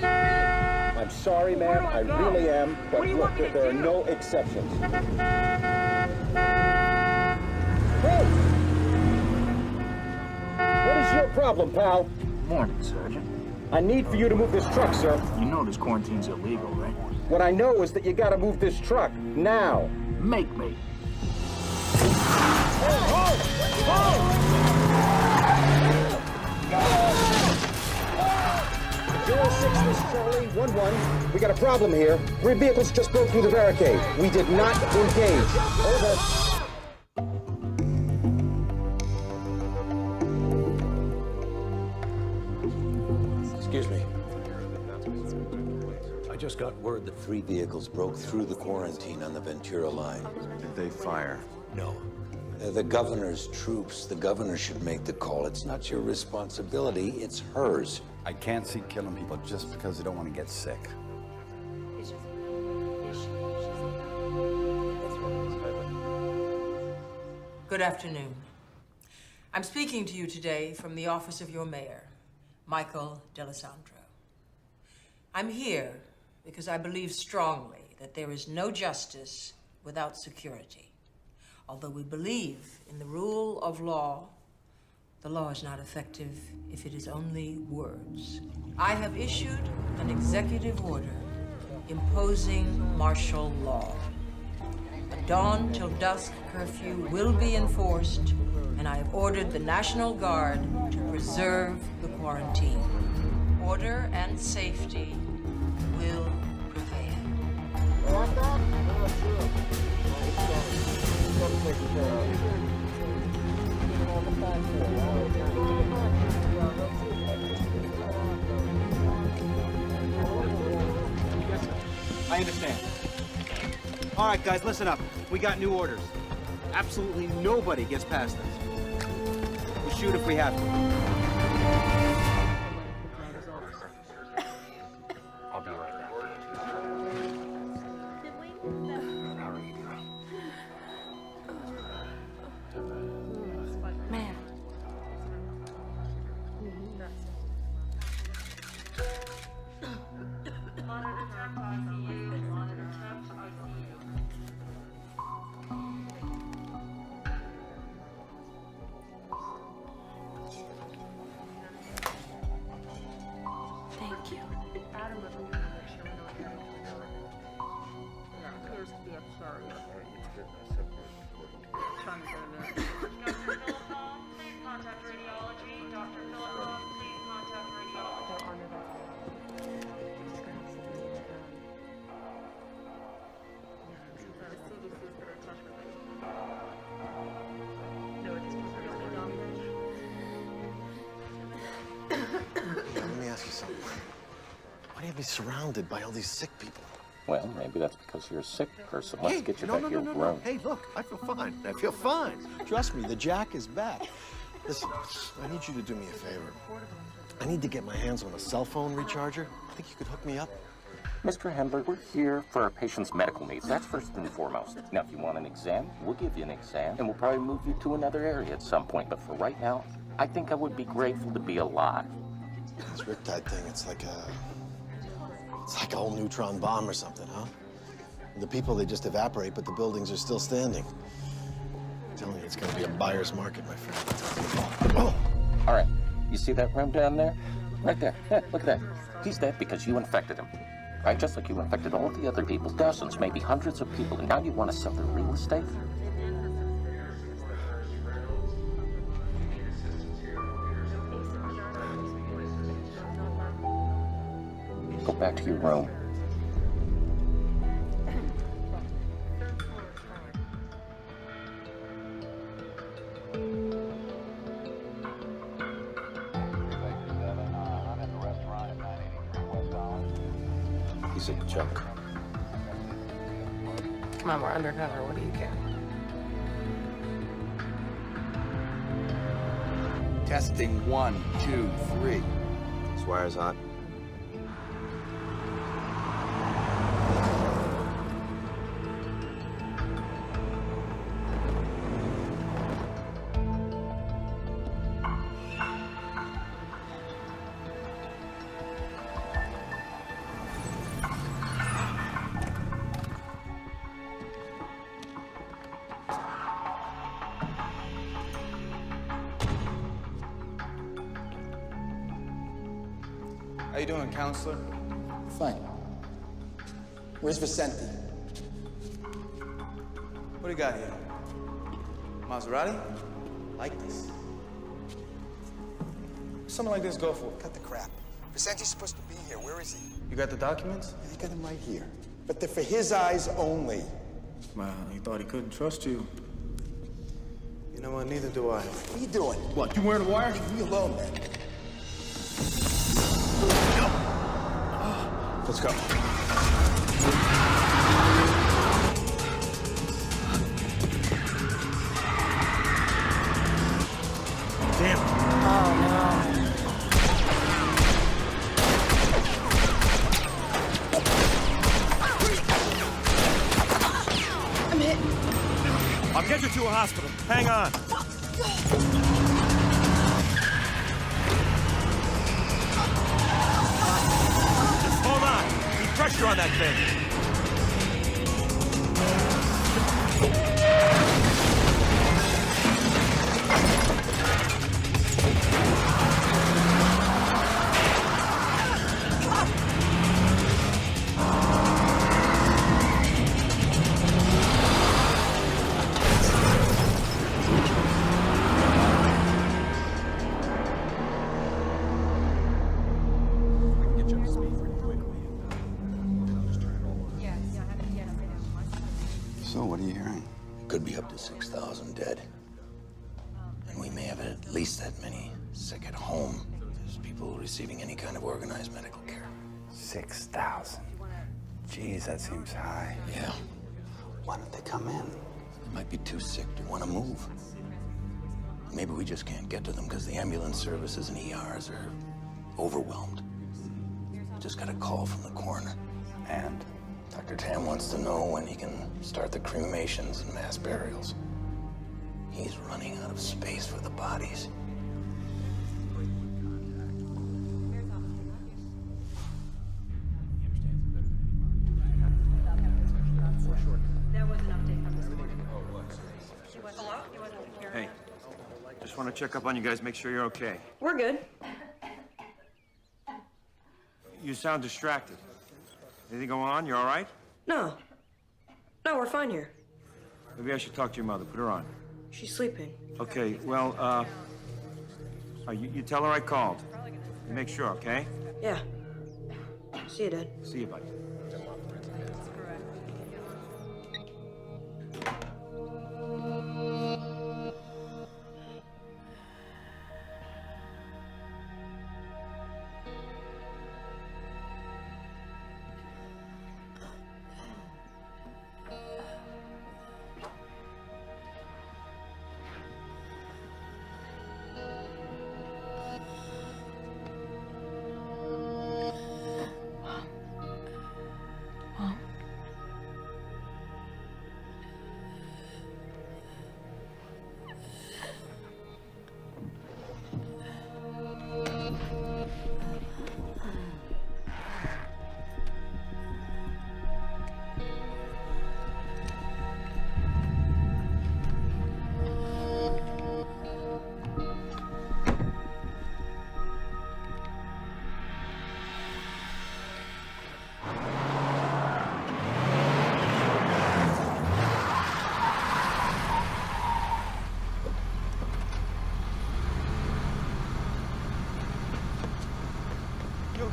Speaker 24: I'm sorry, ma'am. I really am. But look, there are no exceptions. Hey! What is your problem, pal?
Speaker 17: Morning, Sergeant.
Speaker 24: I need for you to move this truck, sir.
Speaker 17: You know this quarantine's illegal, right?
Speaker 24: What I know is that you gotta move this truck, now.
Speaker 17: Make me.
Speaker 24: Zero 06, this is Charlie, 1-1. We got a problem here. 3 vehicles just broke through the barricade. We did not engage. Over.
Speaker 6: Excuse me. I just got word that 3 vehicles broke through the quarantine on the Ventura line.
Speaker 15: Did they fire?
Speaker 6: No. They're the governor's troops. The governor should make the call. It's not your responsibility, it's hers.
Speaker 5: I can't see killing people just because they don't want to get sick.
Speaker 4: Good afternoon. I'm speaking to you today from the office of your mayor, Michael D'Alessandro. I'm here because I believe strongly that there is no justice without security. Although we believe in the rule of law, the law is not effective if it is only words. I have issued an executive order imposing martial law. A dawn till dusk curfew will be enforced, and I have ordered the National Guard to preserve the quarantine. Order and safety will prevail.
Speaker 24: I understand. All right, guys, listen up. We got new orders. Absolutely nobody gets past us. We'll shoot if we have to.
Speaker 15: I'll be right back.
Speaker 10: Man. Thank you.
Speaker 16: Let me ask you something. Why do you have me surrounded by all these sick people?
Speaker 15: Well, maybe that's because you're a sick person. Let's get you back to your room.
Speaker 16: Hey, look, I feel fine. I feel fine. Trust me, the Jack is back. Listen, I need you to do me a favor. I need to get my hands on a cell phone recharger. Think you could hook me up?
Speaker 15: Mr. Hendler, we're here for our patient's medical needs. That's first and foremost. Now, if you want an exam, we'll give you an exam, and we'll probably move you to another area at some point. But for right now, I think I would be grateful to be alive.
Speaker 16: This Riptide thing, it's like a whole neutron bomb or something, huh? The people, they just evaporate, but the buildings are still standing. I'm telling you, it's gonna be a buyer's market, my friend. Oh.
Speaker 15: All right, you see that room down there? Right there. Yeah, look at that. He's dead because you infected him. Right? Just like you infected all the other people, dozens, maybe hundreds of people, and now you want to sell their real estate? Go back to your room.
Speaker 16: He's a joke.
Speaker 18: Come on, we're undercover. What do you care?
Speaker 11: Testing 1, 2, 3.
Speaker 16: This wire's hot.
Speaker 11: How you doing, counselor?
Speaker 24: Fine. Where's Vicente?
Speaker 11: What do you got here? Maserati? Like this. What's something like this go for?
Speaker 24: Cut the crap. Vicente's supposed to be here. Where is he?
Speaker 11: You got the documents?
Speaker 24: I got him right here. But they're for his eyes only.
Speaker 11: Well, he thought he couldn't trust you. You know what? Neither do I.
Speaker 24: What are you doing?
Speaker 11: What, you wearing a wire?
Speaker 24: Leave me alone, man.
Speaker 11: Let's go. Damn.
Speaker 18: Oh, no.
Speaker 24: I'm hit.
Speaker 12: I'll get you to a hospital. Hang on. Just hold on. Keep pressure on that thing.
Speaker 16: So, what are you hearing?
Speaker 6: Could be up to 6,000 dead. And we may have at least that many sick at home. There's people receiving any kind of organized medical care.
Speaker 1: 6,000. Jeez, that seems high.
Speaker 6: Yeah.
Speaker 16: Why don't they come in?
Speaker 6: They might be too sick to want to move. Maybe we just can't get to them because the ambulance services and ERs are overwhelmed. Just got a call from the coroner.
Speaker 1: And?
Speaker 6: Dr. Tam wants to know when he can start the cremations and mass burials. He's running out of space for the bodies.
Speaker 12: Hey, just want to check up on you guys, make sure you're okay.
Speaker 3: We're good.
Speaker 12: You sound distracted. Anything going on? You all right?
Speaker 3: No. No, we're fine here.
Speaker 12: Maybe I should talk to your mother. Put her on.
Speaker 3: She's sleeping.
Speaker 12: Okay, well, you tell her I called. You make sure, okay?
Speaker 3: Yeah. See you, Dad.
Speaker 12: See you, buddy.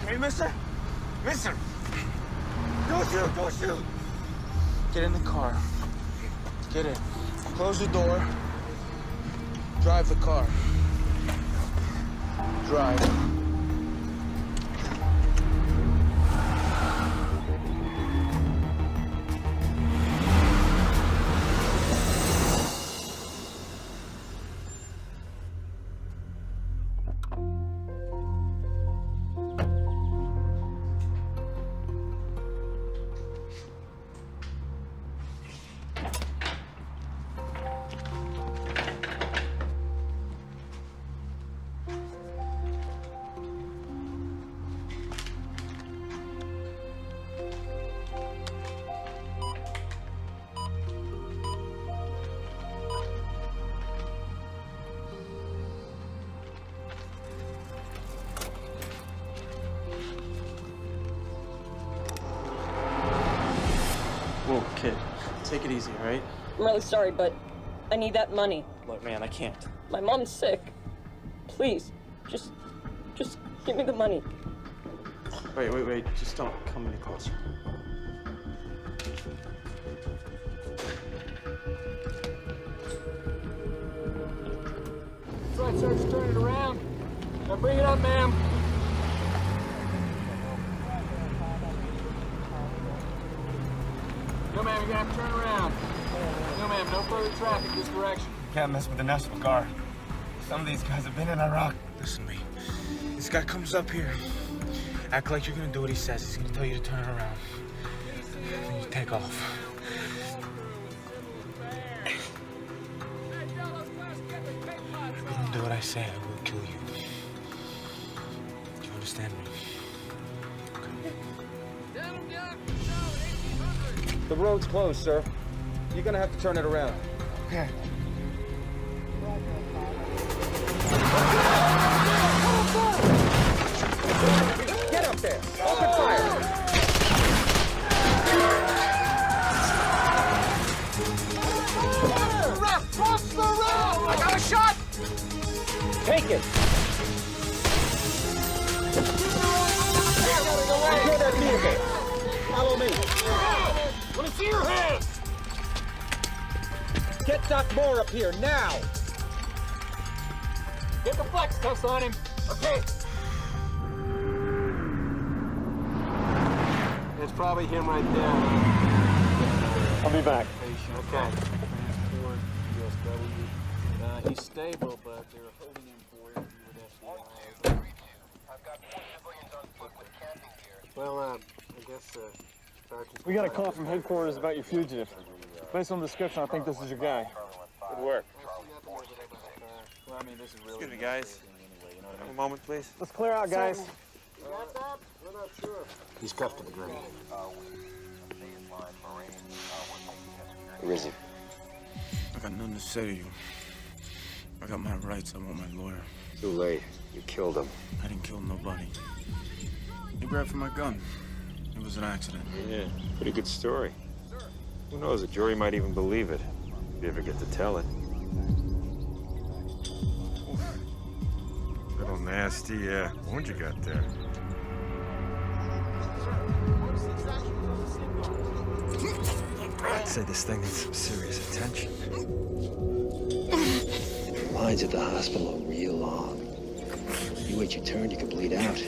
Speaker 23: Hey, mister? Mister! Don't shoot! Don't shoot! Get in the car. Get in. Close the door. Drive the car. Drive.
Speaker 14: Whoa, kid. Take it easy, all right?
Speaker 3: I'm really sorry, but I need that money.
Speaker 14: Look, man, I can't.
Speaker 3: My mom's sick. Please, just give me the money.
Speaker 14: Wait. Just don't come any closer.
Speaker 23: That's right, sir. Just turn it around. Now bring it up, ma'am. No, ma'am, you're gonna have to turn around. No, ma'am, no further traffic this direction.
Speaker 1: You can't mess with the National Guard. Some of these guys have been in Iraq. Listen to me. This guy comes up here. Act like you're gonna do what he says. He's gonna tell you to turn around. Then you take off. I say, I will kill you. Do you understand me?
Speaker 24: The road's closed, sir. You're gonna have to turn it around.
Speaker 1: Okay.
Speaker 24: Get up there! Open fire! Cross the road! I got a shot! Take it! Secure that vehicle! Follow me! Let me see your hands! Get Doc Moore up here, now! Get the flex test on him! Okay. It's probably him right there.
Speaker 14: I'll be back.
Speaker 24: Okay.
Speaker 14: He's stable, but they're holding him for interview with FBI.
Speaker 24: Well, I guess, Sergeant...
Speaker 14: We got a call from headquarters about your fugitive. Based on the description, I think this is your guy.
Speaker 12: Good work.
Speaker 14: Well, I mean, this is really...
Speaker 12: Excuse me, guys. A moment, please.
Speaker 14: Let's clear out, guys.
Speaker 24: We're not sure.
Speaker 16: He's cuffed to the ground.
Speaker 12: Where is he?
Speaker 1: I got nothing to say to you. I got my rights. I want my lawyer.
Speaker 12: Too late. You killed him.
Speaker 1: I didn't kill nobody. He grabbed for my gun. It was an accident.
Speaker 12: Yeah, pretty good story. Who knows, the jury might even believe it, if you ever get to tell it. Little nasty wound you got there.
Speaker 17: I'd say this thing needs some serious attention.
Speaker 6: Lines at the hospital are real long. You wait your turn, you could bleed out.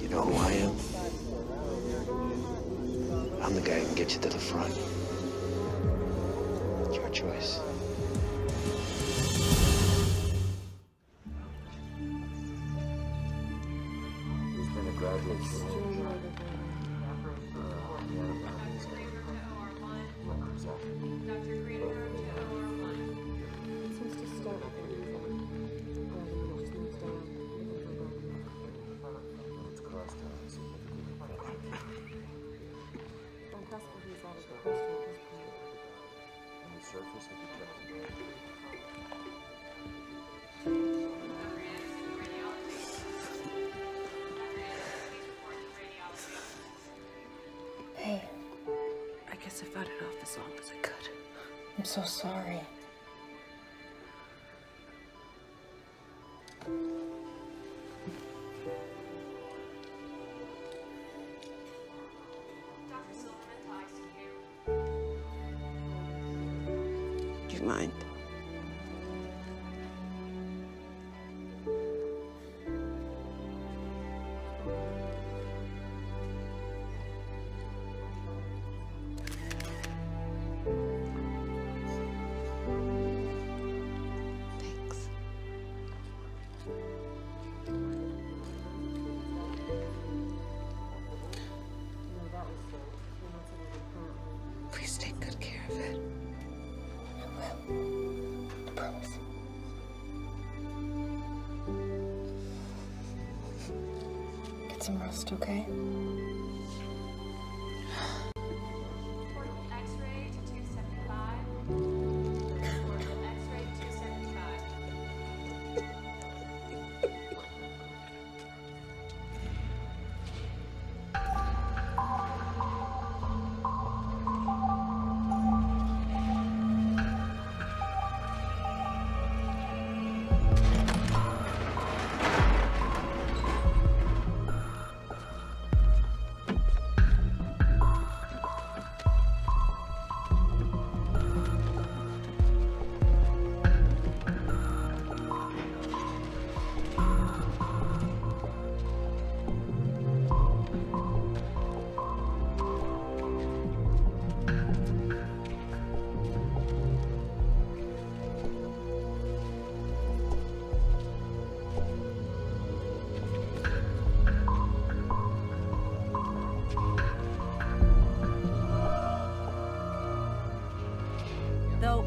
Speaker 6: You know who I am? I'm the guy who can get you to the front. It's your choice.
Speaker 17: He's been a graduate student.
Speaker 18: Hey, I guess I fought it off as long as I could. I'm so sorry.
Speaker 9: Do you mind?
Speaker 18: Please take good care of it. I will. I promise. Get some rest, okay?
Speaker 10: X-ray to 275. X-ray to 275.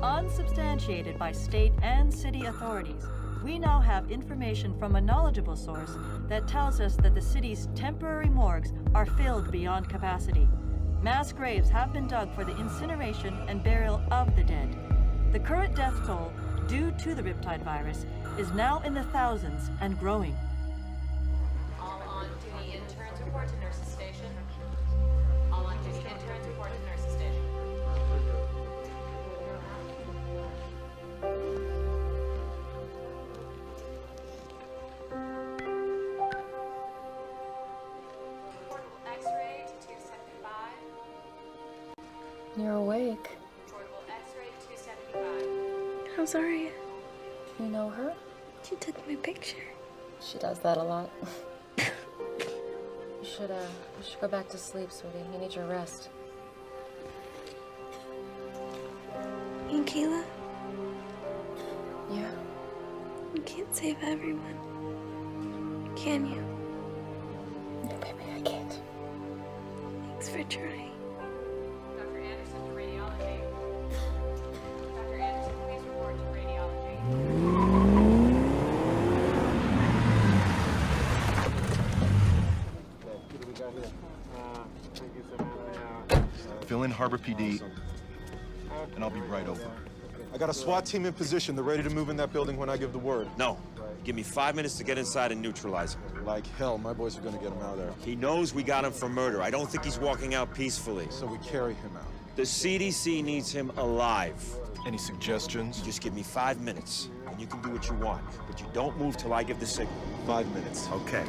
Speaker 13: unsubstantiated by state and city authorities, we now have information from a knowledgeable source that tells us that the city's temporary morgues are filled beyond capacity. Mass graves have been dug for the incineration and burial of the dead. The current death toll, due to the Riptide virus, is now in the thousands and growing.
Speaker 10: All on duty interns report to nurses station. All on duty interns report to nurses station. Portable X-ray to 275.
Speaker 2: You're awake.
Speaker 10: Portable X-ray to 275.
Speaker 18: I'm sorry.
Speaker 2: You know her?
Speaker 18: She took my picture.
Speaker 2: She does that a lot. You should go back to sleep, sweetie. You need your rest.
Speaker 18: And Kayla,
Speaker 2: Yeah.
Speaker 18: you can't save everyone. Can you?
Speaker 2: No, baby, I can't.
Speaker 18: Thanks for trying.
Speaker 10: Dr. Anderson to radiology. Dr. Anderson, please report to radiology.
Speaker 20: Fill in Harbor PD, and I'll be right over.
Speaker 21: I got a SWAT team in position. They're ready to move in that building when I give the word.
Speaker 12: No. Give me 5 minutes to get inside and neutralize him.
Speaker 21: Like hell, my boys are gonna get him out of there.
Speaker 12: He knows we got him for murder. I don't think he's walking out peacefully.
Speaker 21: So we carry him out.
Speaker 12: The CDC needs him alive.
Speaker 21: Any suggestions?
Speaker 12: You just give me 5 minutes, and you can do what you want. But you don't move till I give the signal.
Speaker 21: 5 minutes.
Speaker 12: Okay.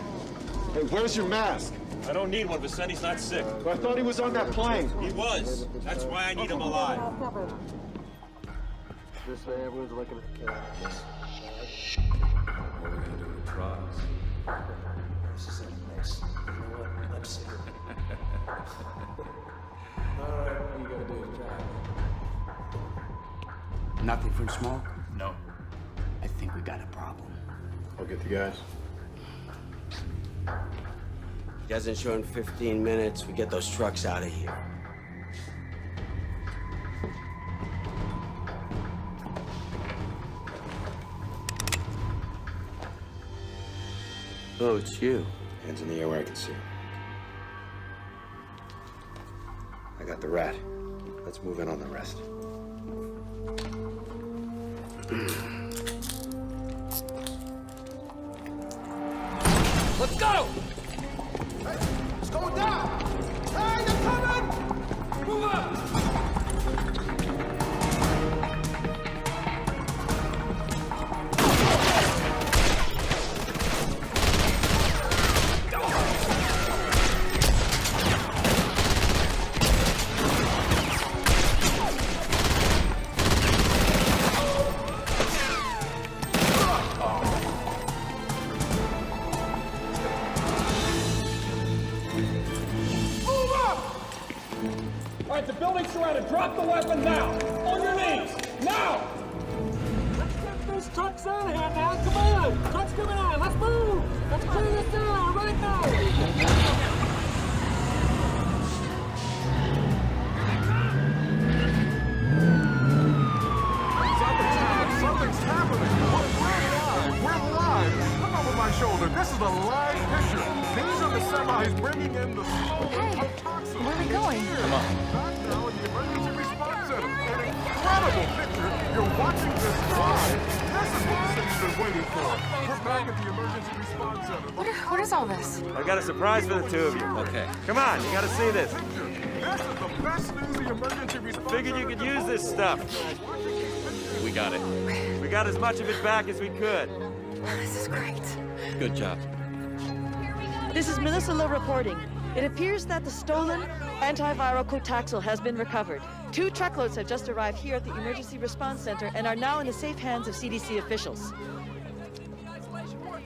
Speaker 21: Hey, where's your mask?
Speaker 12: I don't need one. Vicente's not sick.
Speaker 21: I thought he was on that plane.
Speaker 12: He was. That's why I need him alive.
Speaker 14: This way, everyone's looking at the camera.
Speaker 22: What are we gonna do with the drugs?
Speaker 6: This is a mess. You know what? I'm sick of it.
Speaker 22: All right, all you gotta do is drive.
Speaker 9: Nothing from smoke?
Speaker 22: No.
Speaker 9: I think we got a problem.
Speaker 21: I'll get the guys.
Speaker 9: He hasn't shown 15 minutes. We get those trucks out of here. Oh, it's you.
Speaker 12: Hands in the air where I can see. I got the rat. Let's move in on the rest.
Speaker 23: Let's go!
Speaker 11: It's going down! Hey, they're coming!
Speaker 23: Move up! All right, the building's surrounded. Drop the weapon now. On your knees. Now! Let's get these trucks out of here now. Come on. Trucks coming on. Let's move. Let's clear this down right now.
Speaker 19: Something's happening. We're live. Look over my shoulder. This is a live picture. These are the semis bringing in the smoke and toxins.
Speaker 2: Where are we going?
Speaker 19: Come on. Back now in the emergency response center. An incredible picture. You're watching this live. This is what the city's been waiting for. We're back at the emergency response center.
Speaker 2: What is all this?
Speaker 12: I got a surprise for the two of you. Okay. Come on, you gotta see this.
Speaker 19: This is the best news the emergency response
Speaker 12: Figured you could use this stuff.
Speaker 17: We got it.
Speaker 12: We got as much of it back as we could.
Speaker 2: This is great.
Speaker 17: Good job.
Speaker 13: This is Melissa Lowe reporting. It appears that the stolen antiviral Cotaxil has been recovered. 2 truckloads have just arrived here at the Emergency Response Center and are now in the safe hands of CDC officials.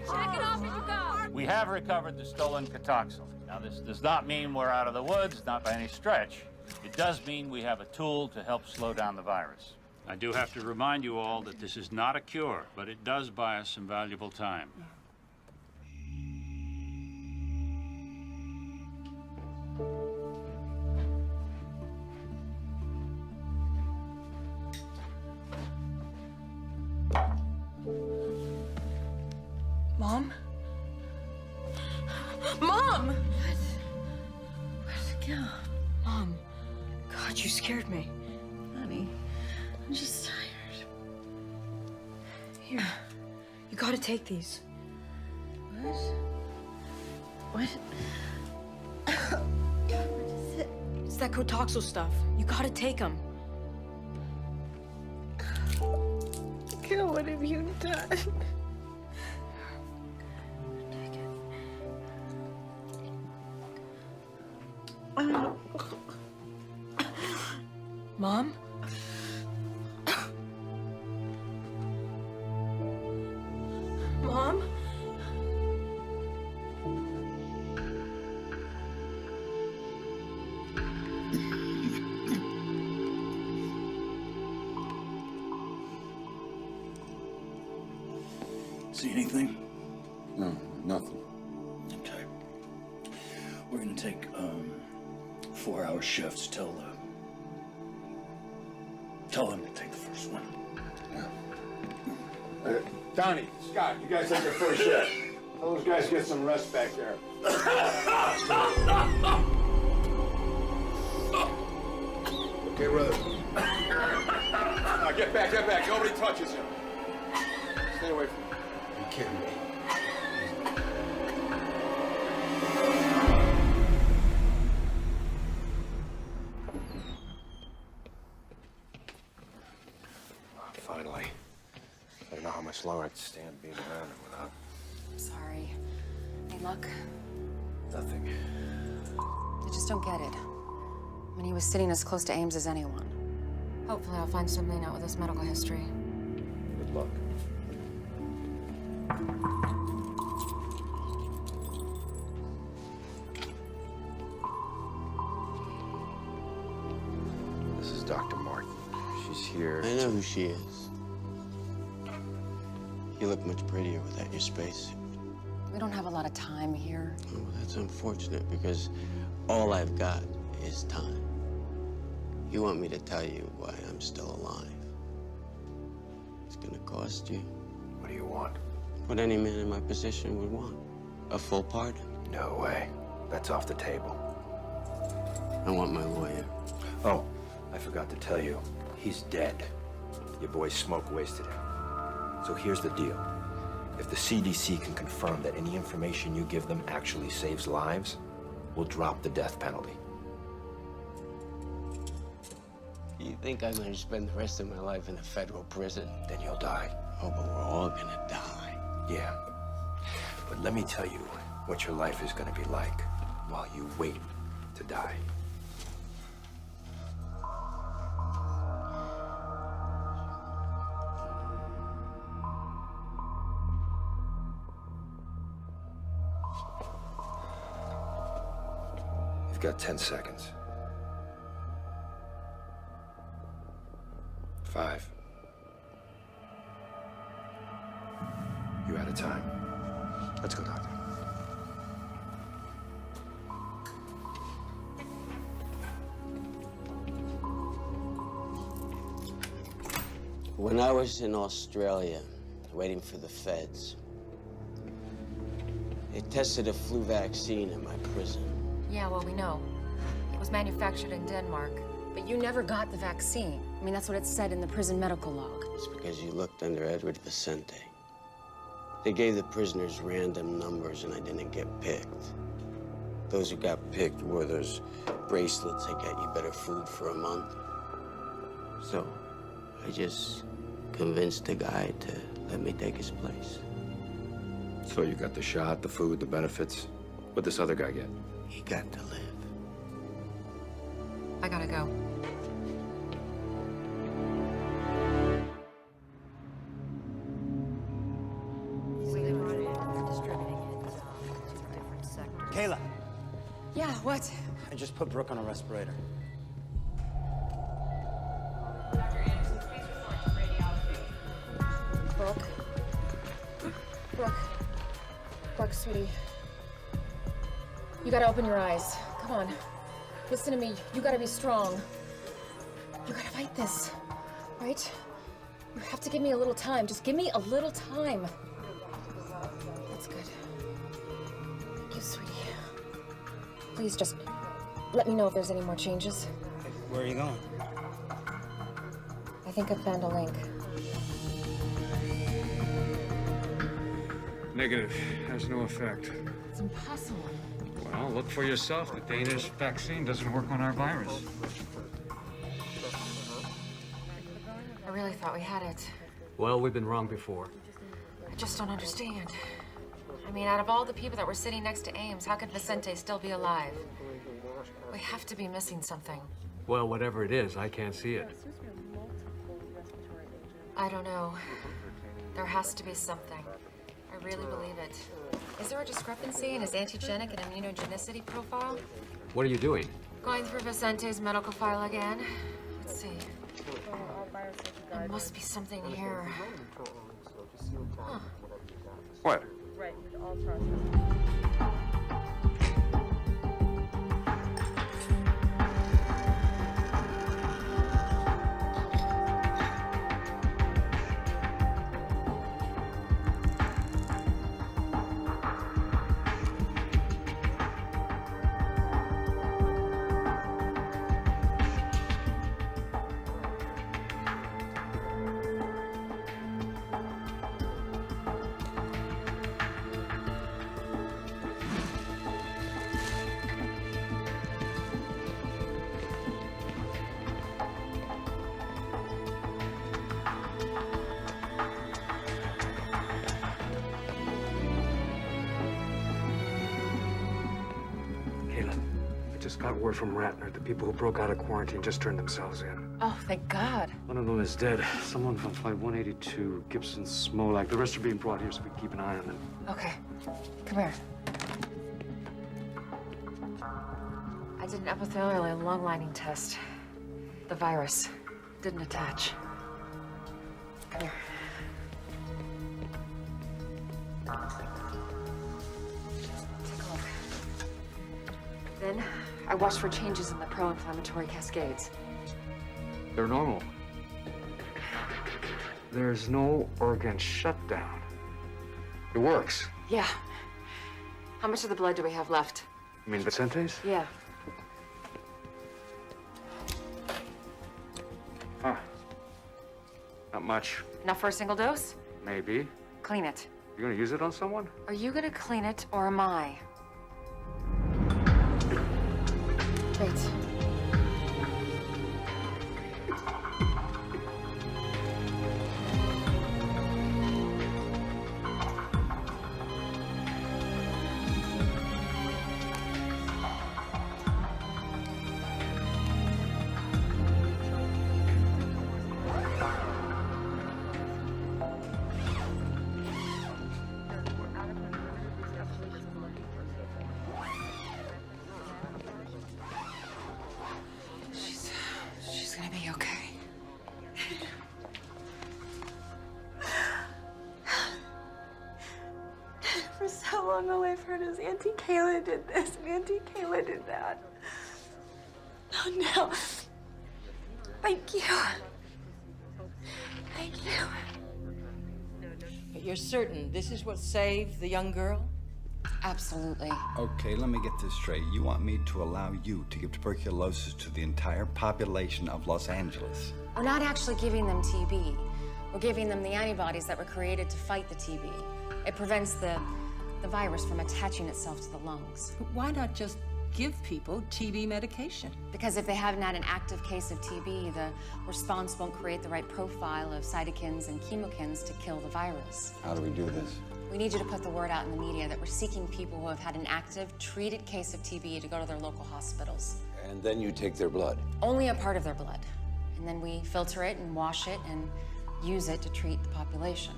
Speaker 10: Check it off as you go.
Speaker 25: We have recovered the stolen Cotaxil. Now, this does not mean we're out of the woods, not by any stretch. It does mean we have a tool to help slow down the virus. I do have to remind you all that this is not a cure, but it does buy us some valuable time.
Speaker 13: God, you scared me. Honey, I'm just tired. Here, you gotta take these. What? What? What is it? It's that Kotoxo stuff. You gotta take them.
Speaker 10: Gil, what have you done?
Speaker 13: Mom? Mom?
Speaker 4: See anything?
Speaker 5: No, nothing.
Speaker 4: Okay. We're gonna take 4-hour shifts. Tell them to take the first one.
Speaker 21: Donnie, Scott, you guys take the first shift. Tell those guys to get some rest back there. Okay, brother. Now get back, get back. Nobody touches him. Stay away from him.
Speaker 4: You kidding me?
Speaker 17: Finally. I don't know how much longer I can stand being around him without
Speaker 2: I'm sorry. Any luck?
Speaker 17: nothing.
Speaker 2: I just don't get it. I mean, he was sitting as close to Ames as anyone. Hopefully I'll find something out with his medical history.
Speaker 17: Good luck. This is Dr. Martin. She's here.
Speaker 9: I know who she is. You look much prettier without your spacesuit.
Speaker 2: We don't have a lot of time here.
Speaker 9: Oh, that's unfortunate because all I've got is time. You want me to tell you why I'm still alive? It's gonna cost you.
Speaker 17: What do you want?
Speaker 9: What any man in my position would want. A full pardon.
Speaker 17: No way. That's off the table.
Speaker 9: I want my lawyer.
Speaker 17: Oh, I forgot to tell you. He's dead. Your boy Smoke wasted him. So here's the deal. If the CDC can confirm that any information you give them actually saves lives, we'll drop the death penalty.
Speaker 9: You think I'm gonna spend the rest of my life in a federal prison?
Speaker 17: Then you'll die.
Speaker 9: Oh, but we're all gonna die.
Speaker 17: Yeah. But let me tell you what your life is gonna be like while you wait to die. You've got 10 seconds. 5. You're out of time. Let's go, Doctor.
Speaker 9: When I was in Australia, waiting for the feds, they tested a flu vaccine in my prison.
Speaker 2: Yeah, well, we know. It was manufactured in Denmark. But you never got the vaccine. I mean, that's what it said in the prison medical log.
Speaker 9: It's because you looked under Edward Vicente. They gave the prisoners random numbers and I didn't get picked. Those who got picked wore those bracelets that got you better food for a month. So I just convinced the guy to let me take his place.
Speaker 17: So you got the shot, the food, the benefits. What'd this other guy get?
Speaker 9: He got to live.
Speaker 2: I gotta go.
Speaker 24: Kayla,
Speaker 2: Yeah, what?
Speaker 24: I just put Brooke on a respirator.
Speaker 2: Brooke? Brooke, sweetie. You gotta open your eyes. Come on. Listen to me. You gotta be strong. You gotta fight this, right? You have to give me a little time. Just give me a little time. That's good. Thank you, sweetie. Please just let me know if there's any more changes.
Speaker 3: Where are you going?
Speaker 2: I think I found a link.
Speaker 7: Negative. Has no effect.
Speaker 2: It's impossible.
Speaker 7: Well, look for yourself. The Danish vaccine doesn't work on our virus.
Speaker 2: I really thought we had it.
Speaker 8: Well, we've been wrong before.
Speaker 2: I just don't understand. I mean, out of all the people that were sitting next to Ames, how could Vicente still be alive? We have to be missing something.
Speaker 8: Well, whatever it is, I can't see it.
Speaker 2: I don't know. There has to be something. I really believe it. Is there a discrepancy in his antigenic and immunogenicity profile?
Speaker 8: What are you doing?
Speaker 2: Going through Vicente's medical file again. Let's see. There must be something here. Huh.
Speaker 7: What?
Speaker 10: Right, with all processes.
Speaker 8: Got word from Ratner. The people who broke out of quarantine just turned themselves in.
Speaker 2: Oh, thank God.
Speaker 8: One of them is dead. Someone from Flight 182, Gibson, Smolak. The rest are being brought here so we can keep an eye on them.
Speaker 2: Okay. Come here. I did an epithelial and lung lining test. The virus didn't attach. Come here. Take a look. Then I watched for changes in the pro-inflammatory cascades.
Speaker 8: They're normal. There's no organ shutdown. It works.
Speaker 2: Yeah. How much of the blood do we have left?
Speaker 8: You mean Vicente's?
Speaker 2: Yeah.
Speaker 8: Huh. Not much.
Speaker 2: Enough for a single dose?
Speaker 8: Maybe.
Speaker 2: Clean it.
Speaker 8: You gonna use it on someone?
Speaker 2: Are you gonna clean it, or am I? Wait. She's gonna be okay.
Speaker 10: For so long, all I've heard is Auntie Kayla did this and Auntie Kayla did that. Oh, no. Thank you. Thank you.
Speaker 15: But you're certain this is what saved the young girl?
Speaker 2: Absolutely.
Speaker 16: Okay, let me get this straight. You want me to allow you to give tuberculosis to the entire population of Los Angeles?
Speaker 2: We're not actually giving them TB. We're giving them the antibodies that were created to fight the TB. It prevents the virus from attaching itself to the lungs.
Speaker 15: But why not just give people TB medication?
Speaker 2: Because if they haven't had an active case of TB, the response won't create the right profile of cytokines and chemokines to kill the virus.
Speaker 5: How do we do this?
Speaker 2: We need you to put the word out in the media that we're seeking people who have had an active, treated case of TB to go to their local hospitals.
Speaker 5: And then you take their blood.
Speaker 2: Only a part of their blood. And then we filter it and wash it and use it to treat the population.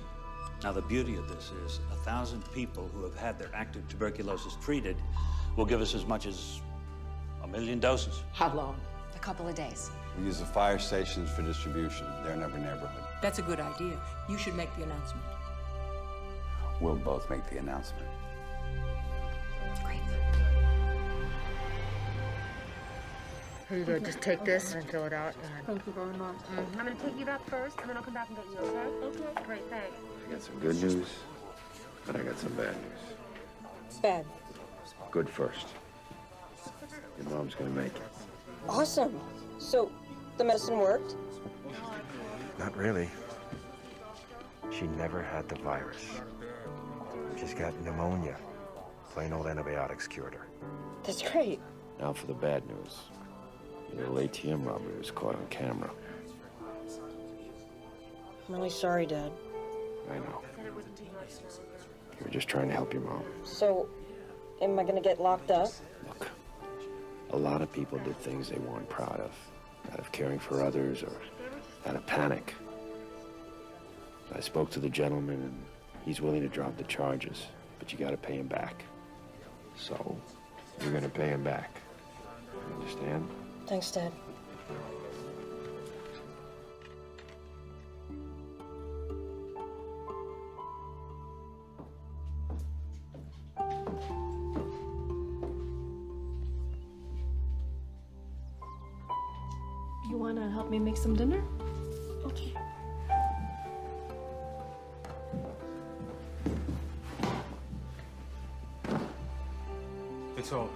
Speaker 25: Now, the beauty of this is 1,000 people who have had their active tuberculosis treated will give us as much as 1 million doses.
Speaker 15: How long?
Speaker 2: A couple of days.
Speaker 5: We use the fire stations for distribution. They're in every neighborhood.
Speaker 15: That's a good idea. You should make the announcement.
Speaker 5: We'll both make the announcement.
Speaker 2: Great.
Speaker 10: Here you go. Just take this and fill it out. Thank you very much. I'm going to take you back first, and then I'll come back and get you, okay? Okay. Great, thanks.
Speaker 5: I got some good news, but I got some bad news.
Speaker 15: Bad.
Speaker 5: Good first. Your mom's gonna make it.
Speaker 15: Awesome.
Speaker 1: So, the medicine worked?
Speaker 17: Not really. She never had the virus. She's got pneumonia. Plain old antibiotics cured her.
Speaker 1: That's great.
Speaker 5: Now for the bad news. The little ATM robbery was caught on camera.
Speaker 1: I'm really sorry, Dad.
Speaker 5: I know. You were just trying to help your mom.
Speaker 1: So, am I gonna get locked up?
Speaker 5: A lot of people did things they weren't proud of, out of caring for others or out of panic. I spoke to the gentleman, and he's willing to drop the charges, but you gotta pay him back. So, you're gonna pay him back. You understand?
Speaker 1: Thanks, Dad.
Speaker 10: You wanna help me make some dinner?
Speaker 1: Okay.
Speaker 21: It's over.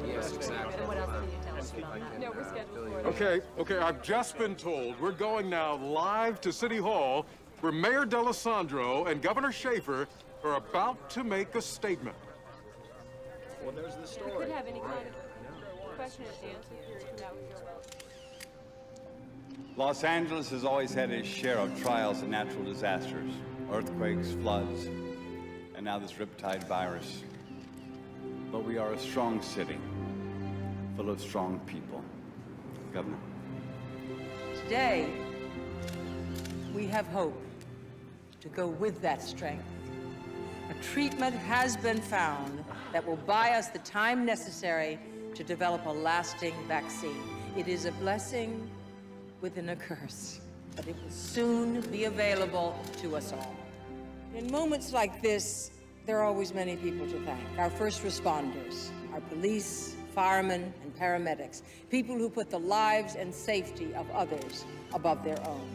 Speaker 10: Yes, exactly. And what else can you tell us about that? No, we're scheduled for it.
Speaker 19: Okay, I've just been told we're going now live to City Hall, where Mayor D'Alessandro and Governor Schaefer are about to make a statement.
Speaker 21: Well, there's the
Speaker 10: You
Speaker 21: story.
Speaker 10: could have any kind of question and answer period come out with your
Speaker 16: Los Angeles has always had its share of trials and natural disasters, earthquakes, floods, and now this riptide virus. But we are a strong city, full of strong people. Governor.
Speaker 15: Today, we have hope to go with that strength. A treatment has been found that will buy us the time necessary to develop a lasting vaccine. It is a blessing within a curse, but it will soon be available to us all. In moments like this, there are always many people to thank. Our first responders, our police, firemen, and paramedics, people who put the lives and safety of others above their own.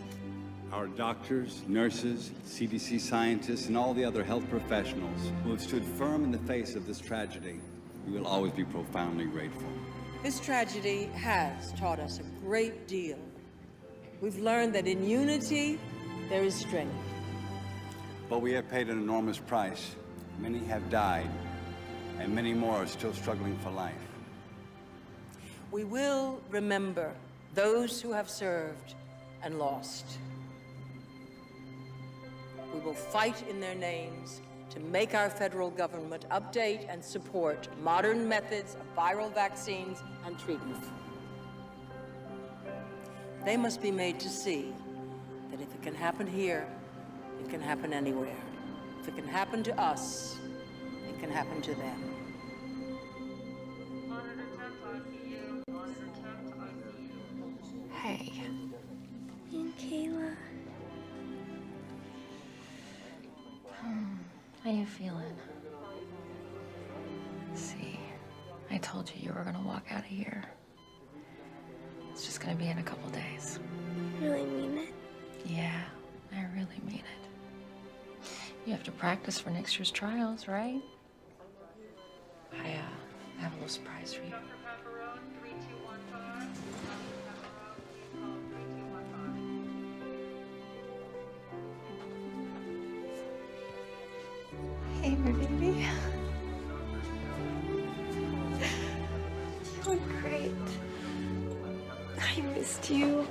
Speaker 16: Our doctors, nurses, CDC scientists, and all the other health professionals who have stood firm in the face of this tragedy, we will always be profoundly grateful.
Speaker 15: This tragedy has taught us a great deal. We've learned that in unity, there is strength.
Speaker 16: But we have paid an enormous price. Many have died, and many more are still struggling for life.
Speaker 15: We will remember those who have served and lost. We will fight in their names to make our federal government update and support modern methods of viral vaccines and treatment. They must be made to see that if it can happen here, it can happen anywhere. If it can happen to us, it can happen to them.
Speaker 2: Hey.
Speaker 10: And Kayla.
Speaker 2: How you feeling? See, I told you you were gonna walk out of here. It's just gonna be in a couple days.
Speaker 10: Really mean it?
Speaker 2: Yeah, I really mean it. You have to practice for next year's trials, right? I have a little surprise for you. Hey, my baby.
Speaker 10: You look great. I missed you.